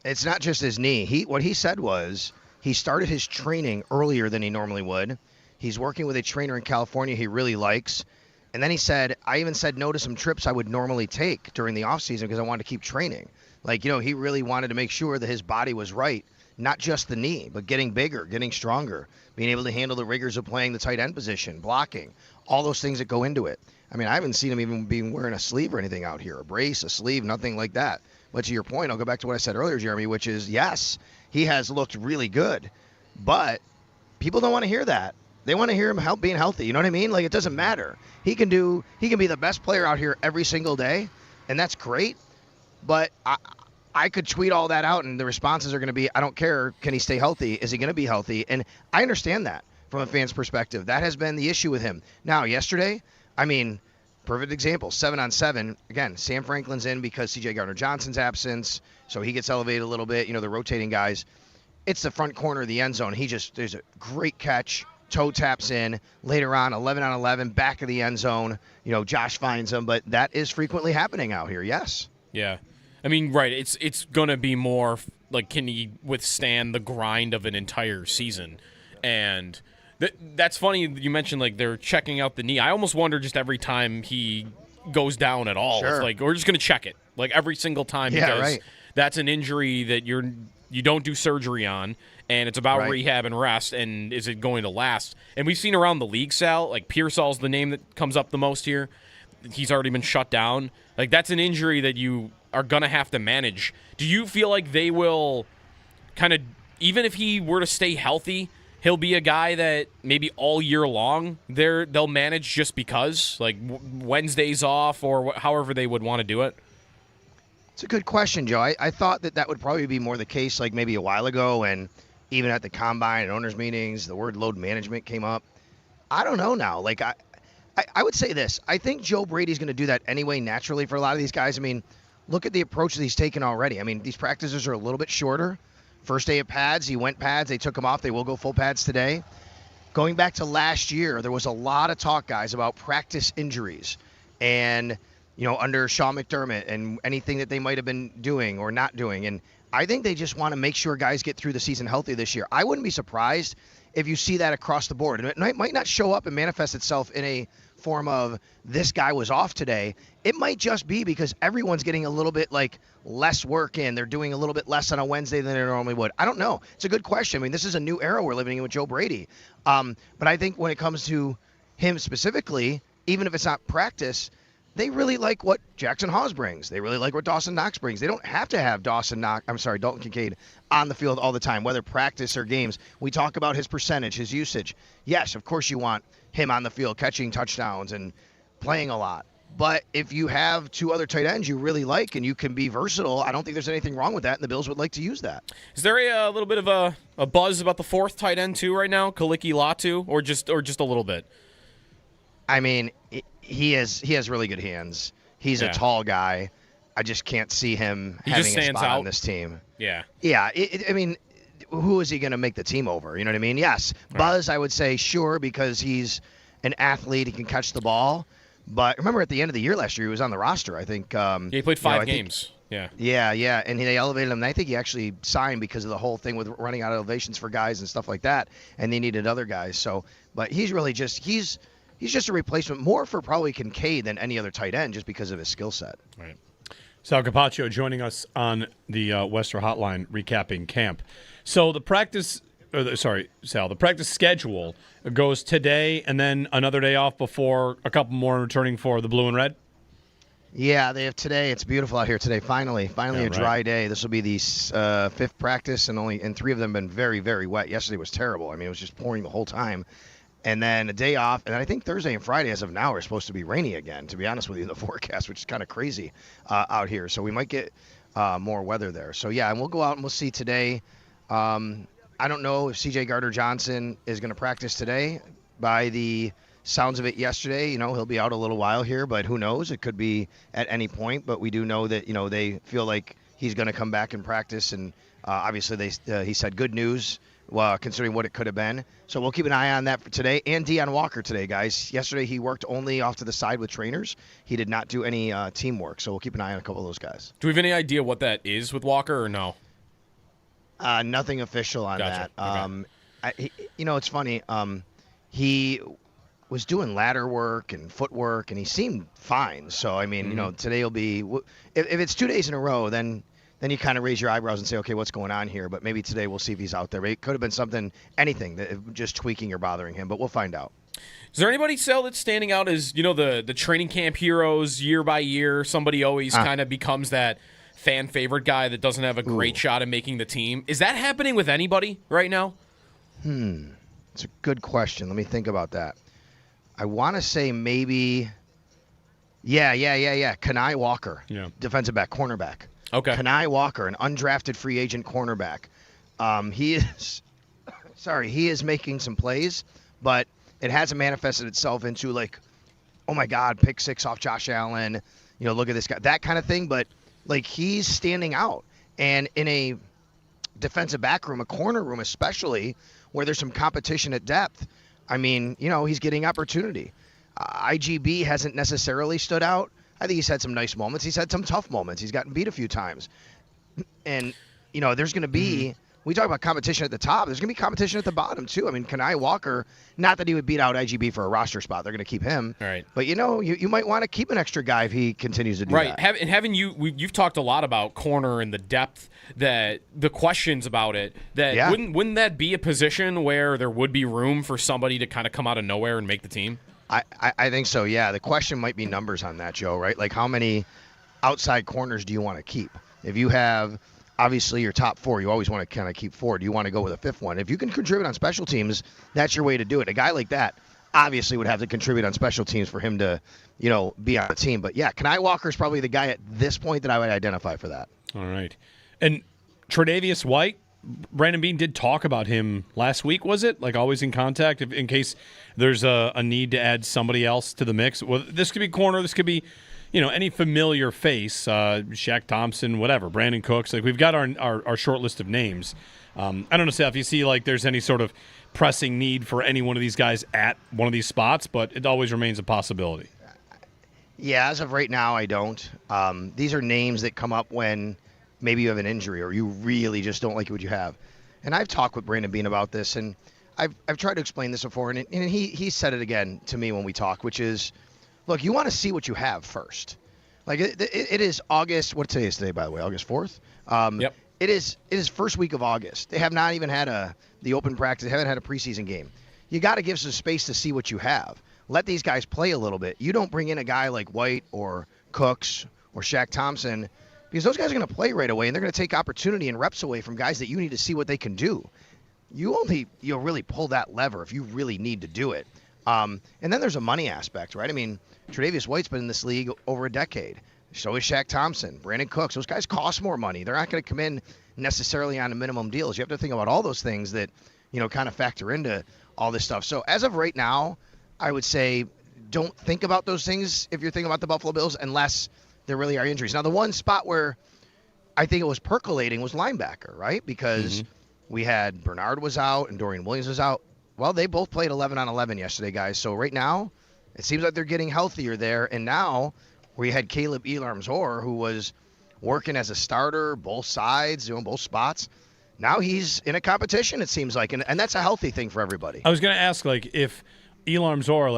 It's not just his knee. What he said was he started his training earlier than he normally would. He's working with a trainer in California he really likes. And then he said, I even said no to some trips I would normally take during the offseason because I wanted to keep training. Like, you know, he really wanted to make sure that his body was right, not just the knee, but getting bigger, getting stronger, being able to handle the rigors of playing the tight end position, blocking, all those things that go into it. I mean, I haven't seen him even being wearing a sleeve or anything out here, a brace, a sleeve, nothing like that. But to your point, I'll go back to what I said earlier, Jeremy, which is, yes, he has looked really good, but people don't want to hear that. They want to hear him being healthy. You know what I mean? Like, it doesn't matter. He can be the best player out here every single day, and that's great. But I could tweet all that out, and the responses are going to be, I don't care. Can he stay healthy? Is he going to be healthy? And I understand that from a fan's perspective. That has been the issue with him. Now, yesterday, I mean, perfect example, 7-on-7. Again, Sam Franklin's in because C.J. Gardner-Johnson's absence, so he gets elevated a little bit. You know, the rotating guys. It's the front corner of the end zone. There's a great catch. Toe taps in. Later on, 11-on-11, back of the end zone. You know, Josh finds him, but that is frequently happening out here, yes. Yeah. I mean, right, it's going to be more like, can he withstand the grind of an entire season? And that's funny you mentioned, like, they're checking out the knee. I almost wonder just every time he goes down at all. Sure. It's like, we're just going to check it, like, every single time because that's an injury that you don't do surgery on. And it's about rehab and rest, and is it going to last? And we've seen around the league, Sal, like Pearsall's the name that comes up the most here. He's already been shut down. Like, that's an injury that you are going to have to manage. Do you feel like they will kind of, even if he were to stay healthy, he'll be a guy that maybe all year long they'll manage just because? Like, Wednesdays off or however they would want to do it? It's a good question, Joe. I thought that would probably be more the case like maybe a while ago, and even at the combine and owners meetings, the word load management came up. I don't know now. Like, I would say this. I think Joe Brady's going to do that anyway naturally for a lot of these guys. I mean, look at the approach that he's taken already. I mean, these practices are a little bit shorter. First day of pads, he went pads. They took him off. They will go full pads today. Going back to last year, there was a lot of talk, guys, about practice injuries. And, you know, under Sean McDermott and anything that they might have been doing or not doing. And I think they just want to make sure guys get through the season healthy this year. I wouldn't be surprised if you see that across the board. And it might not show up and manifest itself in a form of this guy was off today. It might just be because everyone's getting a little bit like less work in. They're doing a little bit less on a Wednesday than they normally would. I don't know. It's a good question. I mean, this is a new era we're living in with Joe Brady. But I think when it comes to him specifically, even if it's not practice, they really like what Jackson Hawes brings. They really like what Dawson Knox brings. They don't have to have Dalton Kincaid on the field all the time, whether practice or games. We talk about his percentage, his usage. Yes, of course you want him on the field catching touchdowns and playing a lot. But if you have two other tight ends you really like and you can be versatile, I don't think there's anything wrong with that, and the Bills would like to use that. Is there a little bit of a buzz about the fourth tight end too right now, Kaliki Latu, or just a little bit? I mean, he has really good hands. He's a tall guy. I just can't see him having a spot on this team. Yeah. Yeah. I mean, who is he going to make the team over? You know what I mean? Yes. Buzz, I would say, sure, because he's an athlete. He can catch the ball. But remember, at the end of the year last year, he was on the roster. I think. He played 5 games. Yeah. Yeah, and they elevated him. And I think he actually signed because of the whole thing with running out of elevations for guys and stuff like that, and they needed other guys. So, but he's really he's just a replacement more for probably Kincaid than any other tight end, just because of his skill set. Right. Sal Capaccio joining us on the Western Hotline, recapping camp. So the practice schedule goes today and then another day off before a couple more returning for the blue and red? Yeah, they have today. It's beautiful out here today. Finally a dry day. This will be the 5th practice, and 3 of them have been very, very wet. Yesterday was terrible. I mean, it was just pouring the whole time. And then a day off, and then I think Thursday and Friday, as of now, are supposed to be rainy again, to be honest with you, the forecast, which is kind of crazy out here. So we might get more weather there. So, yeah, and we'll go out and we'll see today. I don't know if C.J. Gardner-Johnson is going to practice today. By the sounds of it yesterday, he'll be out a little while here, but who knows? It could be at any point. But we do know that, they feel like he's going to come back and practice. And obviously, he said good news. Considering what it could have been. So we'll keep an eye on that for today. And Deion Walker today, guys. Yesterday he worked only off to the side with trainers. He did not do any teamwork. So we'll keep an eye on a couple of those guys. Do we have any idea what that is with Walker or no? Nothing official on Gotcha. that. It's funny. He was doing ladder work and footwork, and he seemed fine. So, I mean, today will be – if it's 2 days in a row, then you kind of raise your eyebrows and say, okay, what's going on here? But maybe today we'll see if he's out there. It could have been anything, that just tweaking or bothering him, but we'll find out. Is there anybody, Sal, that's standing out as, the training camp heroes year by year? Somebody always kind of becomes that fan favorite guy that doesn't have a great shot at making the team. Is that happening with anybody right now? It's a good question. Let me think about that. I want to say maybe, yeah. Kenai Walker, defensive back, cornerback. Okay. Kenai Walker, an undrafted free agent cornerback. He is making some plays, but it hasn't manifested itself into like, oh my God, pick 6 off Josh Allen. Look at this guy, that kind of thing. But like, he's standing out, and in a defensive back room, a corner room especially, where there's some competition at depth. I mean, he's getting opportunity. IGB hasn't necessarily stood out. I think he's had some nice moments. He's had some tough moments. He's gotten beat a few times. And, there's going to be, we talk about competition at the top, there's going to be competition at the bottom, too. I mean, Kenai Walker, not that he would beat out IGB for a roster spot. They're going to keep him. Right. But, you might want to keep an extra guy if he continues to do that. Right. You've talked a lot about corner and the depth, that the questions about it, that wouldn't that be a position where there would be room for somebody to kind of come out of nowhere and make the team? I think so, yeah. The question might be numbers on that, Joe, right? Like, how many outside corners do you want to keep? If you have, obviously, your top 4, you always want to kind of keep 4. Do you want to go with a 5th one? If you can contribute on special teams, that's your way to do it. A guy like that obviously would have to contribute on special teams for him to, be on the team. But, yeah, Kenai Walker is probably the guy at this point that I would identify for that. All right. And Tre'Davious White, Brandon Beane did talk about him last week, was it? Like, always in contact in case there's a need to add somebody else to the mix. Well, this could be corner. This could be, any familiar face, Shaq Thompson, whatever, Brandon Cooks. Like, we've got our short list of names. I don't know, Sal, if you see like there's any sort of pressing need for any one of these guys at one of these spots, but it always remains a possibility. Yeah, as of right now, I don't. These are names that come up when maybe you have an injury or you really just don't like what you have. And I've talked with Brandon Beane about this, and I've tried to explain this before, and he said it again to me when we talk, which is, look, you want to see what you have first. Like, it is August. What today is today, by the way? August 4th? Yep. It is first week of August. They have not even had the open practice. They haven't had a preseason game. You got to give some space to see what you have. Let these guys play a little bit. You don't bring in a guy like White or Cooks or Shaq Thompson, because those guys are going to play right away, and they're going to take opportunity and reps away from guys that you need to see what they can do. You'll really pull that lever if you really need to do it. And then there's a money aspect, right? I mean, Tre'Davious White's been in this league over a decade. So is Shaq Thompson, Brandon Cooks. Those guys cost more money. They're not going to come in necessarily on minimum deals. You have to think about all those things that, kind of factor into all this stuff. So as of right now, I would say don't think about those things if you're thinking about the Buffalo Bills unless there really are injuries. Now, the one spot where I think it was percolating was linebacker, right? Because we had Bernard was out and Dorian Williams was out. Well, they both played 11 on 11 yesterday, guys. So right now, It seems like they're getting healthier there. And now we had Caleb Elarm-Zor, who was working as a starter, both sides, both spots. Now he's in a competition, it seems like, and that's a healthy thing for everybody. I was going to ask, if Elarm-Zor,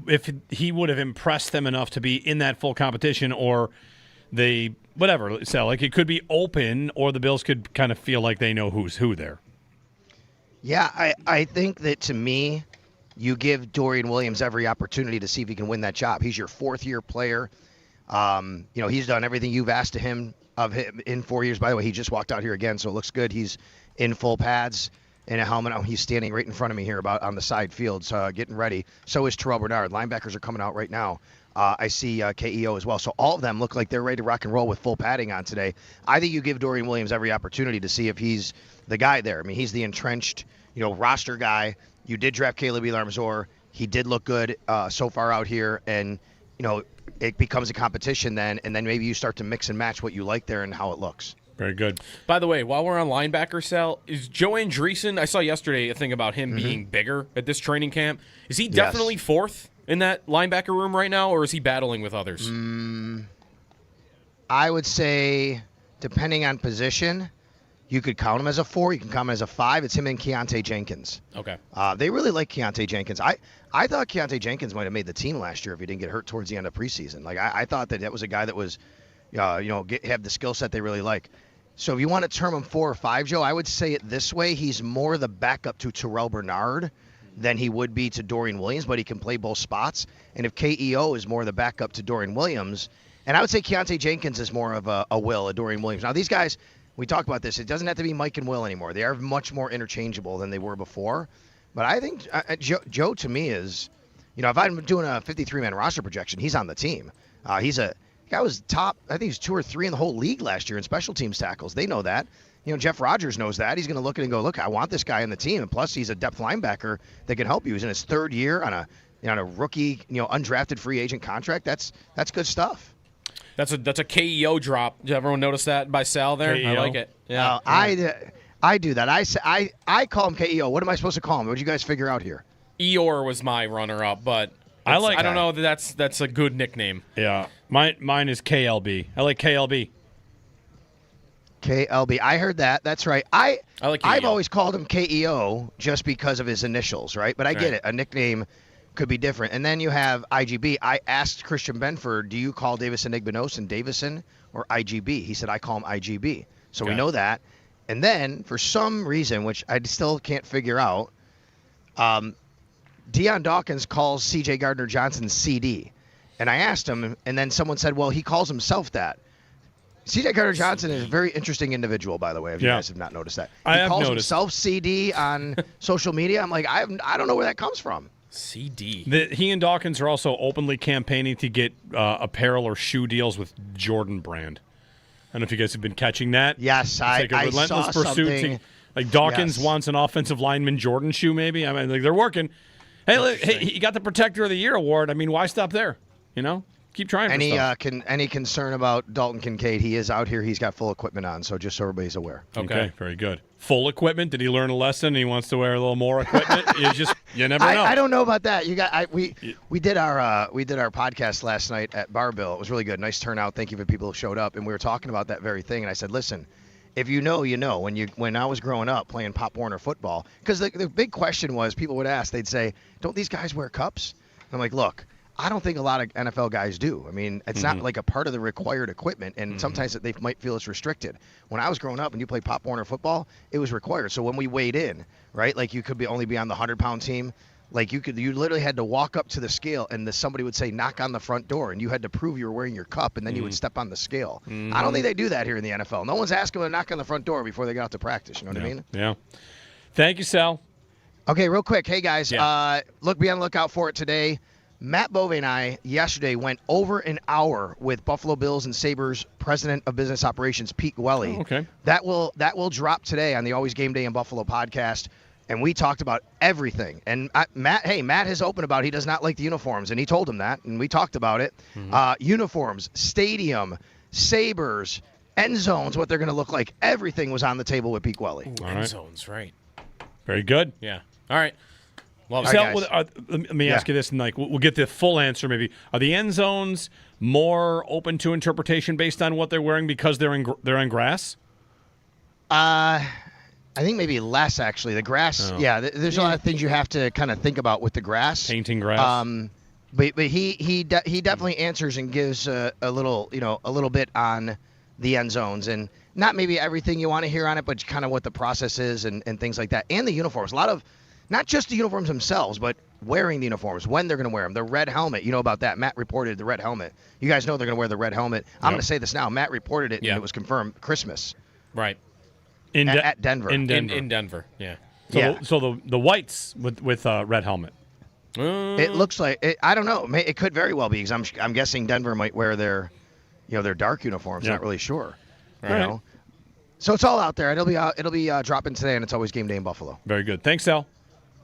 if he would have impressed them enough to be in that full competition, or they, whatever, so it could be open, or the Bills could kind of feel like they know who's who there. Yeah, I think that, to me, you give Dorian Williams every opportunity to see if he can win that job. He's your fourth-year player. He's done everything you've asked of him in 4 years. By the way, he just walked out here again, so it looks good. He's in full pads and a helmet. Oh, he's standing right in front of me here on the side field, so getting ready. So is Terrell Bernard. Linebackers are coming out right now. I see KEO as well. So all of them look like they're ready to rock and roll with full padding on today. I think you give Dorian Williams every opportunity to see if he's the guy there. I mean, he's the entrenched, roster guy. You did draft Caleb Elarm-Zor. He did look good so far out here, and it becomes a competition then, and then maybe you start to mix and match what you like there and how it looks. Very good. By the way, while we're on linebacker, Sal, is Joe Andreessen, I saw yesterday a thing about him being bigger at this training camp. Is he definitely fourth in that linebacker room right now, or is he battling with others? I would say, depending on position, you could count him as a 4. You can count him as a 5. It's him and Keontae Jenkins. Okay. They really like Keontae Jenkins. I thought Keontae Jenkins might have made the team last year if he didn't get hurt towards the end of preseason. I thought that was a guy that was, have the skill set they really like. So if you want to term him 4 or 5, Joe, I would say it this way. He's more the backup to Terrell Bernard than he would be to Dorian Williams, but he can play both spots. And if KEO is more the backup to Dorian Williams, and I would say Keontae Jenkins is more of a Dorian Williams. Now, these guys, we talk about this. It doesn't have to be Mike and Will anymore. They are much more interchangeable than they were before. But I think Joe, to me, is, if I'm doing a 53-man roster projection, he's on the team. Guy was top, I think he's 2 or 3 in the whole league last year in special teams tackles. They know that. Jeff Rogers knows that. He's going to look at it and go, look, I want this guy on the team. And plus, he's a depth linebacker that can help you. He's in his 3rd year on a rookie, undrafted free agent contract. That's good stuff. That's a KEO drop. Did everyone notice that by Sal there? KEO. I like it. Yeah. I do that. I call him KEO. What am I supposed to call him? What did you guys figure out here? Eeyore was my runner-up, but I don't know that that's a good nickname. Yeah. Mine is KLB. I like KLB. KLB. I heard that. That's right. I like KEO. I've always called him KEO just because of his initials, right? But I get it. A nickname could be different. And then you have IGB. I asked Christian Benford, do you call Davison Igbinosun Davison or IGB? He said, I call him IGB. So we know that. And then, for some reason, which I still can't figure out, Deion Dawkins calls C.J. Gardner-Johnson CD. And I asked him, and then someone said, well, he calls himself that. C.J. Gardner-Johnson is a very interesting individual, by the way, if you guys have not noticed that. He calls himself CD on social media. I'm like, I don't know where that comes from. CD. He and Dawkins are also openly campaigning to get apparel or shoe deals with Jordan Brand. I don't know if you guys have been catching that. Yes, I saw something. Dawkins wants an offensive lineman Jordan shoe, maybe. I mean, they're working. Hey, look, he got the Protector of the Year award. I mean, why stop there? Keep trying for stuff. Any concern about Dalton Kincaid? He is out here. He's got full equipment on, so just so everybody's aware. Okay, very good. Full equipment? Did he learn a lesson and he wants to wear a little more equipment? You never know. I don't know about that. We did our podcast last night at Bar Bill. It was really good. Nice turnout. Thank you for people who showed up. And we were talking about that very thing. And I said, listen, if you know, you know. When I was growing up playing Pop Warner football, because the big question was, people would ask, they'd say, don't these guys wear cups? And I'm like, look, I don't think a lot of NFL guys do. I mean, it's not like a part of the required equipment, and sometimes they might feel it's restricted. When I was growing up and you played Pop Warner football, it was required. So when we weighed in, right, like you could only be on the 100-pound team, like you literally had to walk up to the scale, and somebody would say, knock on the front door, and you had to prove you were wearing your cup, and then you would step on the scale. I don't think they do that here in the NFL. No one's asking them to knock on the front door before they get out to practice. You know what I mean? Yeah. Thank you, Sal. Okay, real quick. Hey, guys, be on the lookout for it today. Matt Bove and I yesterday went over an hour with Buffalo Bills and Sabres President of Business Operations Pete Gwelly. Oh, okay. That will drop today on the Always Game Day in Buffalo podcast, and we talked about everything. And Matt has opened about he does not like the uniforms, and he told him that, and we talked about it. Uniforms, stadium, Sabres, end zones, what they're going to look like. Everything was on the table with Pete Gwelly. End zones, right. Very good. Yeah. All right. Love All right, guys. Let me ask you this, and like we'll get the full answer. Maybe are the end zones more open to interpretation based on what they're wearing because they're on grass? I think maybe less actually. The grass, there's a lot of things you have to kind of think about with the grass. Painting grass. But he definitely answers and gives a little bit on the end zones, and not maybe everything you want to hear on it, but kind of what the process is and things like that. And the uniforms, a lot of not just the uniforms themselves, but wearing the uniforms, when they're going to wear them. The red helmet, you know about that. Matt reported the red helmet. You guys know they're going to wear the red helmet. I'm going to say this now. Matt reported it, and it was confirmed Christmas. Right. At Denver. In Denver, yeah. So the whites with red helmet. It looks like it, I don't know. It could very well be because I'm guessing Denver might wear their dark uniforms. Not really sure. Right. So it's all out there. It'll be dropping today, and it's always game day in Buffalo. Very good. Thanks, Sal.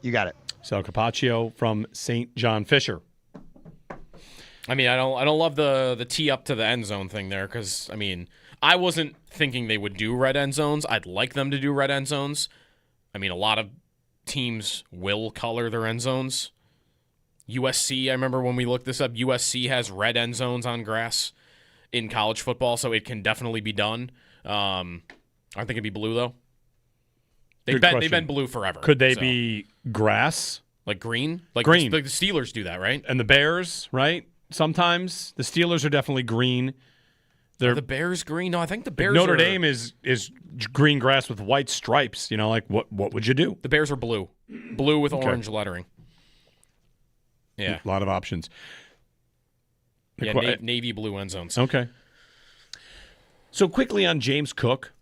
You got it. Sal Capaccio from St. John Fisher. I mean, I don't love the tee up to the end zone thing there because I mean, I wasn't thinking they would do red end zones. I'd like them to do red end zones. I mean, a lot of teams will color their end zones. USC, I remember when we looked this up, USC has red end zones on grass in college football, so it can definitely be done. Aren't they going to be blue, though? They've been blue forever. Could they be grass? Like green? Like green. The Steelers do that, right? And the Bears, right? Sometimes. The Steelers are definitely green. Are the Bears green? No, I think the Bears Notre Dame is green grass with white stripes. You know, like what would you do? The Bears are blue. Blue with orange lettering. Yeah. A lot of options. Yeah, navy blue end zones. Okay. So quickly on James Cook.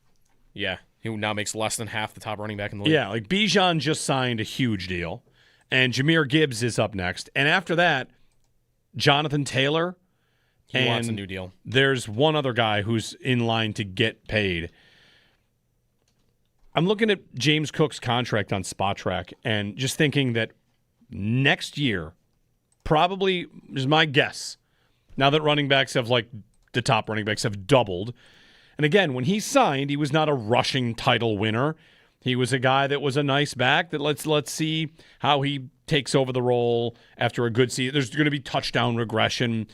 Yeah. He now makes less than half the top running back in the league. Yeah, like Bijan just signed a huge deal. And Jahmyr Gibbs is up next. And after that, Jonathan Taylor. He wants a new deal. There's one other guy who's in line to get paid. I'm looking at James Cook's contract on Spot Track and just thinking that next year, probably is my guess, now that running backs have the top running backs have doubled. And again, when he signed, he was not a rushing title winner. He was a guy that was a nice back that let's see how he takes over the role after a good season. There's going to be touchdown regression.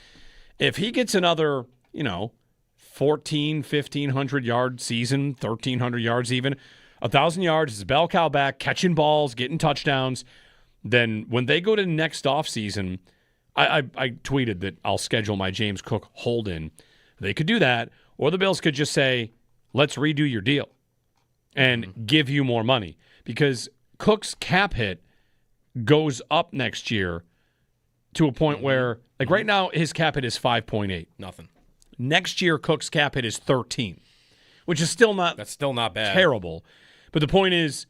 If he gets another, 1,500 yard season, 1,300 yards even, 1,000 yards is a bell cow back, catching balls, getting touchdowns, then when they go to next offseason, I tweeted that I'll schedule my James Cook hold-in. They could do that, or the Bills could just say, let's redo your deal and give you more money. Because Cook's cap hit goes up next year to a point where, right now, his cap hit is 5.8. Nothing. Next year, Cook's cap hit is 13, which is still not That's still not bad. Terrible. But the point is,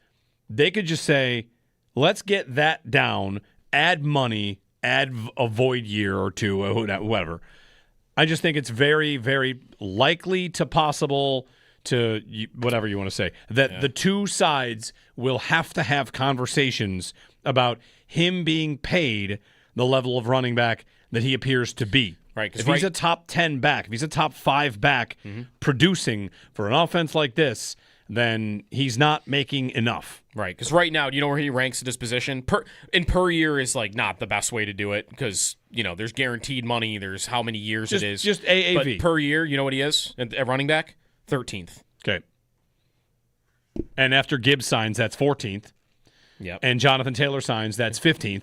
they could just say, let's get that down, add money, add a void year or two, or whatever. I just think it's very, very likely to possible to whatever you want to say, that the two sides will have to have conversations about him being paid the level of running back that he appears to be. Right. If he's a top 10 back, if he's a top 5 back producing for an offense like this, then he's not making enough. Right. Because right now, do you know where he ranks at his position? Per year is not the best way to do it because, there's guaranteed money. There's how many years it is. Just AAV. But per year, you know what he is at running back? 13th. Okay. And after Gibbs signs, that's 14th. Yep. And Jonathan Taylor signs, that's 15th.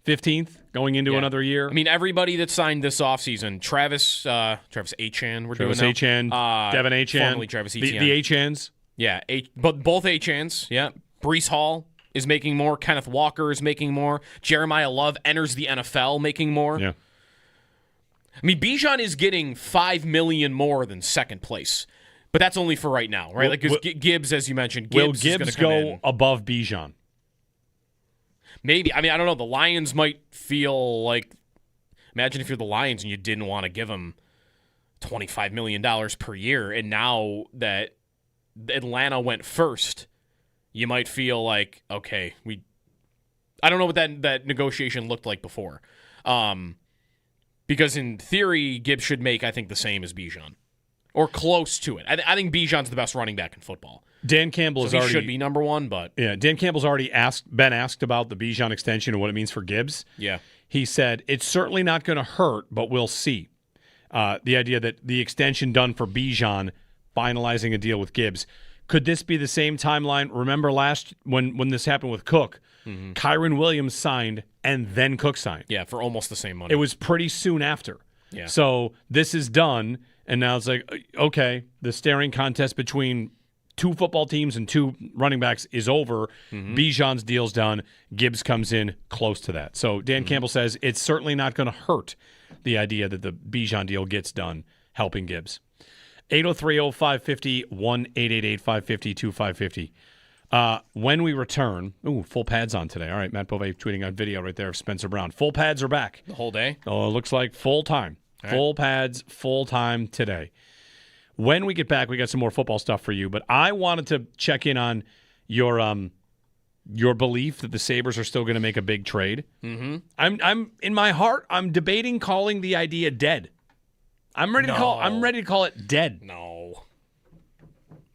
15th going into another year. I mean, everybody that signed this offseason, Travis Achane, Devin Achane. Formerly Travis Etienne. The Achans. Yeah, but both Achans, yeah. Breece Hall is making more. Kenneth Walker is making more. Jeremiah Love enters the NFL making more. Yeah. I mean, Bijan is getting $5 million more than second place. But that's only for right now, right? Because Gibbs, as you mentioned, will Gibbs go above Bijan? Maybe. I mean, I don't know. The Lions might feel like, imagine if you're the Lions and you didn't want to give him $25 million per year, and now that Atlanta went first, you might feel like, okay, I don't know what that negotiation looked like before. Because in theory, Gibbs should make, I think, the same as Bijan. Or close to it. I think Bijan's the best running back in football. Dan Campbell So he should be number one, but Dan Campbell's already been asked about the Bijan extension and what it means for Gibbs. yeah. He said it's certainly not going to hurt, but we'll see. The idea that the extension done for Bijan, finalizing a deal with Gibbs. Could this be the same timeline? Remember when this happened with Cook, Kyron Williams signed and then Cook signed. Yeah, for almost the same money. It was pretty soon after. Yeah. So this is done, and now it's like, okay, the staring contest between two football teams and two running backs is over. Bijan's deal's done. Gibbs comes in close to that. So Dan Campbell says it's certainly not going to hurt the idea that the Bijan deal gets done, helping Gibbs. 803-0550, 1-888-550-2550. When we return, full pads on today. All right, Matt Bove tweeting on video right there of Spencer Brown. Full pads are back. The whole day? Oh, it looks like full time. Full pads, full time today. When we get back, we got some more football stuff for you, but I wanted to check in on your belief that the Sabres are still going to make a big trade. Mm-hmm. I'm in my heart, I'm debating calling the idea dead. I'm ready to call it dead. No.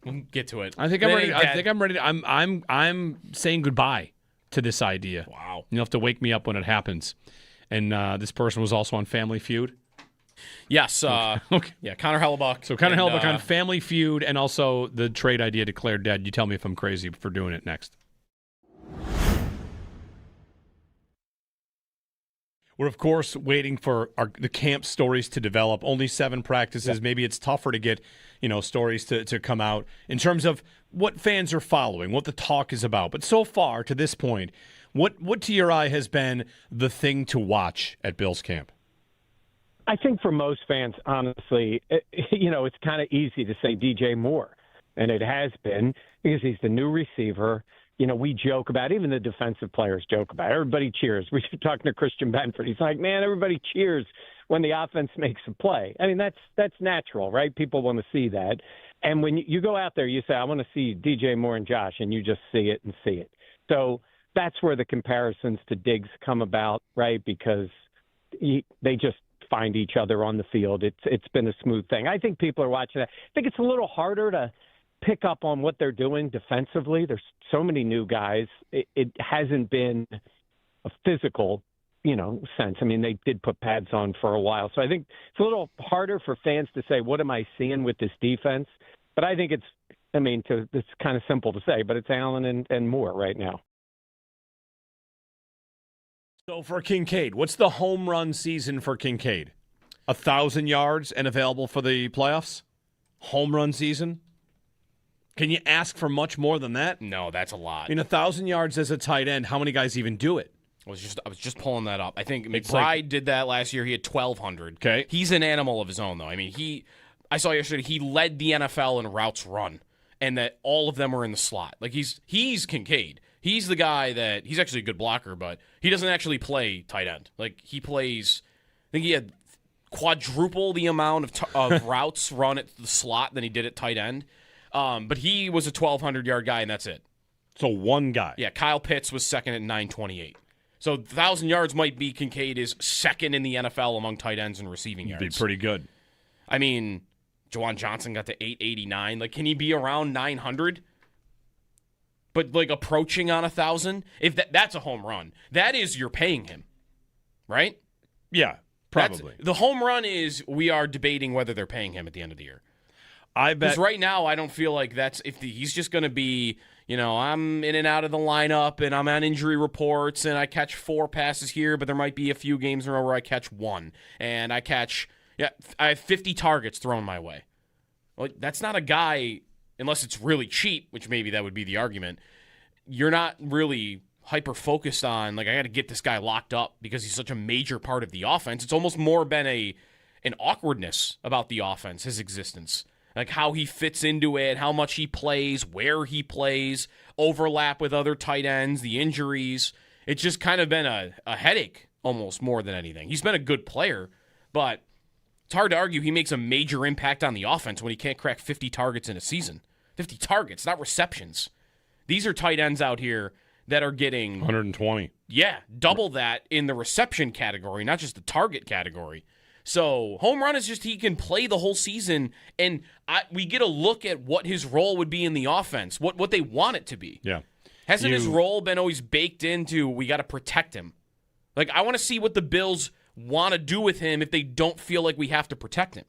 We'll get to it. I'm ready. I'm saying goodbye to this idea. Wow. You'll have to wake me up when it happens. And this person was also on Family Feud. Yes. Okay. Yeah, Connor Hellebuck. So Connor Hellebuck on Family Feud and also the trade idea declared dead. You tell me if I'm crazy for doing it next. We're, of course, waiting for the camp stories to develop. Only 7 practices. Yeah. Maybe it's tougher to get, stories to come out in terms of what fans are following, what the talk is about. But so far, to this point, what to your eye has been the thing to watch at Bills camp? I think for most fans, honestly, it's kind of easy to say DJ Moore, and it has been because he's the new receiver. We joke about, even the defensive players joke about it. Everybody cheers. We were talking to Christian Benford. He's like, man, everybody cheers when the offense makes a play. I mean, that's natural, right? People want to see that. And when you go out there, you say, I want to see DJ Moore and Josh, and you just see it and see it. So that's where the comparisons to Diggs come about, right? Because they just find each other on the field. It's been a smooth thing. I think people are watching that. I think it's a little harder to pick up on what they're doing defensively. There's so many new guys. It hasn't been a physical, sense. I mean, they did put pads on for a while. So I think it's a little harder for fans to say, what am I seeing with this defense? But I think it's kind of simple to say, but it's Allen and Moore right now. So for Kincaid, what's the home run season for Kincaid? 1,000 yards and available for the playoffs? Home run season? Can you ask for much more than that? No, that's a lot. I mean, 1,000 yards as a tight end, how many guys even do it? I was just pulling that up. I think McBride did that last year. He had 1,200. Okay. He's an animal of his own, though. I mean, I saw yesterday he led the NFL in routes run, and that all of them were in the slot. Like, he's Kincaid. He's the guy that he's actually a good blocker, but he doesn't actually play tight end. Like, he plays, I think he had quadruple the amount of routes run at the slot than he did at tight end. But he was a 1,200-yard guy, and that's it. So one guy. Yeah, Kyle Pitts was second at 928. So 1,000 yards might be Kincaid is second in the NFL among tight ends and receiving yards. Be pretty good. I mean, Juwan Johnson got to 889. Like, can he be around 900? But, like, approaching on 1,000? If that's a home run. That is, you're paying him, right? Yeah, probably. The home run is we are debating whether they're paying him at the end of the year. I bet. Because right now, I don't feel like he's just going to be, I'm in and out of the lineup and I'm on injury reports and I catch 4 passes here, but there might be a few games in a row where I catch 1. And I have 50 targets thrown my way. Well, that's not a guy, unless it's really cheap, which maybe that would be the argument. You're not really hyper-focused on, like, I got to get this guy locked up because he's such a major part of the offense. It's almost more been an awkwardness about the offense, his existence. Like how he fits into it, how much he plays, where he plays, overlap with other tight ends, the injuries. It's just kind of been a headache almost more than anything. He's been a good player, but it's hard to argue he makes a major impact on the offense when he can't crack 50 targets in a season. 50 targets, not receptions. These are tight ends out here that are getting 120. Yeah, double that in the reception category, not just the target category. So home run is just he can play the whole season, and we get a look at what his role would be in the offense, what they want it to be. Yeah. Hasn't his role been always baked into we got to protect him? Like, I want to see what the Bills want to do with him if they don't feel like we have to protect him.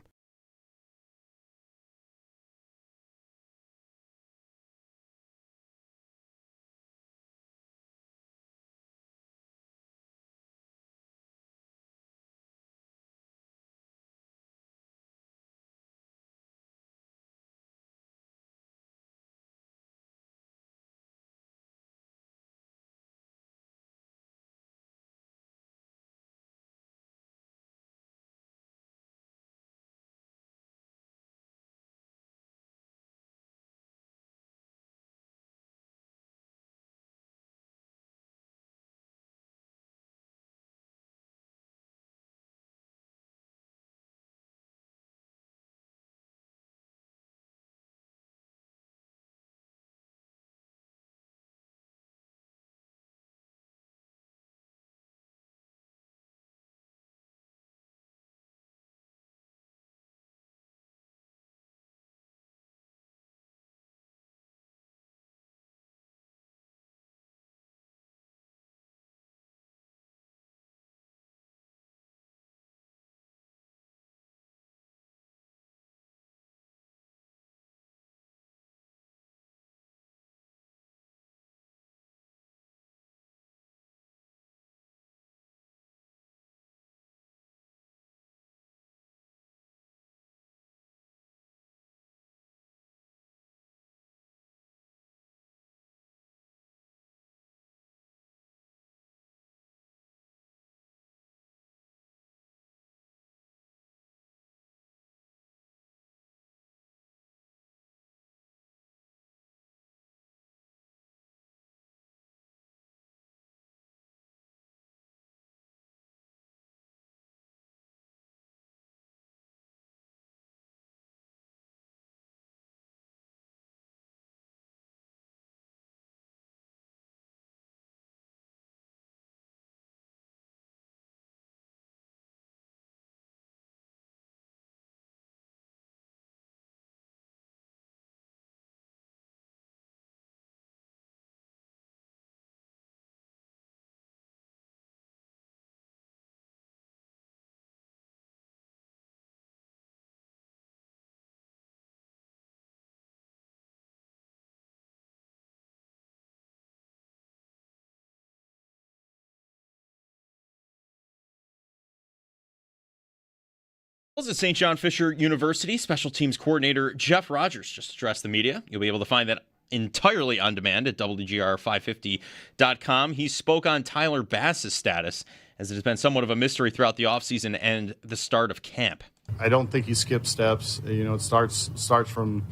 At St. John Fisher University, special teams coordinator Jeff Rogers just addressed the media. You'll be able to find that entirely on demand at WGR550.com. He spoke on Tyler Bass's status, as it has been somewhat of a mystery throughout the offseason and the start of camp. I don't think he skipped steps. It starts from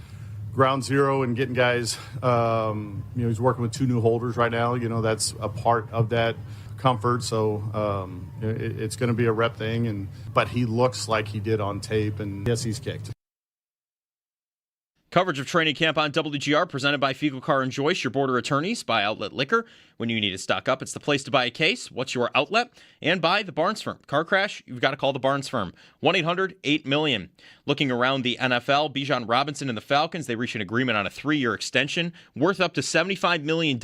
ground zero and getting guys. He's working with 2 new holders right now. That's a part of that comfort. So it's going to be a rep thing. But he looks like he did on tape, and yes, he's kicked. Coverage of training camp on WGR presented by Fiegel Car and Joyce, your border attorneys, by Outlet Liquor. When you need to stock up, it's the place to buy a case. What's your outlet? And by the Barnes Firm. Car crash? You've got to call the Barnes Firm. 1-800-8-million. Looking around the NFL, Bijan Robinson and the Falcons, they reached an agreement on a 3-year extension worth up to $75 million.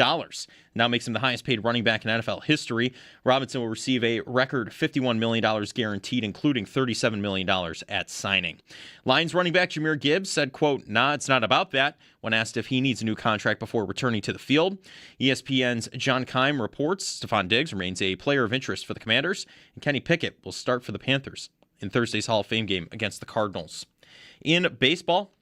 Now makes him the highest paid running back in NFL history. Robinson will receive a record $51 million guaranteed, including $37 million at signing. Lions running back Jahmyr Gibbs said, quote, "Nah, it's not about that," when asked if he needs a new contract before returning to the field. ESPN's John Keim reports Stephon Diggs remains a player of interest for the Commanders, and Kenny Pickett will start for the Panthers in Thursday's Hall of Fame game against the Cardinals. In baseball,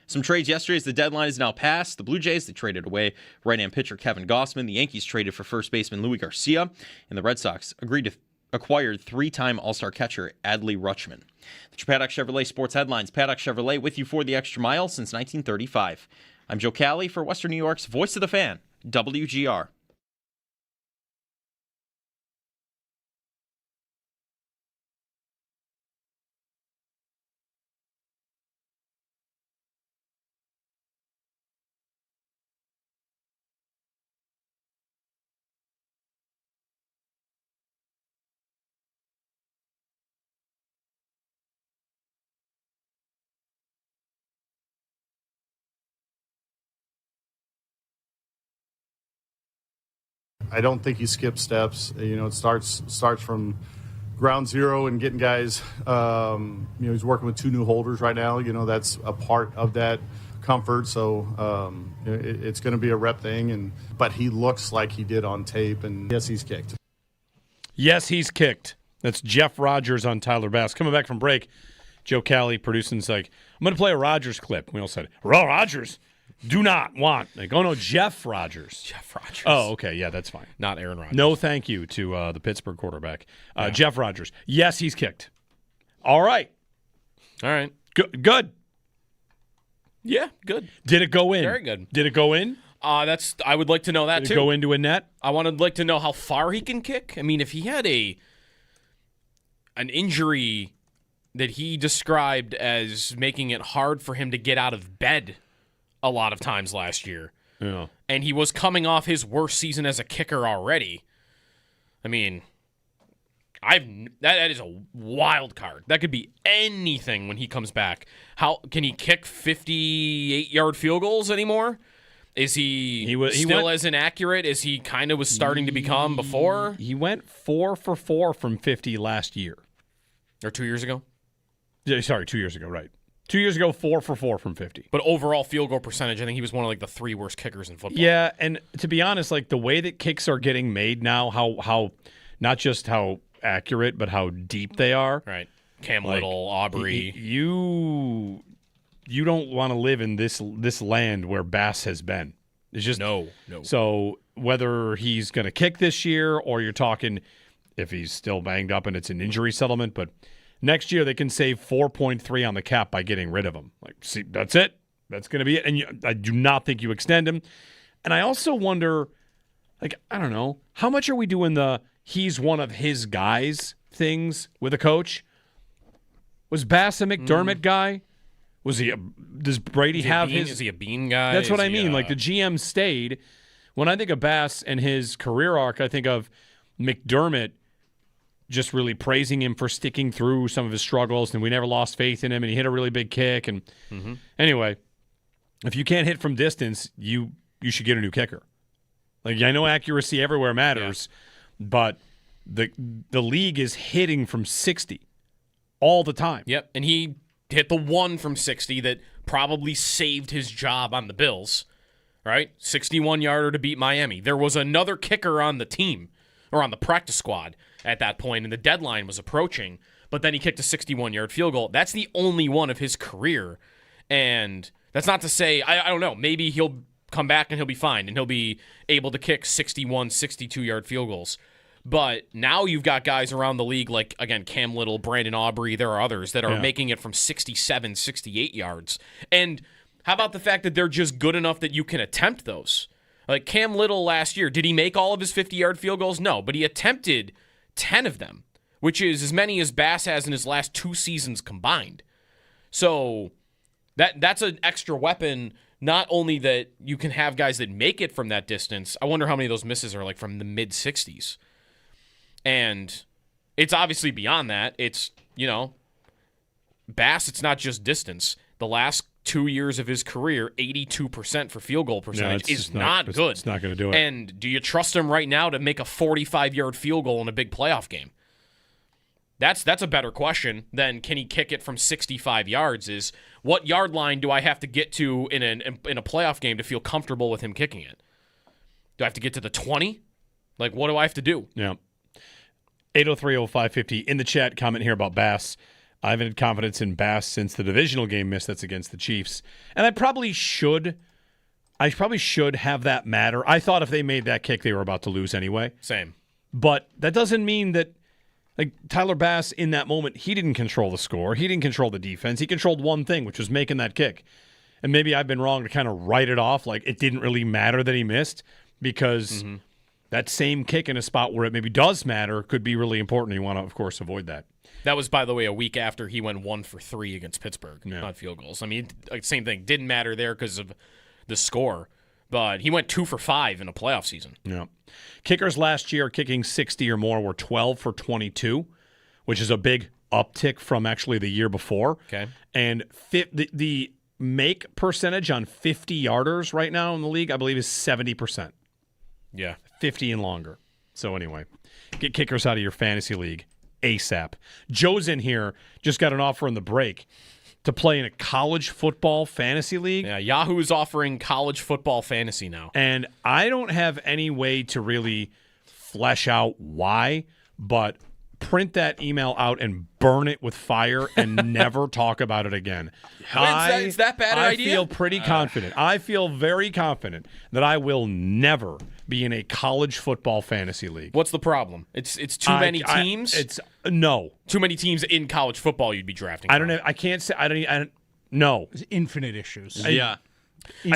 some trades yesterday as the deadline is now passed. The Blue Jays, they traded away right-hand pitcher Kevin Gossman. The Yankees traded for first baseman Louis Garcia. And the Red Sox agreed to acquired 3-time All-Star catcher Adley Rutschman. That's your Paddock Chevrolet Sports Headlines. Paddock Chevrolet with you for the extra mile since 1935. I'm Joe Cali for Western New York's Voice of the Fan, WGR. I don't think he skips steps. It starts from ground zero and getting guys. He's working with 2 new holders right now. That's a part of that comfort. So it's going to be a rep thing. But he looks like he did on tape. And yes, he's kicked. Yes, he's kicked. That's Jeff Rogers on Tyler Bass. Coming back from break, Joe Cali producing's like, I'm going to play a Rogers clip. We all said, Rogers, do not want. Like, oh, no, Jeff Rogers. Jeff Rogers. Oh, okay. Yeah, that's fine. Not Aaron Rodgers. No thank you to the Pittsburgh quarterback. Jeff Rogers. Yes, he's kicked. All right. Good. Yeah, good. Did it go in? Very good. Did it go in? I would like to know that, Did too. it go into a net? I would like to know how far he can kick. I mean, if he had an injury that he described as making it hard for him to get out of bed a lot of times last year, and he was coming off his worst season as a kicker already, I mean, that is a wild card. That could be anything when he comes back. How can he kick 58-yard field goals anymore? Is he still as inaccurate as he kind of was starting to become before? He went 4 for 4 from 50 last year. Or 2 years ago? Yeah, sorry, 2 years ago, right. 2 years ago, 4 for 4 from 50. But overall field goal percentage, I think he was one of the 3 worst kickers in football. Yeah, and to be honest, the way that kicks are getting made now, how not just how accurate, but how deep they are. Right. Cam Little, Aubrey. You don't want to live in this land where Bass has been. It's just no. So whether he's going to kick this year or you're talking if he's still banged up and it's an injury settlement, but next year they can save 4.3 on the cap by getting rid of him. See, that's it. That's going to be it. And I do not think you extend him. And I also wonder, I don't know, how much are we doing the he's one of his guys things with a coach? Was Bass a McDermott guy? Was he? Does Brady have his? Is he a Bean guy? That's what I mean. The GM stayed. When I think of Bass and his career arc, I think of McDermott just really praising him for sticking through some of his struggles, and we never lost faith in him, and he hit a really big kick. And anyway, if you can't hit from distance, you should get a new kicker. I know accuracy everywhere matters, but the league is hitting from 60 all the time. Yep, and he hit the one from 60 that probably saved his job on the Bills, right? 61-yarder to beat Miami. There was another kicker on the team, or on the practice squad at that point, and the deadline was approaching, but then he kicked a 61-yard field goal. That's the only one of his career, and that's not to say, I don't know, maybe he'll come back and he'll be fine, and he'll be able to kick 61, 62-yard field goals. But now you've got guys around the league like, again, Cam Little, Brandon Aubrey, there are others that are making it from 67, 68 yards. And how about the fact that they're just good enough that you can attempt those? Like Cam Little last year, did he make all of his 50-yard field goals? No, but he attempted 10 of them, which is as many as Bass has in his last 2 seasons combined. So that's an extra weapon, not only that you can have guys that make it from that distance. I wonder how many of those misses are from the mid-60s. And it's obviously beyond that. It's, Bass, it's not just distance. The last 2 years of his career, 82% for field goal percentage is not good. It's not going to do it. And do you trust him right now to make a 45-yard field goal in a big playoff game? That's a better question than can he kick it from 65 yards is what yard line do I have to get to in a playoff game to feel comfortable with him kicking it? Do I have to get to the 20? What do I have to do? Yeah. 803-0550 in the chat, comment here about Bass. I haven't had confidence in Bass since the divisional game miss that's against the Chiefs. And I probably should have that matter. I thought if they made that kick, they were about to lose anyway. Same. But that doesn't mean that Tyler Bass in that moment, he didn't control the score. He didn't control the defense. He controlled one thing, which was making that kick. And maybe I've been wrong to kind of write it off it didn't really matter that he missed because that same kick in a spot where it maybe does matter could be really important. You want to, of course, avoid that. That was, by the way, a week after he went 1 for 3 against Pittsburgh, not field goals. I mean, same thing. Didn't matter there because of the score, but he went 2 for 5 in a playoff season. Yeah. Kickers last year kicking 60 or more were 12 for 22, which is a big uptick from actually the year before. Okay. And the make percentage on 50-yarders right now in the league, I believe, is 70%. Yeah. 50 and longer. So anyway, get kickers out of your fantasy league ASAP. Joe's in here, just got an offer in the break to play in a college football fantasy league. Yeah, Yahoo is offering college football fantasy now. And I don't have any way to really flesh out why, but print that email out and burn it with fire and never talk about it again. Is that bad an idea? I feel pretty confident. I feel very confident that I will never be in a college football fantasy league. What's the problem? It's too many teams? No. Too many teams in college football you'd be drafting. I don't know. I can't say. I don't. No. There's infinite issues. Yeah.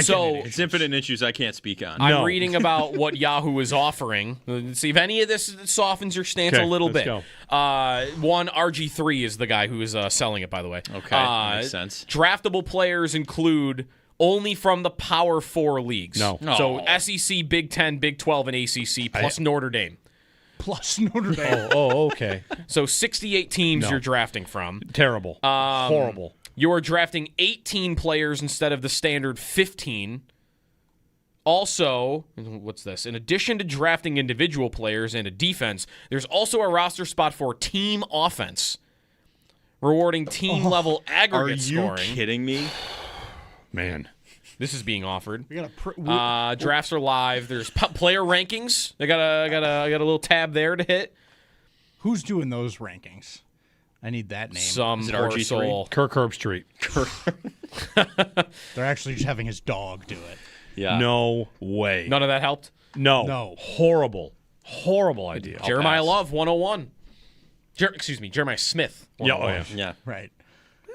So it's infinite issues I can't speak on. I'm reading about what Yahoo is offering. Let's see if any of this softens your stance a little bit. Go. One, RG3 is the guy who is selling it, by the way. Okay, makes sense. Draftable players include only from the Power 4 leagues. No. So SEC, Big 10, Big 12, and ACC, plus Notre Dame. Plus Notre Dame. Okay. So 68 teams you're drafting from. Terrible. Horrible. You're drafting 18 players instead of the standard 15. Also, what's this? In addition to drafting individual players and a defense, there's also a roster spot for team offense, rewarding team-level aggregate scoring. Are you kidding me? Man. This is being offered. We gotta drafts are live. There's player rankings. I got a little tab there to hit. Who's doing those rankings? I need that name. Some Is it poor RG3? soul. Kirk Herbstreit. They're actually just having his dog do it. Yeah. No way. None of that helped. No. Horrible. Horrible idea. Jeremiah Love, 101. Jeremiah Smith. Yeah. Right.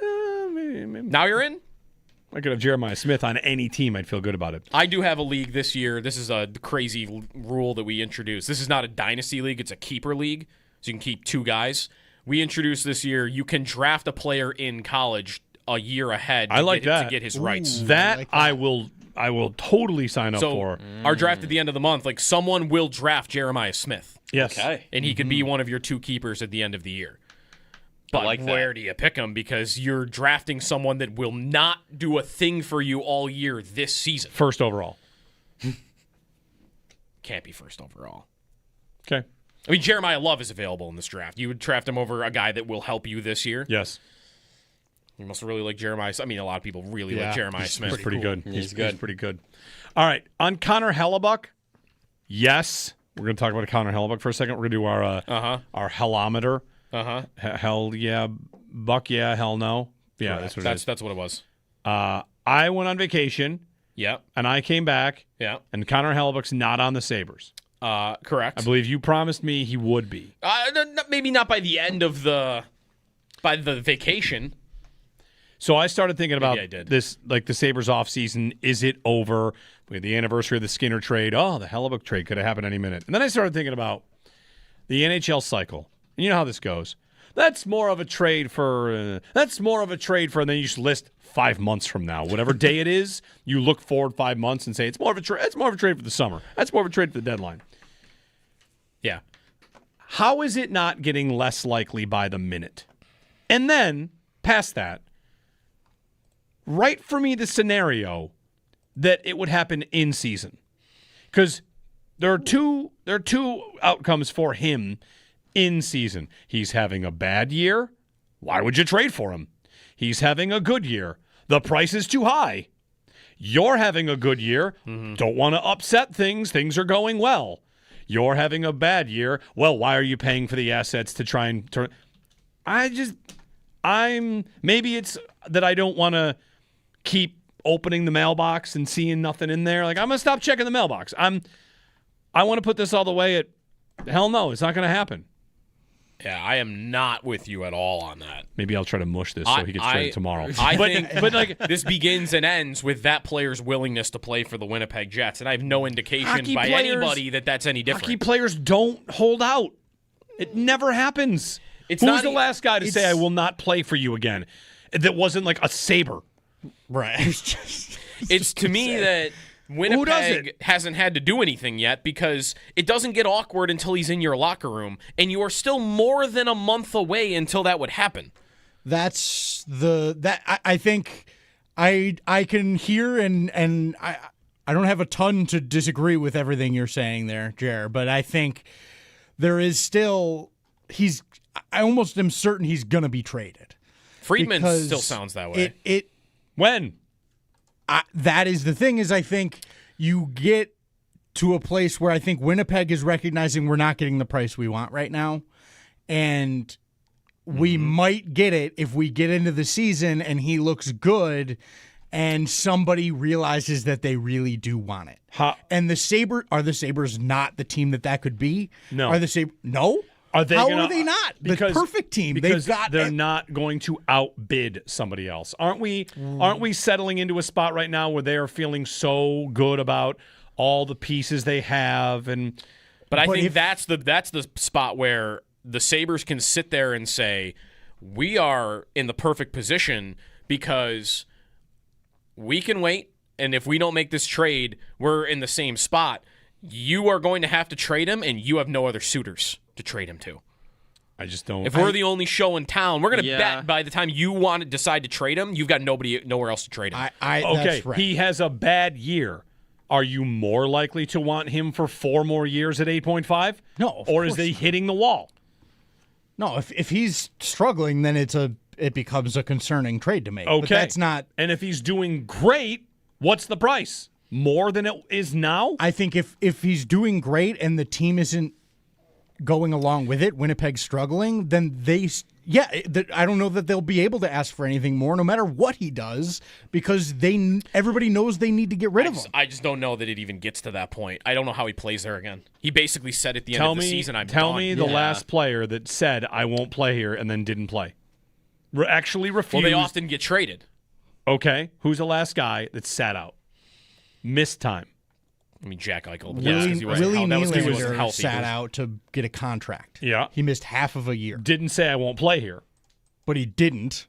Now you're in? I could have Jeremiah Smith on any team. I'd feel good about it. I do have a league this year. This is a crazy rule that we introduced. This is not a dynasty league. It's a keeper league, so you can keep two guys. We introduced this year, you can draft a player in college a year ahead to get his rights. That I will totally sign up for. Our draft at the end of the month, like someone will draft Jeremiah Smith. Yes. Okay. And he could be one of your two keepers at the end of the year. But where do you pick him? Because you're drafting someone that will not do a thing for you all year this season. First overall. Can't be first overall. Okay. I mean, Jeremiah Love is available in this draft. You would draft him over a guy that will help you this year? Yes. You must really like Jeremiah. I mean, a lot of people really like Jeremiah Smith. He's pretty good. He's good. He's pretty good. All right. On Connor Hellebuck, yes. We're going to talk about Connor Hellebuck for a second. We're going to do our Hellometer. Hell yeah, Buck yeah, hell no. Yeah, Correct. That's what it was. I went on vacation. Yeah. And I came back. Yeah. And Connor Hellebuck's not on the Sabres. Correct. I believe you promised me he would be. Maybe not by the end of the vacation. So I started thinking about this, like the Sabres offseason. Is it over? We had the anniversary of the Skinner trade. Oh, the Hellebuck trade could have happened any minute. And then I started thinking about the NHL cycle. And you know how this goes. That's more of a trade for, and then you just list 5 months from now. Whatever day it is, you look forward 5 months and say, it's more of a trade for the summer. That's more of a trade for the deadline. Yeah. How is it not getting less likely by the minute? And then, past that, write for me the scenario that it would happen in season. Because there are two outcomes for him in season. He's having a bad year. Why would you trade for him? He's having a good year. The price is too high. You're having a good year. Don't want to upset things. Things are going well. You're having a bad year. Well, why are you paying for the assets to try and turn? Maybe it's that I don't want to keep opening the mailbox and seeing nothing in there. Like, I'm going to stop checking the mailbox. I want to put this all the way at, hell no, it's not going to happen. Yeah, I am not with you at all on that. Maybe I'll try to mush this so he gets traded tomorrow. I think this begins and ends with that player's willingness to play for the Winnipeg Jets, and I have no indication anybody that that's any different. Hockey players don't hold out. It never happens. Who's the last guy to say, I will not play for you again? That wasn't like a Sabre. Right. It's to me that Winnipeg hasn't had to do anything yet because it doesn't get awkward until he's in your locker room, and you are still more than a month away until that would happen. I think I can hear and I don't have a ton to disagree with everything you're saying there, Jer, but I think there is still I almost am certain he's going to be traded. Friedman still sounds that way. When? That is the thing, is I think you get to a place where I think Winnipeg is recognizing we're not getting the price we want right now. And we might get it if we get into the season and he looks good and somebody realizes that they really do want it. And the Sabres not the team that could be? No. Are the Sabres? No? Are they? How are they not? The perfect team. Because they're not going to outbid somebody else. Aren't we settling into a spot right now where they are feeling so good about all the pieces they have? But I think that's the spot where the Sabres can sit there and say, we are in the perfect position because we can wait, and if we don't make this trade, we're in the same spot. You are going to have to trade him, and you have no other suitors to trade him to. I just don't. If we're the only show in town, we're going to bet by the time you want to decide to trade him, you've got nowhere else to trade him. Okay, that's right. He has a bad year. Are you more likely to want him for 4 more years at 8.5? No, or is he hitting the wall? No, if he's struggling, then it becomes a concerning trade to make. Okay, but that's not. And if he's doing great, what's the price? More than it is now? I think if he's doing great and the team isn't going along with it, Winnipeg's struggling, then I don't know that they'll be able to ask for anything more, no matter what he does, because everybody knows they need to get rid of him. I just don't know that it even gets to that point. I don't know how he plays there again. He basically said at the end of the season, "I'm Tell done." me the last player that said, "I won't play here," and then didn't play. Actually refused. Well, they often get traded. Okay, who's the last guy that sat out? Missed time. I mean, Jack Eichel. Willie Nylander sat out to get a contract. Yeah. He missed half of a year. Didn't say I won't play here. But he didn't.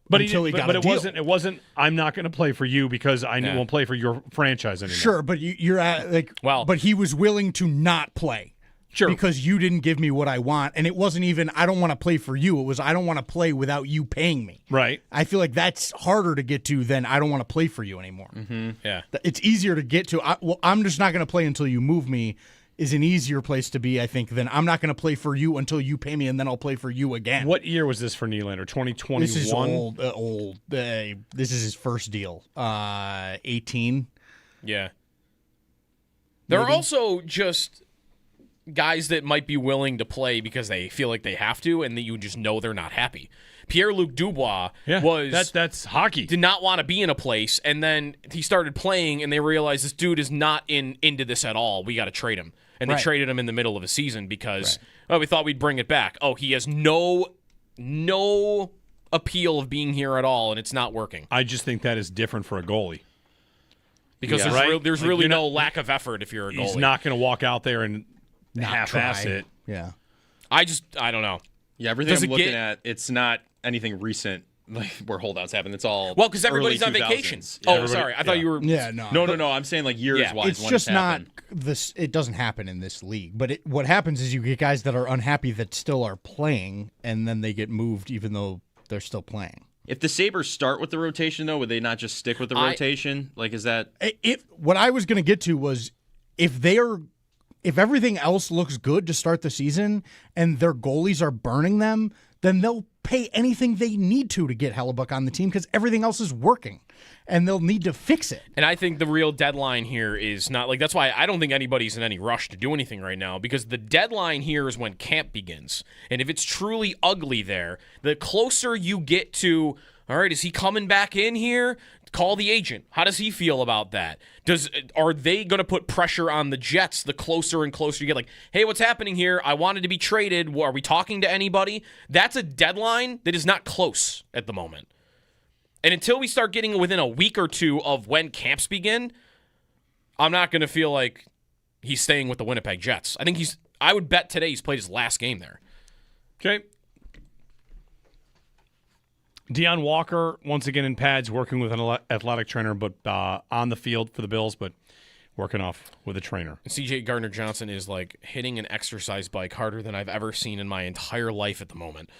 But until he got a it deal. wasn't I'm not going to play for you because I won't play for your franchise anymore. Sure, but you're at but he was willing to not play. Sure. Because you didn't give me what I want, and it wasn't even I don't want to play for you. It was I don't want to play without you paying me. Right. I feel like that's harder to get to than I don't want to play for you anymore. Mm-hmm. Yeah. It's easier to get to. I'm just not going to play until you move me is an easier place to be, I think, than I'm not going to play for you until you pay me, and then I'll play for you again. What year was this for Nylander? 2021? This is old. This is his first deal. 18. Yeah. There are also just guys that might be willing to play because they feel like they have to, and that you just know they're not happy. Pierre-Luc Dubois that's hockey. Did not want to be in a place, and then he started playing, and they realized this dude is not into this at all. We got to trade him. And they traded him in the middle of a season because we thought we'd bring it back. Oh, he has no appeal of being here at all, and it's not working. I just think that is different for a goalie. Because there's really no lack of effort if you're a goalie. He's not going to walk out there and half-ass it. Yeah. I don't know. Yeah, everything I'm looking at, it's not anything recent like where holdouts happen. It's all because everybody's on vacation. Yeah, sorry. I thought you were. Yeah, no. No. I'm saying like years-wise. It's just not this. It doesn't happen in this league. But what happens is you get guys that are unhappy that still are playing, and then they get moved even though they're still playing. If the Sabres start with the rotation, though, would they not just stick with the rotation? Like, is that... What I was going to get to was if everything else looks good to start the season and their goalies are burning them, then they'll pay anything they need to get Hellebuck on the team because everything else is working, and they'll need to fix it. And I think the real deadline here is not that's why I don't think anybody's in any rush to do anything right now, because the deadline here is when camp begins. And if it's truly ugly there, the closer you get to, all right, is he coming back in here? Call the agent. How does he feel about that? Are they going to put pressure on the Jets the closer and closer you get? Like, hey, what's happening here? I wanted to be traded. Are we talking to anybody? That's a deadline that is not close at the moment. And until we start getting within a week or two of when camps begin, I'm not going to feel like he's staying with the Winnipeg Jets. I would bet today he's played his last game there. Okay. Deion Walker, once again in pads, working with an athletic trainer, but on the field for the Bills, but working off with a trainer. C.J. Gardner-Johnson is like hitting an exercise bike harder than I've ever seen in my entire life at the moment.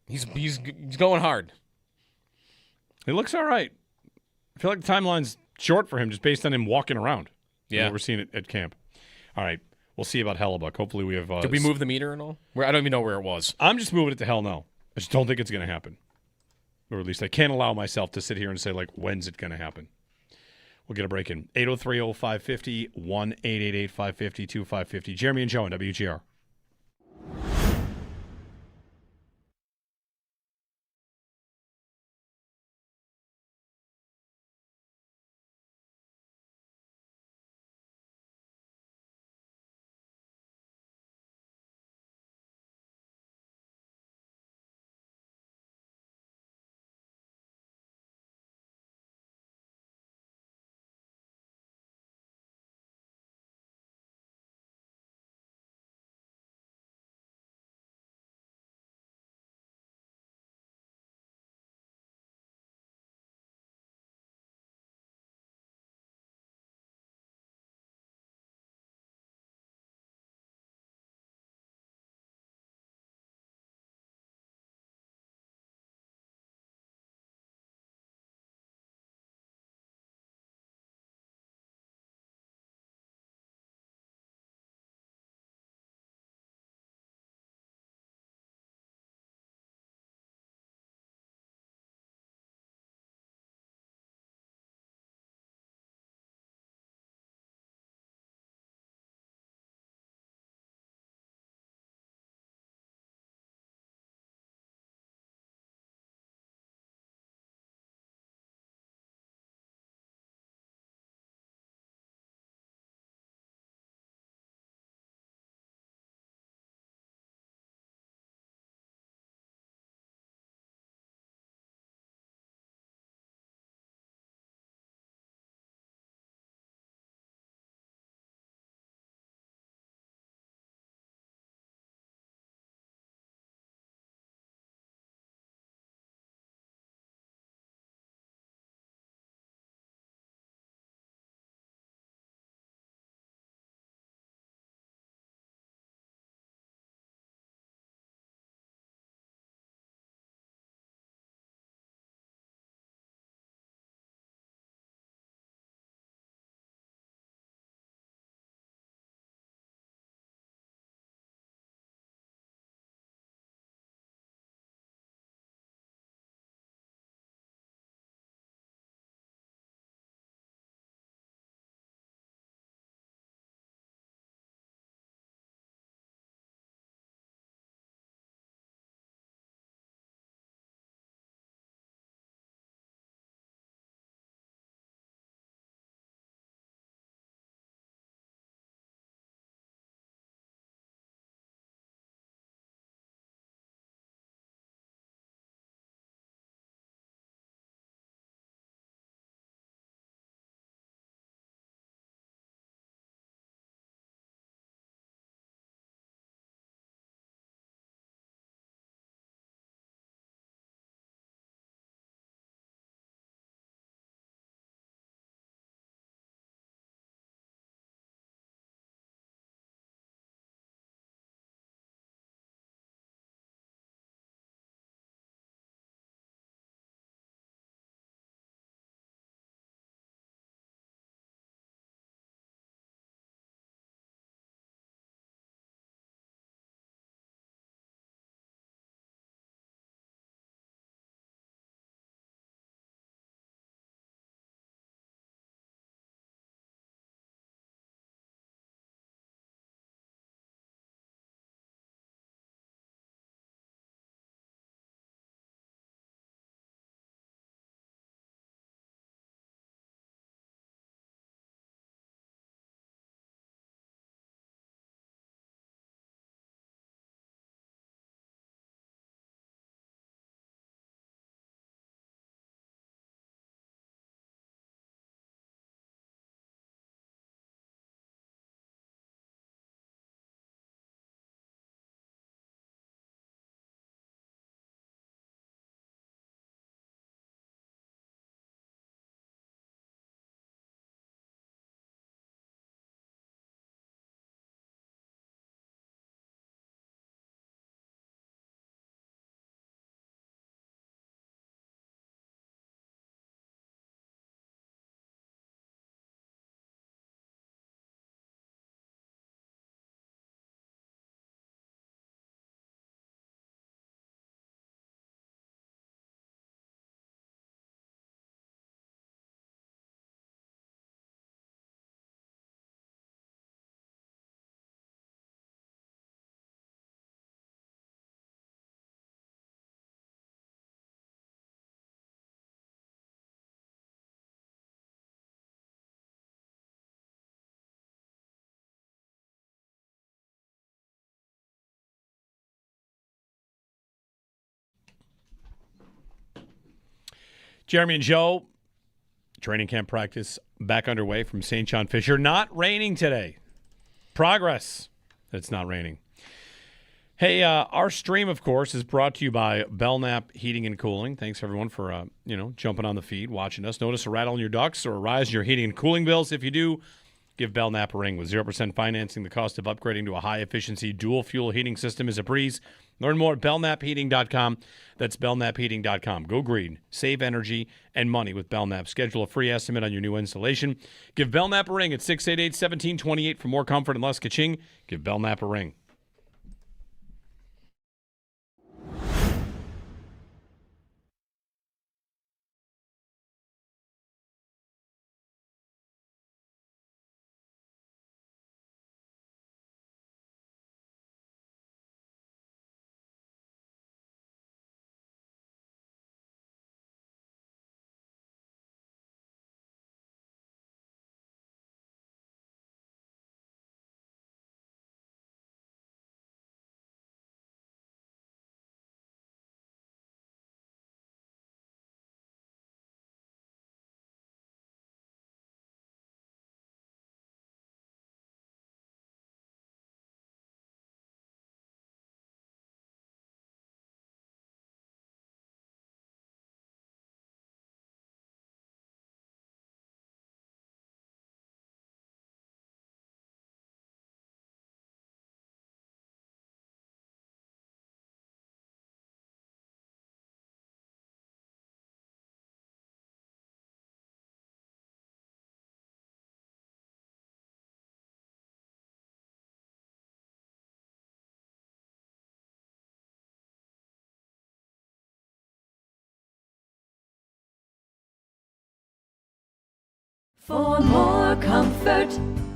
He's going hard. It looks all right. I feel like the timeline's short for him just based on him walking around. Yeah. What we're seeing at camp. All right. We'll see about Hellebuck. Hopefully we have... Did we move the meter and all? I don't even know where it was. I'm just moving it to hell no. I just don't think it's going to happen. Or at least I can't allow myself to sit here and say, like, when's it going to happen? We'll get a break in. 803-0550, 1-888-550-2550. Jeremy and Joe on WGR. Jeremy and Joe, training camp practice back underway from St. John Fisher. Not raining today. Progress. It's not raining. Hey, our stream, of course, is brought to you by Belknap Heating and Cooling. Thanks, everyone, for jumping on the feed, watching us. Notice a rattle in your ducts or a rise in your heating and cooling bills. If you do, give Belknap a ring. With 0% financing, the cost of upgrading to a high-efficiency dual-fuel heating system is a breeze. Learn more at belknapheating.com. That's belknapheating.com. Go green. Save energy and money with Belknap. Schedule a free estimate on your new installation. Give Belknap a ring at 688-1728 for more comfort and less ka-ching. Give Belknap a ring. For more comfort.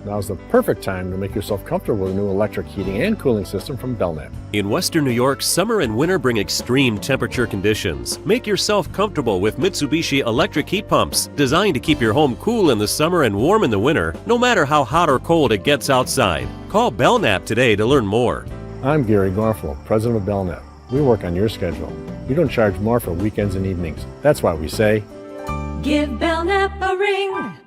Now's the perfect time to make yourself comfortable with a new electric heating and cooling system from Belknap. In Western New York, summer and winter bring extreme temperature conditions. Make yourself comfortable with Mitsubishi electric heat pumps, designed to keep your home cool in the summer and warm in the winter, no matter how hot or cold it gets outside. Call Belknap today to learn more. I'm Gary Garflow, president of Belknap. We work on your schedule. We don't charge more for weekends and evenings. That's why we say, give Belknap a ring.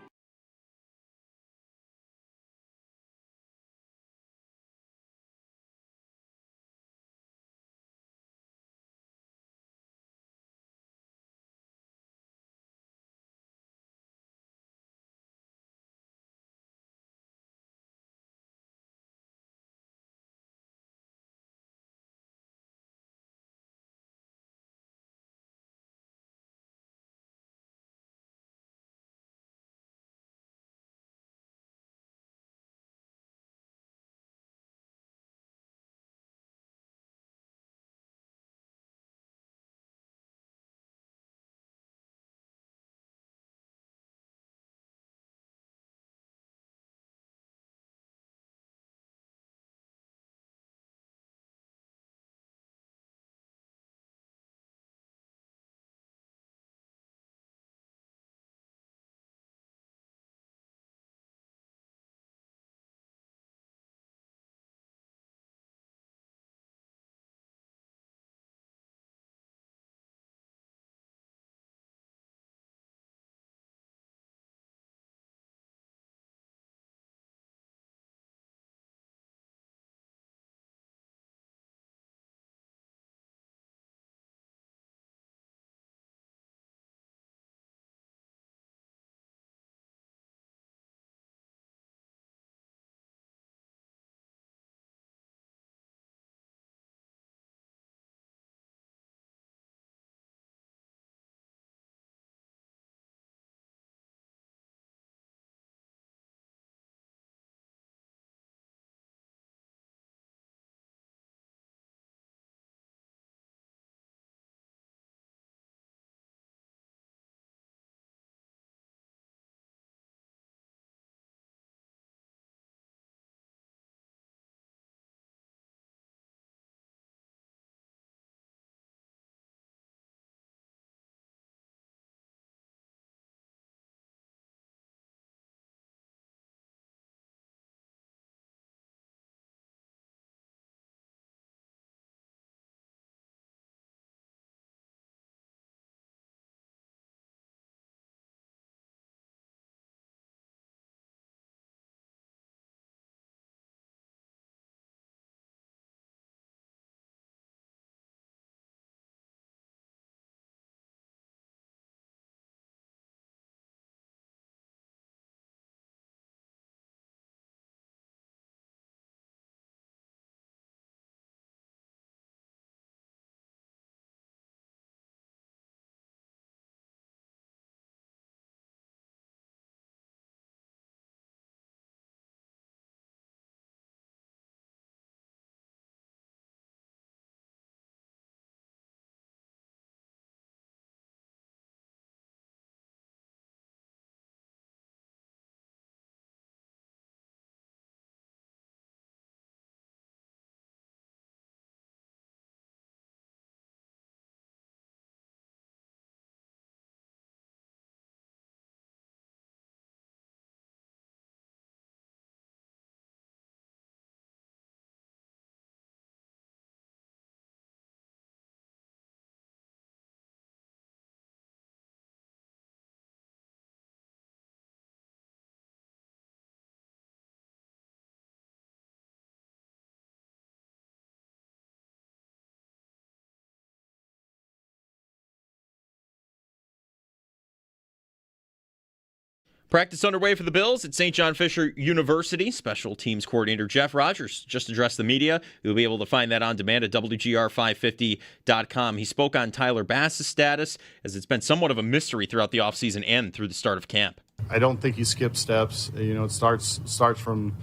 Practice underway for the Bills at St. John Fisher University. Special teams coordinator Jeff Rogers just addressed the media. You'll be able to find that on demand at WGR550.com. He spoke on Tyler Bass's status, as it's been somewhat of a mystery throughout the offseason and through the start of camp. I don't think he skipped steps. It starts from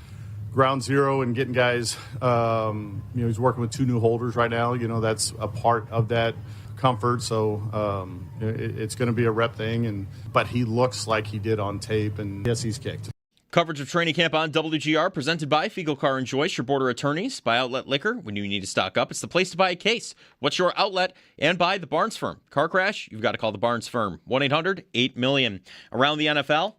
ground zero and getting guys. He's working with 2 new holders right now. That's a part of that comfort. So it's going to be a rep thing. But he looks like he did on tape, and yes, he's kicked. Coverage of training camp on WGR presented by Fiegel Car and Joyce, your border attorneys. By Outlet Liquor, when you need to stock up, it's the place to buy a case. What's your outlet? And by the Barnes Firm. Car crash? You've got to call the Barnes Firm. 1-800-8-million. Around the NFL,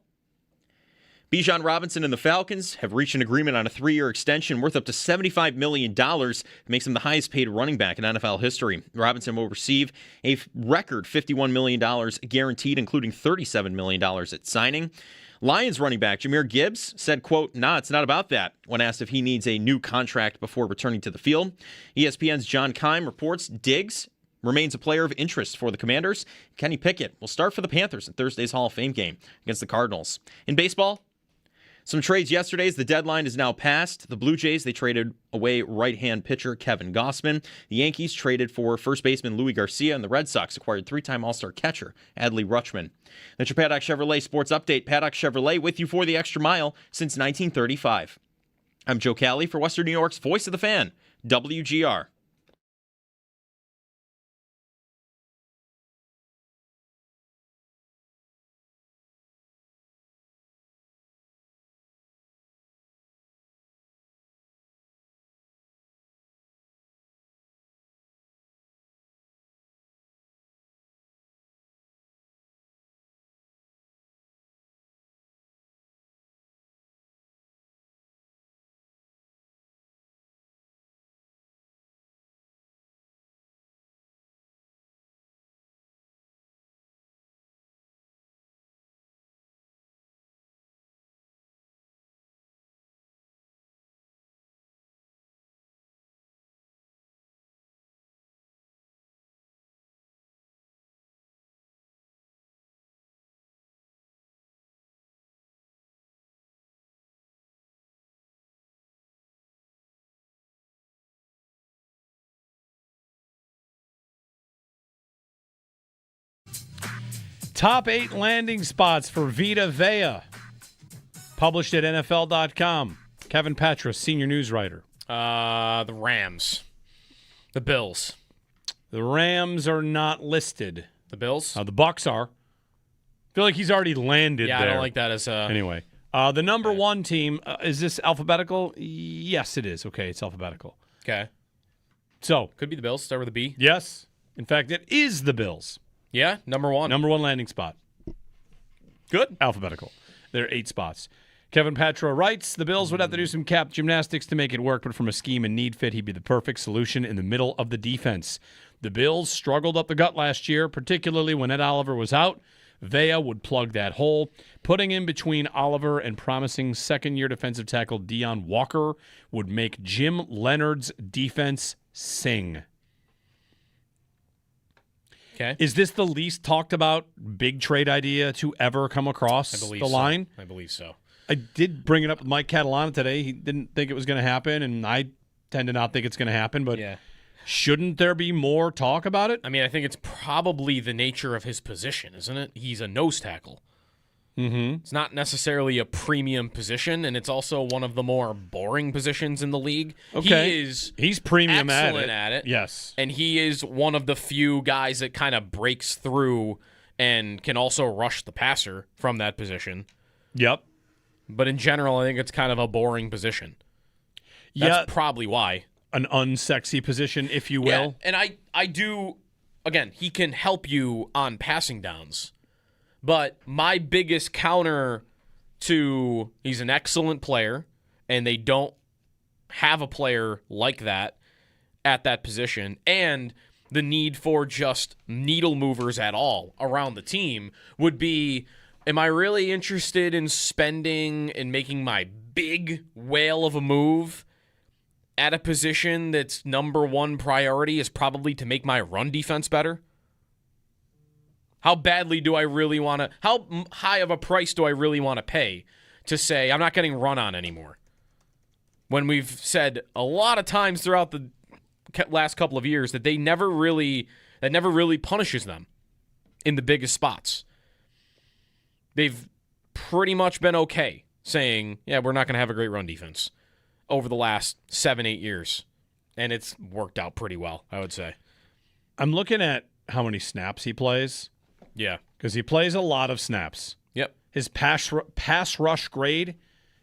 Bijan Robinson and the Falcons have reached an agreement on a 3-year extension worth up to $75 million. It makes him the highest paid running back in NFL history. Robinson will receive a record $51 million guaranteed, including $37 million at signing. Lions running back Jahmyr Gibbs said, quote, "Nah, it's not about that," when asked if he needs a new contract before returning to the field. ESPN's John Keim reports Diggs remains a player of interest for the Commanders. Kenny Pickett will start for the Panthers in Thursday's Hall of Fame game against the Cardinals. In baseball, some trades yesterday as the deadline is now passed. The Blue Jays, they traded away right-hand pitcher Kevin Gossman. The Yankees traded for first baseman Louis Garcia, and the Red Sox acquired 3-time All-Star catcher Adley Rutschman. That's your Paddock Chevrolet Sports Update. Paddock Chevrolet with you for the extra mile since 1935. I'm Joe Cali for Western New York's Voice of the Fan, WGR. Top 8 landing spots for Vita Vea. Published at NFL.com. Kevin Patras, senior news writer. The Rams. The Bills. The Rams are not listed. The Bills? The Bucs are. I feel like he's already landed there. I don't like that as a... Anyway. The number 1 team, is this alphabetical? Yes, it is. Okay, it's alphabetical. Okay. So. Could be the Bills. Start with a B. Yes. In fact, it is the Bills. Yeah, number 1. Number 1 landing spot. Good. Alphabetical. There are 8 spots. Kevin Patra writes, the Bills would have to do some cap gymnastics to make it work, but from a scheme and need fit, he'd be the perfect solution in the middle of the defense. The Bills struggled up the gut last year, particularly when Ed Oliver was out. Vea would plug that hole. Putting in between Oliver and promising second-year defensive tackle Deion Walker would make Jim Leonard's defense sing. Okay. Is this the least talked about big trade idea to ever come across the line? I believe so. I did bring it up with Mike Catalana today. He didn't think it was going to happen, and I tend to not think it's going to happen, but shouldn't there be more talk about it? I mean, I think it's probably the nature of his position, isn't it? He's a nose tackle. Mm-hmm. It's not necessarily a premium position, and it's also one of the more boring positions in the league. Okay. He's premium excellent at it. Yes. And he is one of the few guys that kind of breaks through and can also rush the passer from that position. Yep. But in general, I think it's kind of a boring position. That's probably why. An unsexy position, if you will. Yeah, and I do, again, he can help you on passing downs. But my biggest counter to he's an excellent player, and they don't have a player like that at that position, and the need for just needle movers at all around the team would be, am I really interested in spending and making my big whale of a move at a position that's number 1 priority is probably to make my run defense better? How badly do I really want to? How high of a price do I really want to pay to say I'm not getting run on anymore? When we've said a lot of times throughout the last couple of years that that never really punishes them in the biggest spots. They've pretty much been okay saying, yeah, we're not going to have a great run defense over the last 7-8 years. And it's worked out pretty well, I would say. I'm looking at how many snaps he plays. Yeah. Because he plays a lot of snaps. Yep. His pass rush grade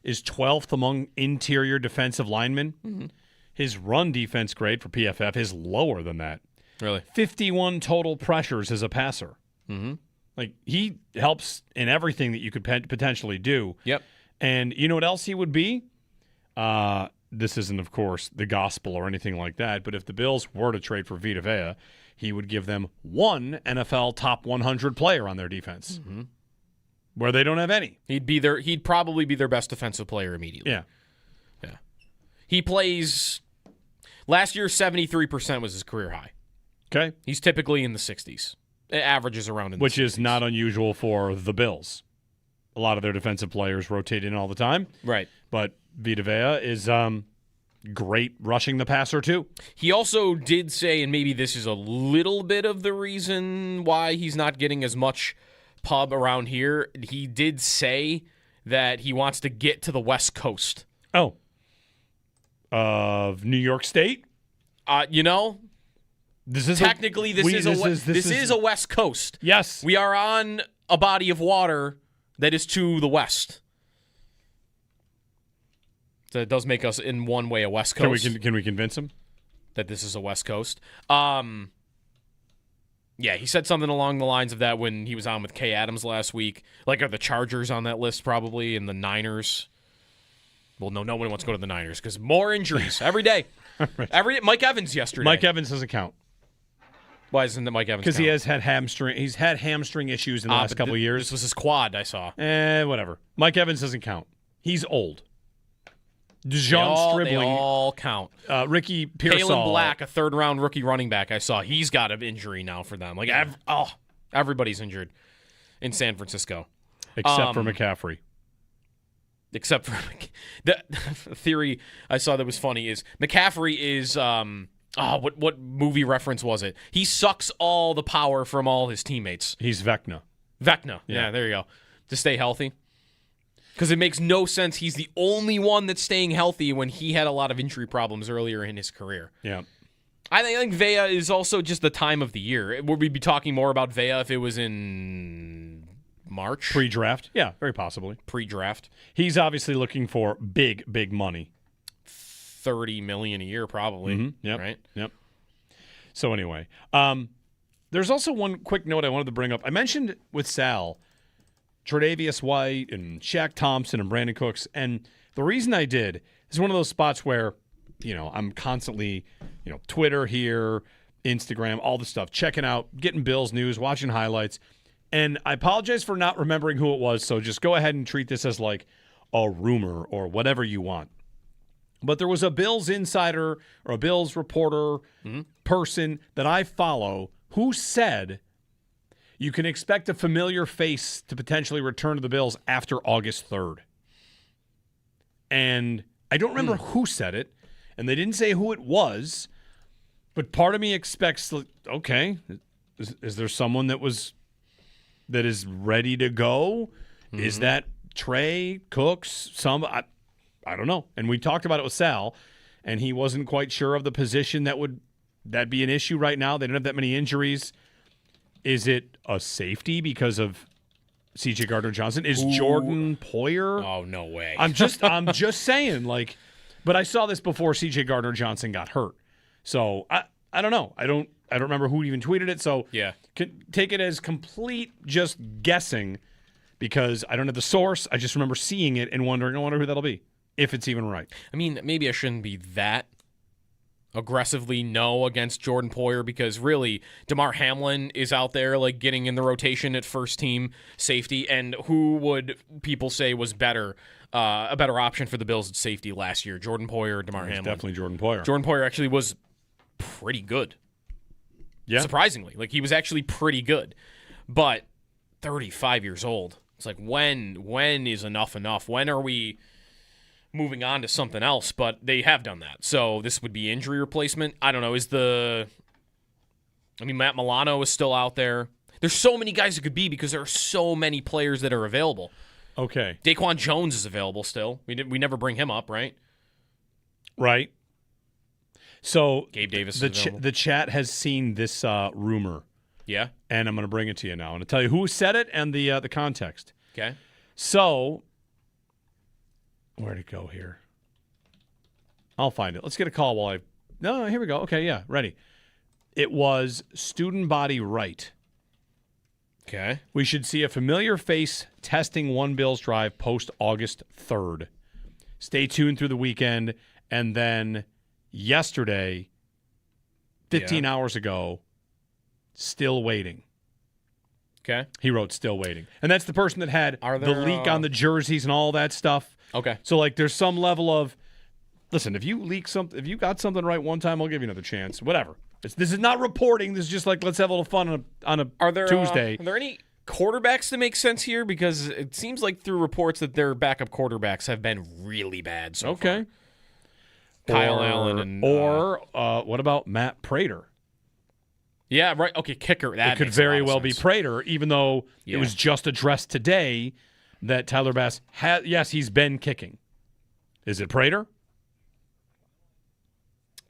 is 12th among interior defensive linemen. Mm-hmm. His run defense grade for PFF is lower than that. Really? 51 total pressures as a passer. Mm-hmm. Like, he helps in everything that you could potentially do. Yep. And you know what else he would be? This isn't, of course, the gospel or anything like that, but if the Bills were to trade for Vita Vea, he would give them one NFL top 100 player on their defense, where they don't have any. He'd probably be their best defensive player immediately. Yeah. Yeah. He plays. Last year, 73% was his career high. Okay. He's typically in the 60s. It averages around in the 60s. Which is not unusual for the Bills. A lot of their defensive players rotate in all the time. Right. But Vita Vea is great rushing the passer, too. He also did say, and maybe this is a little bit of the reason why he's not getting as much pub around here, he did say that he wants to get to the West Coast. Oh. Of New York State? This is a West Coast. Yes. We are on a body of water that is to the west. So it does make us, in one way, a West Coast. Can we convince him that this is a West Coast? Yeah, he said something along the lines of that when he was on with Kay Adams last week. Like, are the Chargers on that list probably, and the Niners? Well, no one wants to go to the Niners because more injuries every day. Right. Mike Evans yesterday. Mike Evans doesn't count. Why isn't it Mike Evans? Because he's had hamstring issues in the last couple of years. This was his quad, I saw. Whatever. Mike Evans doesn't count. He's old. DeJean Stribling. They all count. Ricky Pearsall. Kalen Black, a third-round rookie running back I saw. He's got an injury now for them. Like, everybody's injured in San Francisco. Except for McCaffrey. Except for the theory I saw that was funny is McCaffrey is what movie reference was it? He sucks all the power from all his teammates. He's Vecna. Yeah, there you go. To stay healthy. Because it makes no sense. He's the only one that's staying healthy when he had a lot of injury problems earlier in his career. Yeah. I think Vea is also just the time of the year. Would we be talking more about Vea if it was in March? Pre-draft? Yeah, very possibly. Pre-draft. He's obviously looking for big money. $30 million a year, probably. Mm-hmm. Yep. Right? Yep. So anyway, there's also one quick note I wanted to bring up. I mentioned with Sal, Tre'Davious White and Shaq Thompson and Brandon Cooks, and the reason I did is one of those spots where, I'm constantly, Twitter here, Instagram, all the stuff, checking out, getting Bills news, watching highlights, and I apologize for not remembering who it was, so just go ahead and treat this as like a rumor or whatever you want. But there was a Bills insider or a Bills reporter person that I follow who said you can expect a familiar face to potentially return to the Bills after August 3rd. And I don't remember who said it, and they didn't say who it was, but part of me expects, okay, is there someone that is ready to go? Mm-hmm. Is that Trey, Cooks, I don't know. And we talked about it with Sal, and he wasn't quite sure of the position that'd be an issue right now. They don't have that many injuries. Is it a safety because of C.J. Gardner-Johnson? Is Jordan Poyer? Oh, no way. I'm just saying, but I saw this before C.J. Gardner-Johnson got hurt. So I don't know. I don't remember who even tweeted it. So yeah, take it as complete just guessing because I don't have the source. I just remember seeing it and wondering, I wonder who that'll be, if it's even right. I mean, maybe I shouldn't be that aggressively no against Jordan Poyer because really DeMar Hamlin is out there getting in the rotation at first team safety, and who would people say was a better option for the Bills at safety last year, Jordan Poyer or DeMar Hamlin? Definitely Jordan Poyer. Jordan Poyer actually was pretty good. Yeah. Surprisingly. He was actually pretty good. But 35 years old. It's like, when is enough enough? When are we moving on to something else? But they have done that. So this would be injury replacement. I don't know. Matt Milano is still out there. There's so many guys it could be because there are so many players that are available. Okay. Daquan Jones is available still. We never bring him up, right? Right. So Gabe Davis is available. The chat has seen this rumor. Yeah. And I'm going to bring it to you now. I'm going to tell you who said it and the context. Okay. So, where'd it go here? I'll find it. Let's get a call while I... No, here we go. Okay, yeah, ready. It was Student Body Right. Okay. We should see a familiar face testing One Bills Drive post August 3rd. Stay tuned through the weekend. And then yesterday, 15 hours ago, still waiting. Okay. He wrote still waiting. And that's the person that had the leak on the jerseys and all that stuff. Okay. So, like, there's some level of, listen, if you leak something, if you got something right one time, I'll give you another chance. Whatever. This is not reporting. This is just like, let's have a little fun on a Tuesday. Are there any quarterbacks that make sense here? Because it seems like through reports that their backup quarterbacks have been really bad so far. Kyle Allen and... what about Matt Prater? Yeah, right. Okay, kicker. That it could very well be Prater, even though it was just addressed today that Tyler Bass has. Yes, he's been kicking. Is it Prater?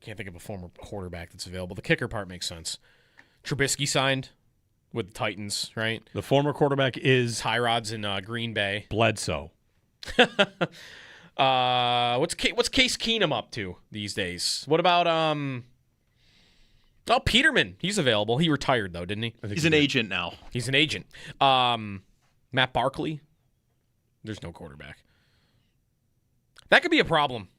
Can't think of a former quarterback that's available. The kicker part makes sense. Trubisky signed with the Titans, right? The former quarterback is Tyrod's in Green Bay. Bledsoe. What's Case Keenum up to these days? What about Peterman? He's available. He retired though, didn't he? He's an agent now. He's an agent. Matt Barkley. There's no quarterback. That could be a problem.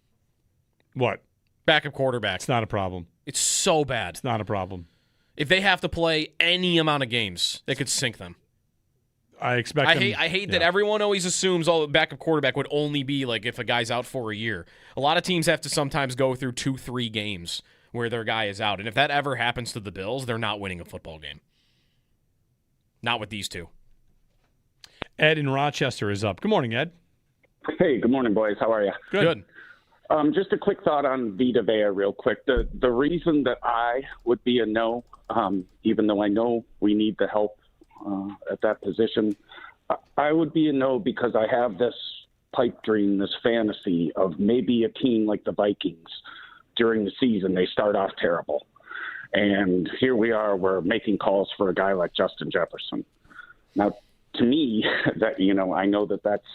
What? Backup quarterback. It's not a problem. It's so bad. It's not a problem. If they have to play any amount of games, they could sink them. I hate that everyone always assumes all the backup quarterback would only be like if a guy's out for a year. A lot of teams have to sometimes go through 2-3 games where their guy is out. And if that ever happens to the Bills, they're not winning a football game. Not with these two. Ed in Rochester is up. Good morning, Ed. Hey, good morning, boys. How are you? Good. Just a quick thought on Vita Vea real quick. The reason that I would be a no, even though I know we need the help at that position, I would be a no because I have this pipe dream, this fantasy of maybe a team like the Vikings during the season, they start off terrible. And here we are, we're making calls for a guy like Justin Jefferson. Now, to me, that I know that that's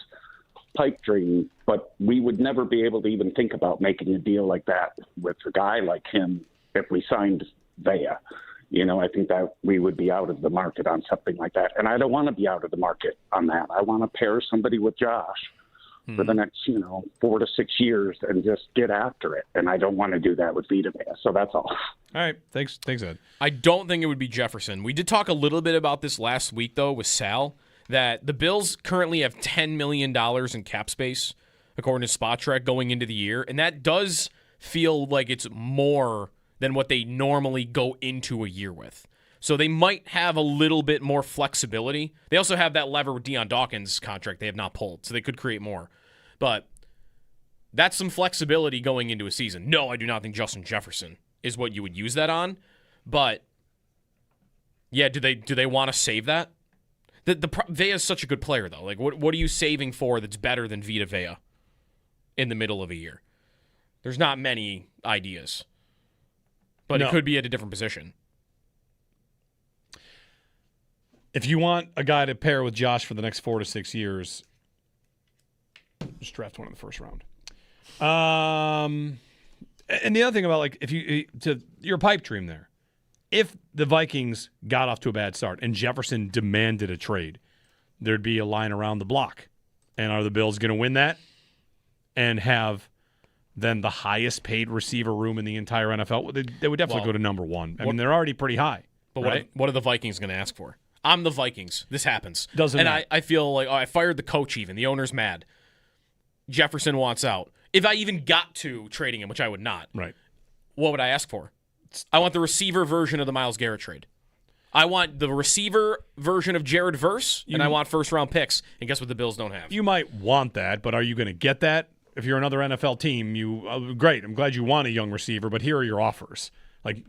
pipe dream, but we would never be able to even think about making a deal like that with a guy like him if we signed Vea. I think that we would be out of the market on something like that. And I don't want to be out of the market on that. I want to pair somebody with Josh for the next, 4 to 6 years and just get after it. And I don't want to do that with Vita Vea. So that's all. All right. Thanks, Ed. I don't think it would be Jefferson. We did talk a little bit about this last week, though, with Sal, that the Bills currently have $10 million in cap space, according to Spotrac, going into the year. And that does feel like it's more than what they normally go into a year with. So they might have a little bit more flexibility. They also have that lever with Deion Dawkins' contract they have not pulled, so they could create more. But that's some flexibility going into a season. No, I do not think Justin Jefferson is what you would use that on. But, yeah, do they want to save that? Vea is such a good player, though. Like, what are you saving for that's better than Vita Vea in the middle of a year? There's not many ideas. But it could be at a different position. If you want a guy to pair with Josh for the next 4 to 6 years, just draft one in the first round. And the other thing about, your pipe dream there, if the Vikings got off to a bad start and Jefferson demanded a trade, there'd be a line around the block. And are the Bills going to win that and have then the highest paid receiver room in the entire NFL? They would definitely go to number one. I mean, they're already pretty high. But right? what are the Vikings going to ask for? I'm the Vikings. This happens. Doesn't matter. I feel like, I fired the coach even. The owner's mad. Jefferson wants out. If I even got to trading him, which I would not, right? What would I ask for? I want the receiver version of the Myles Garrett trade. I want the receiver version of Jared Verse, and I want first-round picks. And guess what the Bills don't have? You might want that, but are you going to get that? If you're another NFL team, great. I'm glad you want a young receiver, but here are your offers. Like,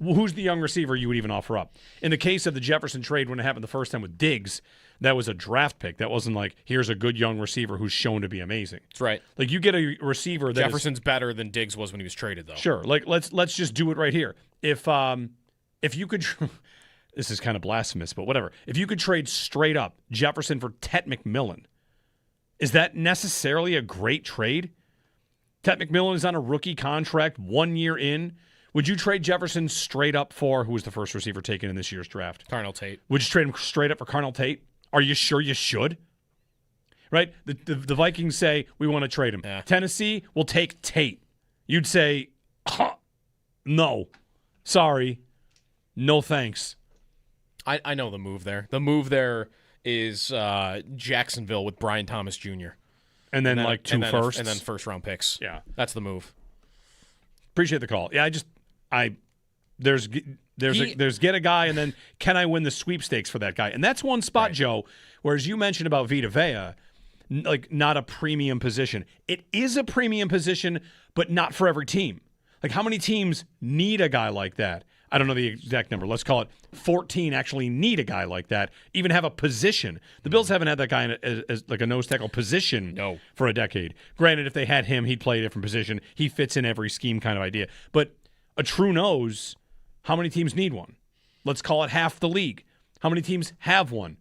who's the young receiver you would even offer up? In the case of the Jefferson trade, when it happened the first time with Diggs, that was a draft pick. That wasn't like, here's a good young receiver who's shown to be amazing. That's right. Like, you get a receiver that Jefferson's better than Diggs was when he was traded, though. Sure. Like, let's just do it right here. If you could, this is kind of blasphemous, but whatever. If you could trade straight up Jefferson for Tet McMillan, is that necessarily a great trade? Tet McMillan is on a rookie contract 1 year in. Would you trade Jefferson straight up for, who was the first receiver taken in this year's draft? Carnell Tate. Would you trade him straight up for Carnell Tate? Are you sure you should? Right? The Vikings say, we want to trade him. Yeah. Tennessee will take Tate. You'd say, no. Sorry. No thanks. I know the move there. The move there is Jacksonville with Brian Thomas Jr. And then like two firsts. And then first-round picks. Yeah. That's the move. Appreciate the call. Yeah, there's get a guy, and then can I win the sweepstakes for that guy? And that's one spot, right, Joe, whereas you mentioned about Vita Vea, like not a premium position. It is a premium position, but not for every team. Like how many teams need a guy like that? I don't know the exact number. Let's call it 14 actually need a guy like that, even have a position. The Bills haven't had that guy as like a nose tackle position for a decade. Granted, if they had him, he'd play a different position. He fits in every scheme kind of idea. But a true nose, how many teams need one? Let's call it half the league. How many teams have one?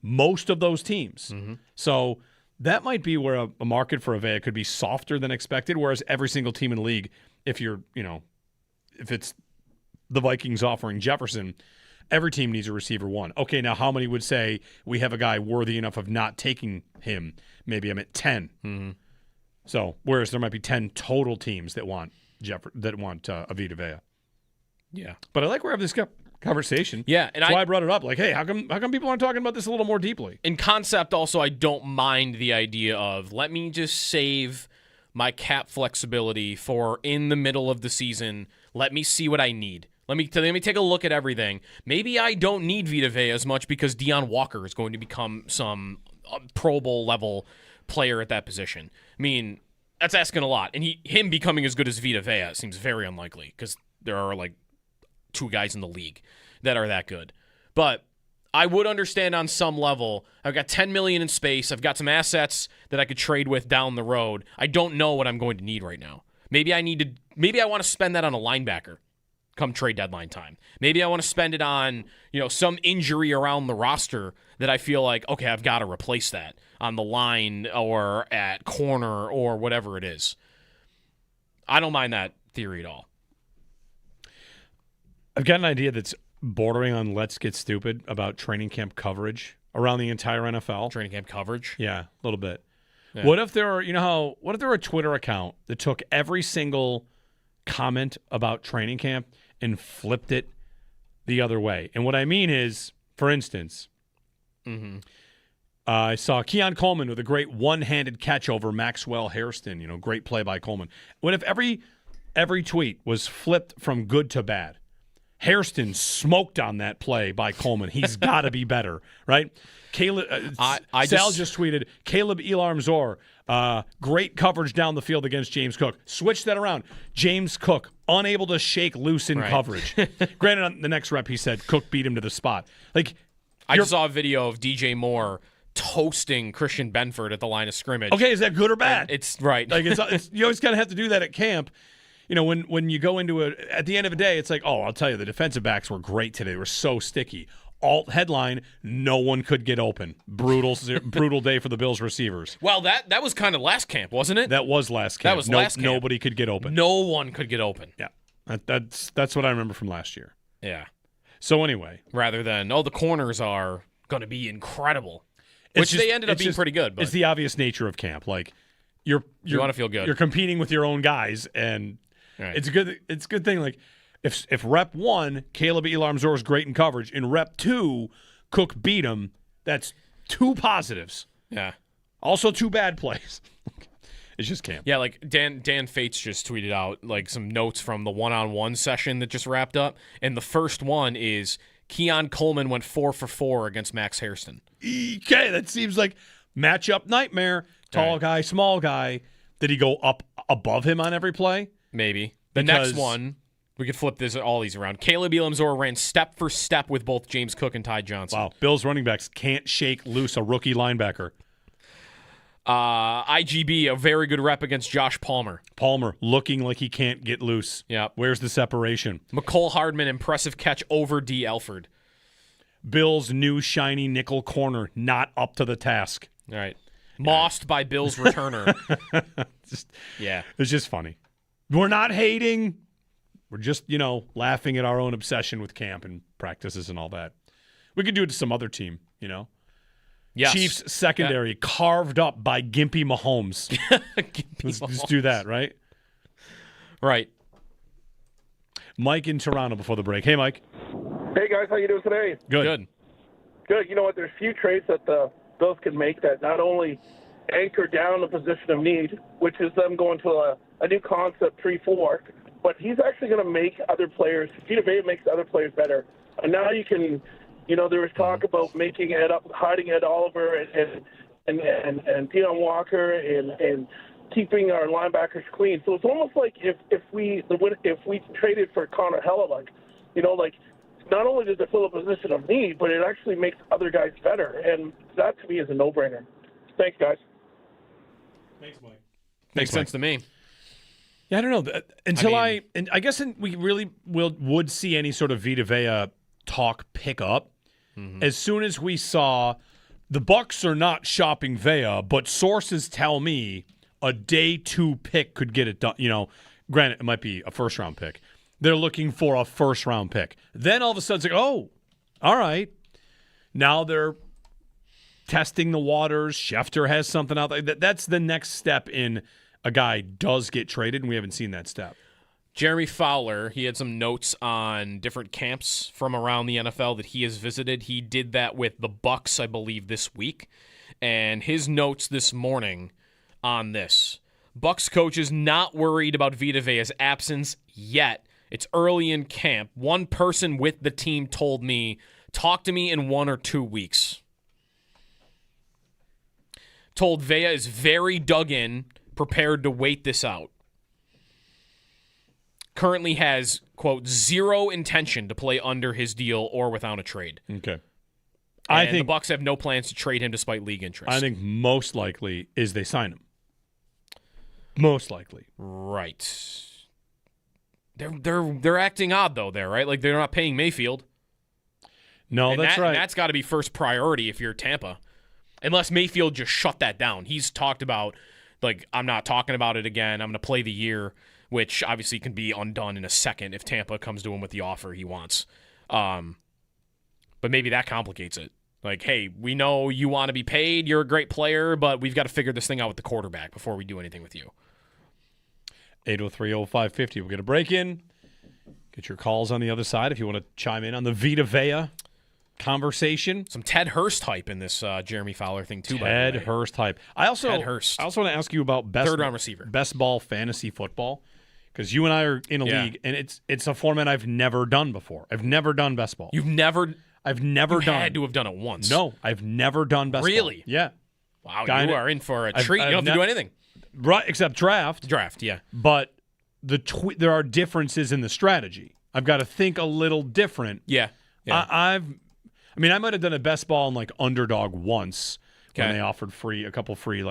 Most of those teams. Mm-hmm. So that might be where a market for Avea could be softer than expected, whereas every single team in the league, if it's the Vikings offering Jefferson, every team needs a receiver one. Okay, now how many would say we have a guy worthy enough of not taking him? Maybe I'm at 10. Mm-hmm. So, whereas there might be 10 total teams that want Vita Vea. Yeah. But I like we're having this conversation. Yeah. And that's why I brought it up. Like, hey, how come people aren't talking about this a little more deeply? In concept, also, I don't mind the idea of let me just save my cap flexibility for in the middle of the season. Let me see what I need. Let me take a look at everything. Maybe I don't need Vita Vea as much because Deion Walker is going to become some Pro Bowl level player at that position. I mean, that's asking a lot. And him becoming as good as Vita Vea seems very unlikely because there are like two guys in the league that are that good. But I would understand on some level. I've got $10 million in space. I've got some assets that I could trade with down the road. I don't know what I'm going to need right now. Maybe I want to spend that on a linebacker come trade deadline time. Maybe I want to spend it on, some injury around the roster that I feel like, okay, I've got to replace that on the line or at corner or whatever it is. I don't mind that theory at all. I've got an idea that's bordering on let's get stupid about training camp coverage around the entire NFL. Training camp coverage? Yeah, a little bit. Yeah. What if there were a Twitter account that took every single comment about training camp and flipped it the other way? And what I mean is, for instance, I saw Keon Coleman with a great one-handed catch over Maxwell Hairston. Great play by Coleman. What if every tweet was flipped from good to bad? Hairston smoked on that play by Coleman. He's got to be better, right? Caleb, Sal just tweeted, Caleb Elarm-Zor, great coverage down the field against James Cook. Switch that around. James Cook, unable to shake loose in coverage. Granted, on the next rep, he said Cook beat him to the spot. I just saw a video of DJ Moore toasting Christian Benford at the line of scrimmage. Okay, is that good or bad? It's right. It's you always kind of have to do that at camp. When you go into it, at the end of the day, it's like, oh, I'll tell you, the defensive backs were great today. They were so sticky. Alt headline, no one could get open. Brutal day for the Bills receivers. Well, that was kind of last camp, wasn't it? That was last camp. That was last camp. Nobody could get open. No one could get open. Yeah. That's what I remember from last year. Yeah. So anyway. Rather than, the corners are going to be incredible. Which they ended up being pretty good. But it's the obvious nature of camp. Like, you want to feel good. You're competing with your own guys, and right. It's a good thing. Like, if rep 1, Caleb Elarm-Zor is great in coverage, in rep 2, Cook beat him, that's 2 positives. Yeah. Also 2 bad plays. It's just camp. Yeah, like Dan Fates just tweeted out like some notes from the one-on-one session that just wrapped up, and the first one is Keon Coleman went 4 for 4 against Max Hairston. Okay, that seems like matchup nightmare. Tall guy, small guy. Did he go up above him on every play? Maybe. The next one, we could flip all these around. Caleb Elamzor ran step for step with both James Cook and Ty Johnson. Wow, Bills running backs can't shake loose a rookie linebacker. IGB, a very good rep against Josh Palmer. Palmer looking like he can't get loose. Yeah. Where's the separation? McCole Hardman, impressive catch over D. Elford. Bill's new shiny nickel corner, not up to the task. All right. Mossed by Bill's returner. It's just funny. We're not hating. We're just, laughing at our own obsession with camp and practices and all that. We could do it to some other team, Yes. Chiefs secondary carved up by Gimpy Mahomes. Let's do that, right? Right. Mike in Toronto before the break. Hey, Mike. Hey, guys. How you doing today? Good. Good. You know what? There's a few trades that the Bills can make that not only anchor down the position of need, which is them going to a new concept 3-4, but he's actually going to make other players – Vita Vea makes other players better. And now you can – there was talk about hiding Ed Oliver and Deion Walker and keeping our linebackers clean. So it's almost like if we traded for Connor Hellebuck, not only does it fill a position of need, but it actually makes other guys better. And that to me is a no-brainer. Thanks, guys. Thanks, Mike. Makes sense to me. Yeah, I don't know. I guess we really would see any sort of Vita Vea talk pick up as soon as we saw the Bucs are not shopping Vea, but sources tell me a day 2 pick could get it done. Granted, it might be a first-round pick. They're looking for a first-round pick. Then all of a sudden it's like, oh, all right. Now they're testing the waters. Schefter has something out there. That's the next step in a guy does get traded, and we haven't seen that step. Jeremy Fowler, he had some notes on different camps from around the NFL that he has visited. He did that with the Bucs, I believe, this week. And his notes this morning on this. Bucs coach is not worried about Vita Vea's absence yet. It's early in camp. One person with the team told me, talk to me in 1 or 2 weeks. Told Vea is very dug in, prepared to wait this out. Currently has, quote, zero intention to play under his deal or without a trade. Okay. I think the Bucs have no plans to trade him despite league interest. I think most likely is they sign him. Most likely. Right. They're acting odd though there, right? Like they're not paying Mayfield. No, that's right. And that's got to be first priority if you're Tampa. Unless Mayfield just shut that down. He's talked about I'm not talking about it again. I'm going to play the year, which obviously can be undone in a second if Tampa comes to him with the offer he wants. But maybe that complicates it. Like, hey, we know you want to be paid. You're a great player, but we've got to figure this thing out with the quarterback before we do anything with you. 803-0550. We'll get a break in. Get your calls on the other side if you want to chime in on the Vita Vea conversation. Some Ted Hurst hype in this Jeremy Fowler thing, too, Ted Hurst hype. I also want to ask you about third-round receiver. Best ball fantasy football. Because you and I are in a league, and it's a format I've never done before. I've never done best ball. I've never done. Had to have done it once. No, I've never done best ball. Really? Yeah. Wow, you are in for a treat. You don't have to do anything. Right, except draft. Draft, yeah. But there are differences in the strategy. I've got to think a little different. Yeah. I might have done a best ball in Underdog once when they offered a couple free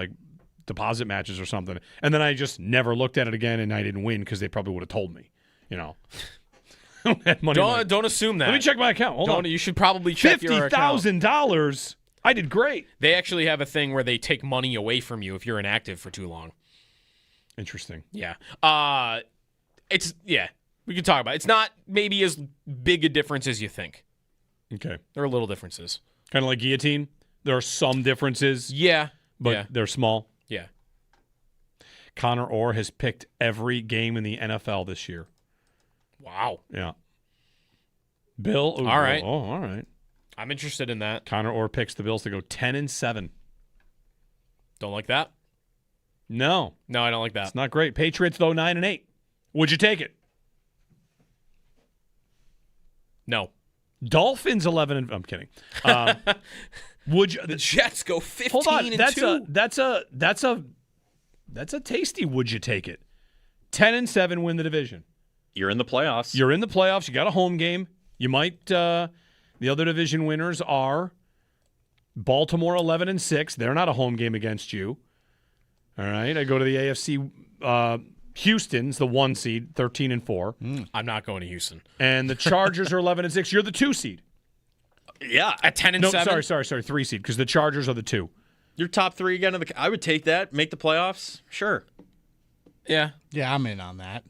deposit matches or something, and then I just never looked at it again, and I didn't win because they probably would have told me. Don't assume that. Let me check my account. Hold on. You should probably check your account. $50,000. I did great. They actually have a thing where they take money away from you if you're inactive for too long. Interesting. Yeah. We can talk about it. It's not maybe as big a difference as you think. Okay. There are little differences. Kind of like guillotine. There are some differences. Yeah. But they're small. Yeah. Connor Orr has picked every game in the NFL this year. Wow. Yeah. Bill. All right. Oh, all right. I'm interested in that. Connor Orr picks the Bills to go 10-7. Don't like that? No. No, I don't like that. It's not great. Patriots, though, 9-8. Would you take it? No. Dolphins 11 and I'm kidding. Would you, the Jets go 15 hold on, and that's 2. That's a tasty would you take it. 10-7 win the division. You're in the playoffs. You're in the playoffs. You got a home game. You might the other division winners are Baltimore 11-6. They're not a home game against you. All right. I go to the AFC. Houston's the 1 seed, 13-4. I'm not going to Houston. And the Chargers are 11-6. You're the 2 seed. Yeah. At 10-7. No, sorry, 3 seed because the Chargers are the 2. You're top 3 again. I would take that. Make the playoffs. Sure. Yeah. Yeah, I'm in on that.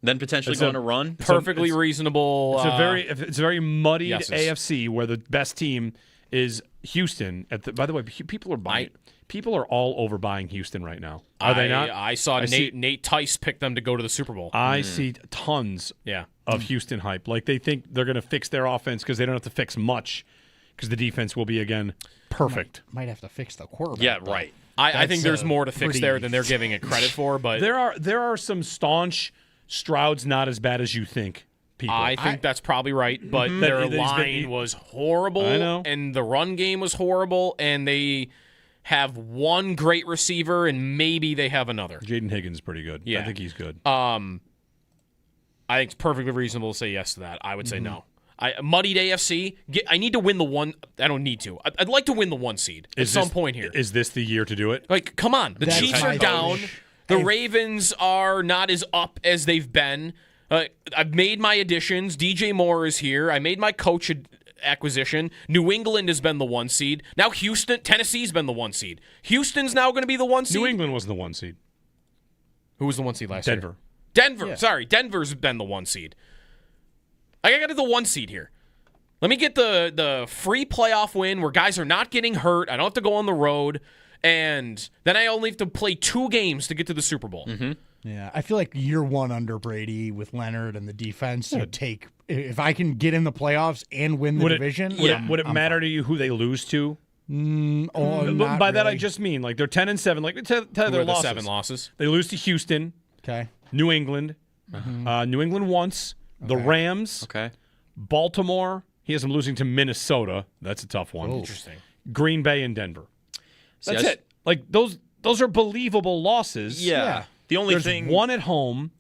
Then potentially going to run. Perfectly reasonable. It's a very muddied yeses. AFC where the best team is Houston. By the way, people are buying. People are all over buying Houston right now. Are they not? I saw Nate Tice pick them to go to the Super Bowl. I see tons of Houston hype. Like they think they're going to fix their offense because they don't have to fix much because the defense will be, again, perfect. Might have to fix the quarterback. Yeah, right. I think there's more to fix there than they're giving it credit for. But there are some staunch Stroud's not as bad as you think. People. I think that's probably right, but their line was horrible, I know. And the run game was horrible, and they have one great receiver, and maybe they have another. Jaden Higgins is pretty good. Yeah. I think he's good. I think it's perfectly reasonable to say yes to that. I would say no. Muddied AFC. I need to win the one. I don't need to. I'd like to win the 1 seed at some point here. Is this the year to do it? Like, come on. The Chiefs are down. The Ravens are not as up as they've been. I've made my additions. DJ Moore is here. I made my coach acquisition. New England has been the 1 seed. Now Tennessee's been the 1 seed. Houston's now going to be the 1 seed. New England was the 1 seed. Who was the 1 seed last year? Denver. Denver. Sorry, Denver's been the 1 seed. I got to the 1 seed here. Let me get the free playoff win where guys are not getting hurt. I don't have to go on the road. And then I only have to play 2 games to get to the Super Bowl. Mm-hmm. Yeah, I feel like year 1 under Brady with Leonard and the defense would take. If I can get in the playoffs and win the division, would it matter to you who they lose to? By that I just mean like they're 10-7. Like tell their losses. 7 losses. They lose to Houston. Okay. New England. New England once. The Rams. Okay. Baltimore. He has them losing to Minnesota. That's a tough one. Interesting. Green Bay and Denver. That's it. Like those are believable losses. Yeah. The only There's thing one at home,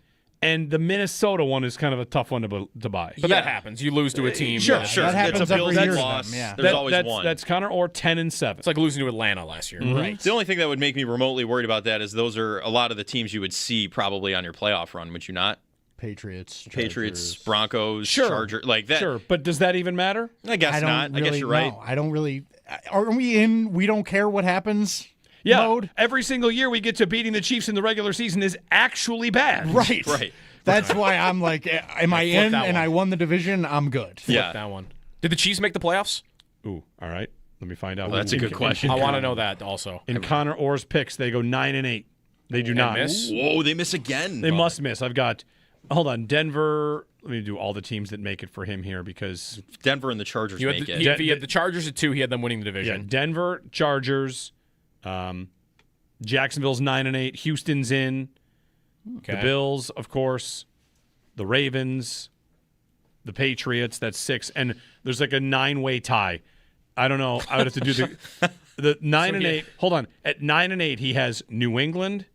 and the Minnesota one is kind of a tough one to buy. But that happens. You lose to a team. Sure. That happens it's a Bills every year. loss. Yeah. There's always one. That's Connor Orr 10-7. It's like losing to Atlanta last year. Right. The only thing that would make me remotely worried about that is those are a lot of the teams you would see probably on your playoff run, would you not? Patriots, Broncos, Sure. Chargers, like that. Sure, but does that even matter? I guess not. I guess you're right. I don't really. Are we in? We don't care what happens. Yeah, mode? every single year we get to beating the Chiefs in the regular season is actually bad. Right. Right. That's why I'm like, am I in? And I won the division. I'm good. Yeah. That one. Did the Chiefs make the playoffs? Ooh, all right. Let me find out. Well, that's a good question. I want to know that also. In Connor Orr's picks, they go 9-8. They do not miss. Whoa, they miss again. They must miss. I've got. Hold on, Denver. Let me do all the teams that make it for him here because Denver and the Chargers make it. If he had the Chargers at 2, he had them winning the division. Yeah, Denver, Chargers, Jacksonville's 9-8. Houston's in. Okay. The Bills, of course. The Ravens, the Patriots. That's 6, and there's like a 9-way tie. I don't know. I would have to do the 9-8. Hold on. At 9-8, he has New England,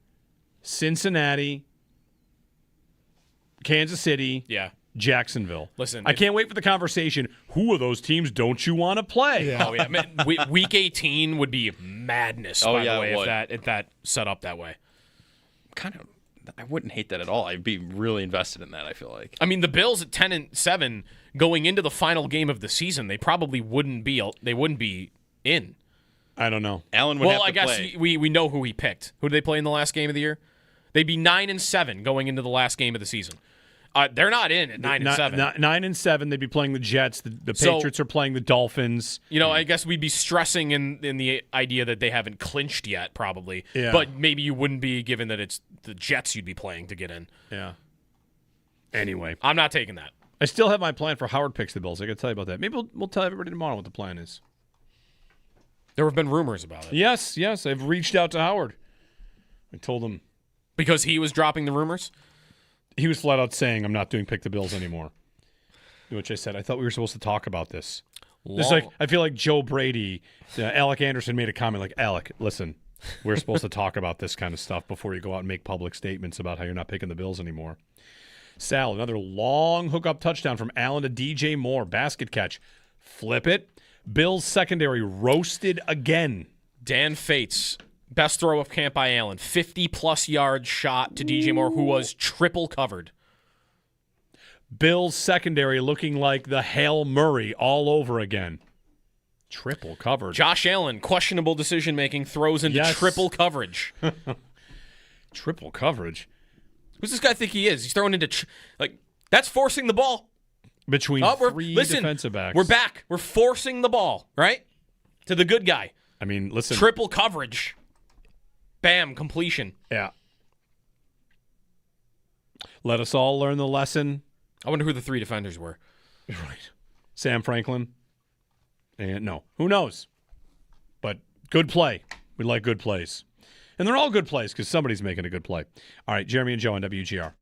Cincinnati, Kansas City, Jacksonville. Listen, I can't wait for the conversation. Who of those teams don't you want to play? Yeah. Oh, yeah. Week 18 would be madness, by the way, if that set up that way. I wouldn't hate that at all. I'd be really invested in that, I feel like. I mean, the Bills at 10-7 going into the final game of the season, they probably wouldn't be in. I don't know. Allen would have to I guess play. we know who he picked. Who did they play in the last game of the year? They'd be 9-7 going into the last game of the season. They're not in at 9-7. 9-7. They'd be playing the Jets. The Patriots are playing the Dolphins. You know, I guess we'd be stressing in the idea that they haven't clinched yet, probably. Yeah. But maybe you wouldn't be, given that it's the Jets you'd be playing to get in. Yeah. Anyway, I'm not taking that. I still have my plan for Howard picks the Bills. I got to tell you about that. Maybe we'll tell everybody tomorrow what the plan is. There have been rumors about it. Yes. I've reached out to Howard. I told him. Because he was dropping the rumors? He was flat out saying, I'm not doing pick the Bills anymore. Which I said, I thought we were supposed to talk about this. It's like, I feel like Joe Brady, Alec Anderson made a comment like, Alec, listen, we're supposed to talk about this kind of stuff before you go out and make public statements about how you're not picking the Bills anymore. Sal, another long hookup touchdown from Allen to DJ Moore. Basket catch. Flip it. Bills secondary roasted again. Dan Fates, best throw of camp by Allen. 50-plus yard shot to DJ Moore, who was triple covered. Bills secondary looking like the Hail Murray all over again. Triple covered. Josh Allen, questionable decision-making, throws into triple coverage. Triple coverage? Who's this guy think he is? He's throwing into, that's forcing the ball. Between three defensive backs. We're back. We're forcing the ball, right? To the good guy. I mean, listen. Triple coverage. Bam, completion. Yeah. Let us all learn the lesson. I wonder who the three defenders were. Right. Sam Franklin. And no, who knows? But good play. We like good plays. And they're all good plays because somebody's making a good play. All right, Jeremy and Joe on WGR.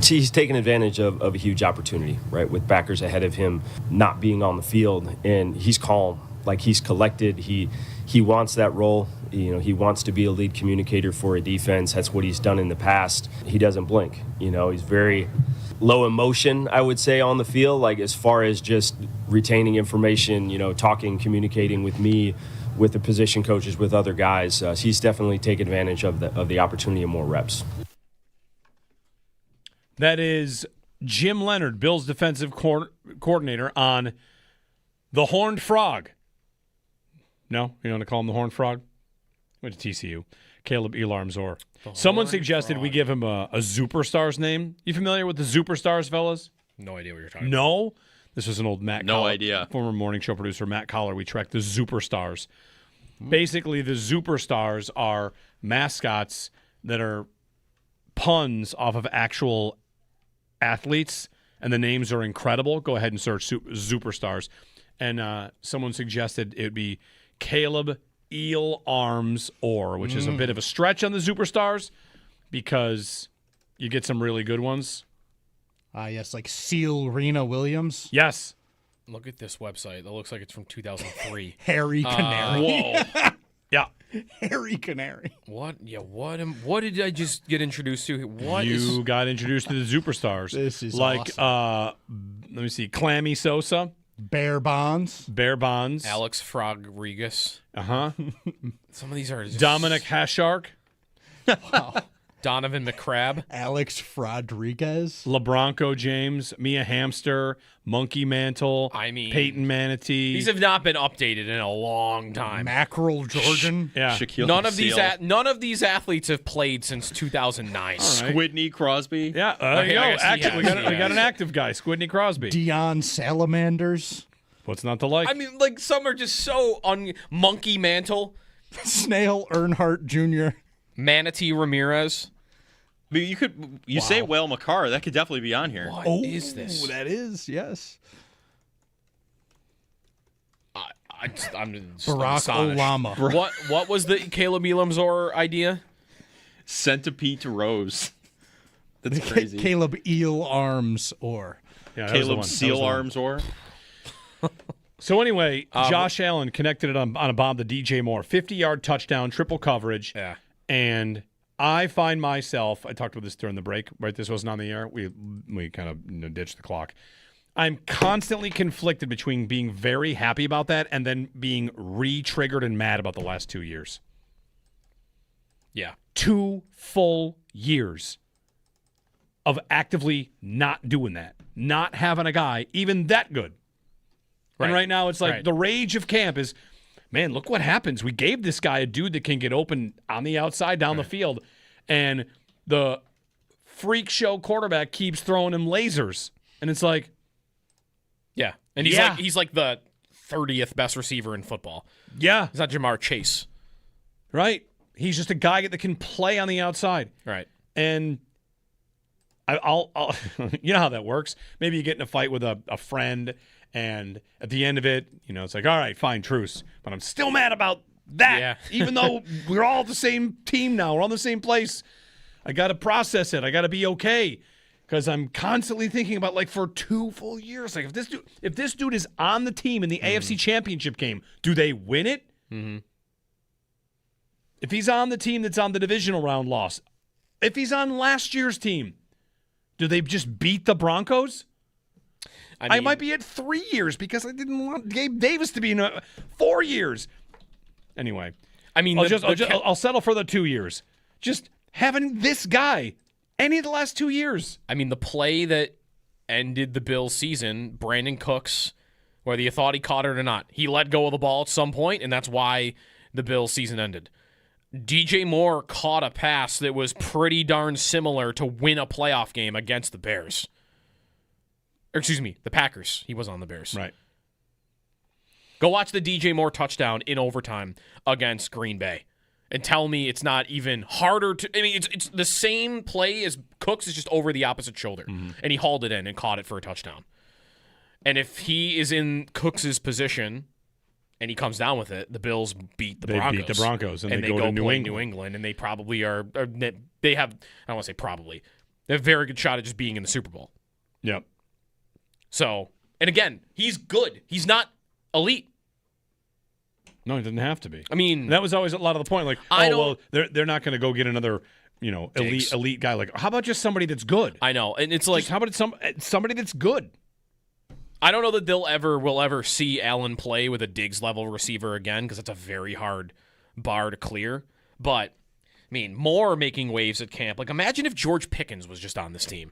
He's taken advantage of a huge opportunity, right, with backers ahead of him not being on the field, and he's calm, like he's collected. He wants that role. He wants to be a lead communicator for a defense. That's what he's done in the past. He doesn't blink. He's very low emotion, I would say, on the field, like as far as just retaining information, talking, communicating with me, with the position coaches, with other guys. He's definitely taken advantage of the opportunity of more reps. That is Jim Leonard, Bills defensive coordinator, on the Horned Frog. No? You want to call him the Horned Frog? Went to TCU. Caleb Elarmzor. Someone suggested we give him a Superstars name. You familiar with the Superstars, fellas? No idea what you're talking about. No? This was an old Matt No Collar, idea. former morning show producer Matt Collar. We tracked the Superstars. Basically, the Superstars are mascots that are puns off of actual athletes, and the names are incredible. Go ahead and search Superstars. And someone suggested it would be Caleb Eel Arms Or, which is a bit of a stretch on the Superstars because you get some really good ones. Yes, like Seal Rena Williams. Yes. Look at this website. That looks like it's from 2003. Harry Canary. Whoa. Yeah. Harry Canary. What? Yeah. What did I just get introduced to? You got introduced to the Superstars. This is like, awesome. Let me see, Clammy Sosa. Bear Bonds. Alex Rodriguez. Uh-huh. Some of these are just... Dominic Hashark. Wow. Donovan McCrabb. Alex Rodriguez. LeBronco James. Mia Hamster. Monkey Mantle. Peyton Manatee. These have not been updated in a long time. Mackerel Jordan. Yeah. Shaquille None of these athletes have played since 2009. Squidney Crosby. Yeah, there you go. We got an active guy, Squidney Crosby. Deion Salamanders. What's not to like? I mean, like, some are just so Monkey Mantle. Snail Earnhardt Jr. Manatee Ramirez. I mean, you say Whale McCarr, that could definitely be on here. What is this? That is, yes. I'm Barack astonished. Obama. What was the Caleb Elamzor idea? Centipede Rose. That's crazy. Caleb Eel Arms Or. Yeah, Caleb Seal Arms Or. So anyway, Josh Allen connected it on a bomb to DJ Moore. 50-yard touchdown, triple coverage. Yeah. And I find myself, I talked about this during the break, right? This wasn't on the air. We kind of ditched the clock. I'm constantly conflicted between being very happy about that and then being re-triggered and mad about the last 2 years. Yeah. 2 full years of actively not doing that, not having a guy even that good. Right. And right now it's like the rage of camp is, man, look what happens. We gave this guy a dude that can get open on the outside down the field, and the freak show quarterback keeps throwing him lasers. And it's like, yeah. And he's like the 30th best receiver in football. Yeah. He's not Jamar Chase. Right. He's just a guy that can play on the outside. Right. And I'll you know how that works. Maybe you get in a fight with a friend, and at the end of it, it's like, all right, fine, truce. But I'm still mad about that. Yeah. Even though we're all the same team now. We're on the same place. I got to process it. I got to be okay. Because I'm constantly thinking about, like, for 2 full years, like, if this dude is on the team in the AFC Championship game, do they win it? Mm-hmm. If he's on the team that's on the divisional round loss, if he's on last year's team, do they just beat the Broncos? I might be at 3 years because I didn't want Gabe Davis to be in 4 years. Anyway, I mean, I'll settle for the 2 years. Just having this guy any of the last 2 years. I mean, the play that ended the Bills' season, Brandon Cooks, whether you thought he caught it or not, he let go of the ball at some point, and that's why the Bills' season ended. DJ Moore caught a pass that was pretty darn similar to win a playoff game against the Bears. Or, excuse me, the Packers. He was on the Bears. Right. Go watch the DJ Moore touchdown in overtime against Green Bay and tell me it's not even harder to... I mean, it's the same play as Cooks, is just over the opposite shoulder. Mm-hmm. And he hauled it in and caught it for a touchdown. And if he is in Cooks' position and he comes down with it, the Bills beat the Broncos. They beat the Broncos, and they go to play New England. And they probably are... They have... I don't want to say probably. They have a very good shot at just being in the Super Bowl. Yep. So, and again, he's good. He's not elite. No, he doesn't have to be. I mean, that was always a lot of the point. Like, they're not going to go get another, elite guy. Like, how about just somebody that's good? I know, and it's like, how about somebody that's good? I don't know that will ever see Allen play with a Diggs level receiver again, because it's a very hard bar to clear. But I mean, Moore making waves at camp. Like, imagine if George Pickens was just on this team.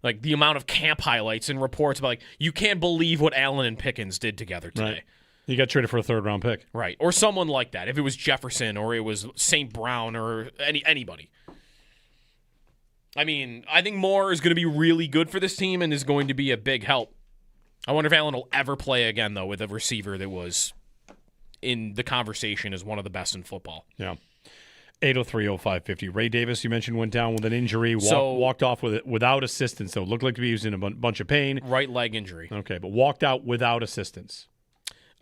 Like, the amount of camp highlights and reports about, like, you can't believe what Allen and Pickens did together today. Right. He got traded for a third-round pick. Right. Or someone like that. If it was Jefferson or it was St. Brown or anybody. I mean, I think Moore is going to be really good for this team and is going to be a big help. I wonder if Allen will ever play again, though, with a receiver that was in the conversation as one of the best in football. Yeah. 803-0550. Ray Davis, you mentioned, went down with an injury, walked off with it without assistance, though. Looked like he was in a bunch of pain. Right leg injury. Okay, but walked out without assistance.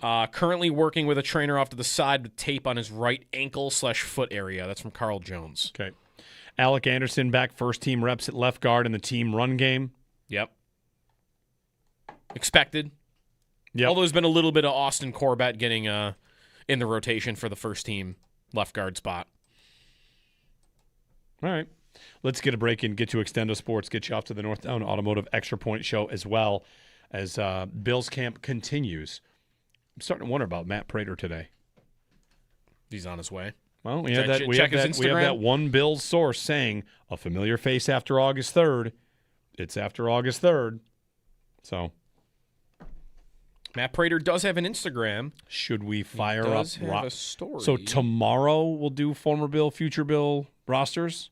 Currently working with a trainer off to the side with tape on his right ankle/foot area. That's from Carl Jones. Okay. Alec Anderson back first-team reps at left guard in the team run game. Yep. Expected. Yep. Although there's been a little bit of Austin Corbett getting in the rotation for the first-team left guard spot. All right. Let's get a break and get to Extendo Sports, get you off to the Northtown Automotive Extra Point Show as well as Bills camp continues. I'm starting to wonder about Matt Prater today. He's on his way. Well, we have that one Bills source saying a familiar face after August 3rd. It's after August 3rd. So Matt Prater does have an Instagram. Should we fire he up does have a story. So tomorrow we'll do former Bill, future Bill rosters?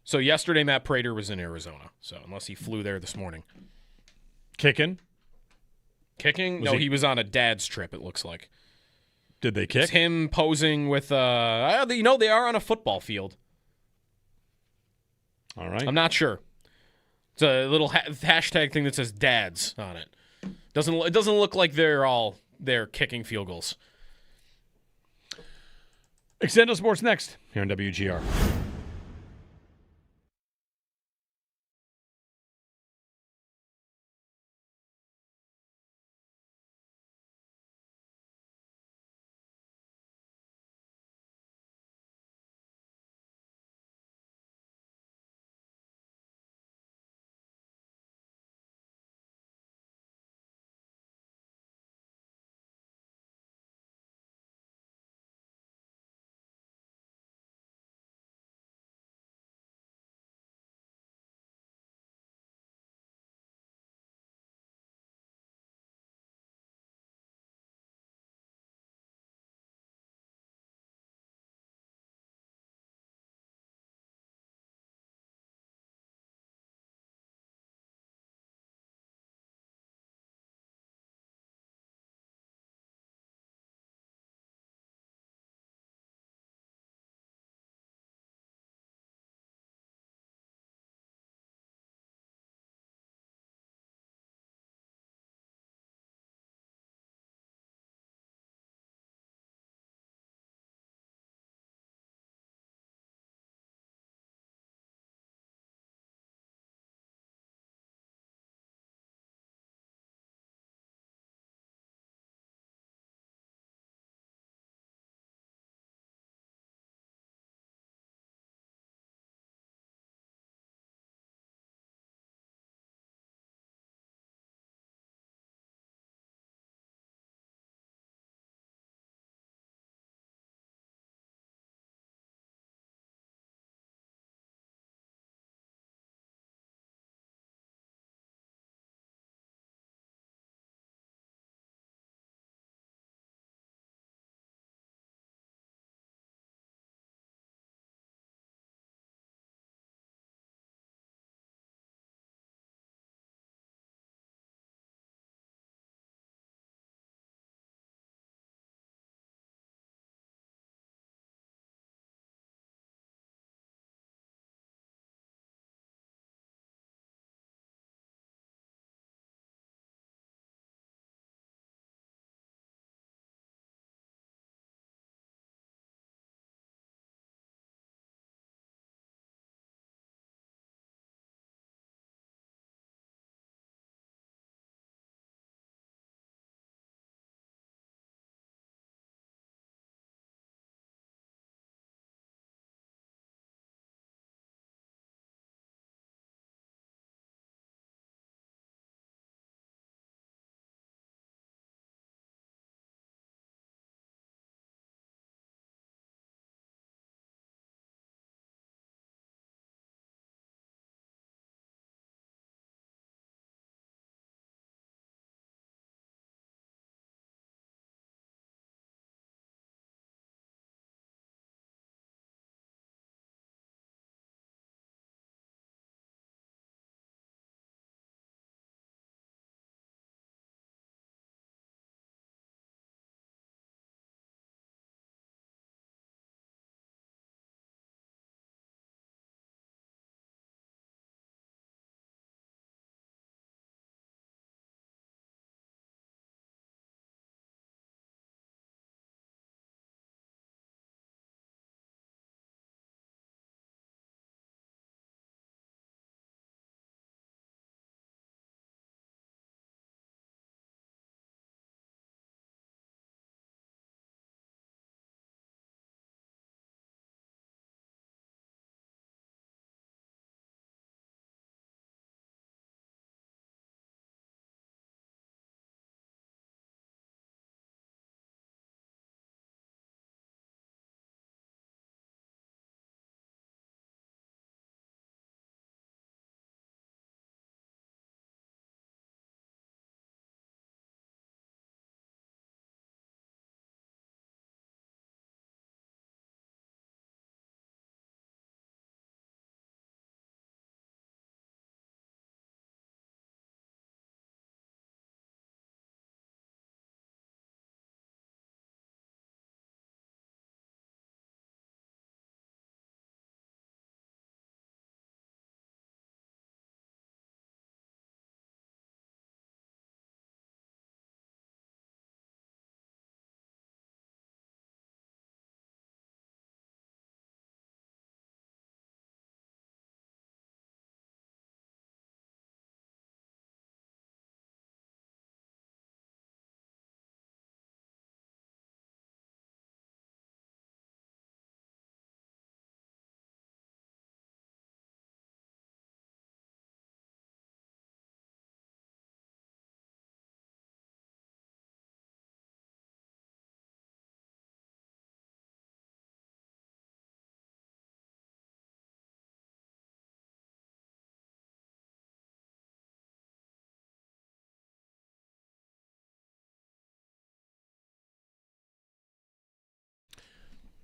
So yesterday Matt Prater was in Arizona. So unless he flew there this morning. Kicking? No, he was on a dad's trip, it looks like. Did they kick? It's him posing with, they are on a football field. All right. I'm not sure. It's a little hashtag thing that says dads on it. It doesn't look like they're kicking field goals. Extendo Sports next here on WGR.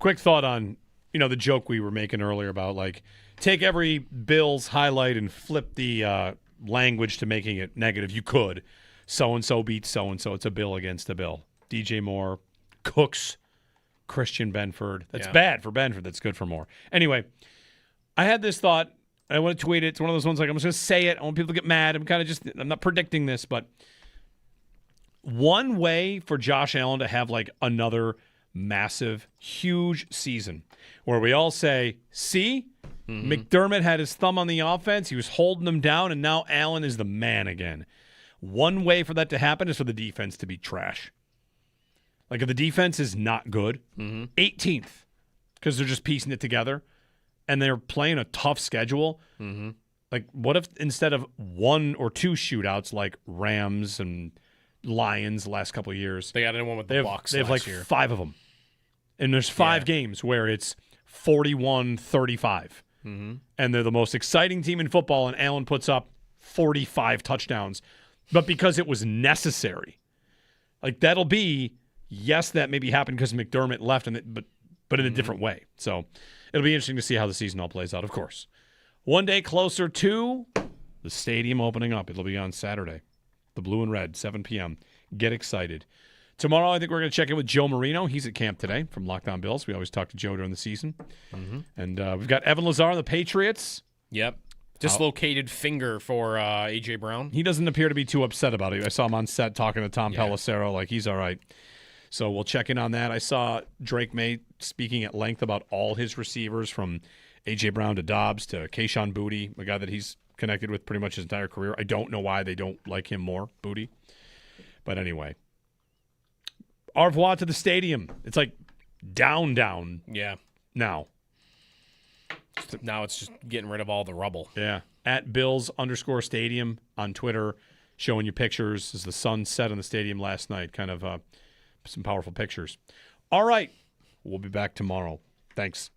quick thought on, the joke we were making earlier about, like, take every Bills highlight and flip the language to making it negative. You could. So-and-so beats so-and-so. It's a Bill against a Bill. DJ Moore, Cooks, Christian Benford. That's bad for Benford. That's good for Moore. Anyway, I had this thought. I want to tweet it. It's one of those ones like, I'm just going to say it. I want people to get mad. I'm not predicting this, but one way for Josh Allen to have like another massive, huge season where we all say, see, McDermott had his thumb on the offense. He was holding them down, and now Allen is the man again. One way for that to happen is for the defense to be trash. Like if the defense is not good, 18th, because they're just piecing it together, and they're playing a tough schedule. Like what if instead of 1 or 2 shootouts like Rams and Lions the last couple of years, they got in one with the Bucs. They have like year. 5 of them. And there's 5 games where it's 41-35. And they're the most exciting team in football, and Allen puts up 45 touchdowns. But because it was necessary. Like that'll be, yes, that maybe happened because McDermott left, but in a different way. So it'll be interesting to see how the season all plays out, of course. One day closer to the stadium opening up. It'll be on Saturday. The blue and red, 7 p.m. Get excited. Tomorrow, I think we're going to check in with Joe Marino. He's at camp today from Locked On Bills. We always talk to Joe during the season. And we've got Evan Lazar on the Patriots. Yep. Dislocated finger for A.J. Brown. He doesn't appear to be too upset about it. I saw him on set talking to Tom Pelissero. Like, he's all right. So we'll check in on that. I saw Drake May speaking at length about all his receivers from A.J. Brown to Dobbs to Kayshon Boutte, a guy that he's connected with pretty much his entire career. I don't know why they don't like him more, Boutte. But anyway. Au revoir to the stadium. It's like down. Yeah. Now. Now it's just getting rid of all the rubble. Yeah. At Bills_stadium on Twitter, showing you pictures as the sun set on the stadium last night. Kind of some powerful pictures. All right. We'll be back tomorrow. Thanks.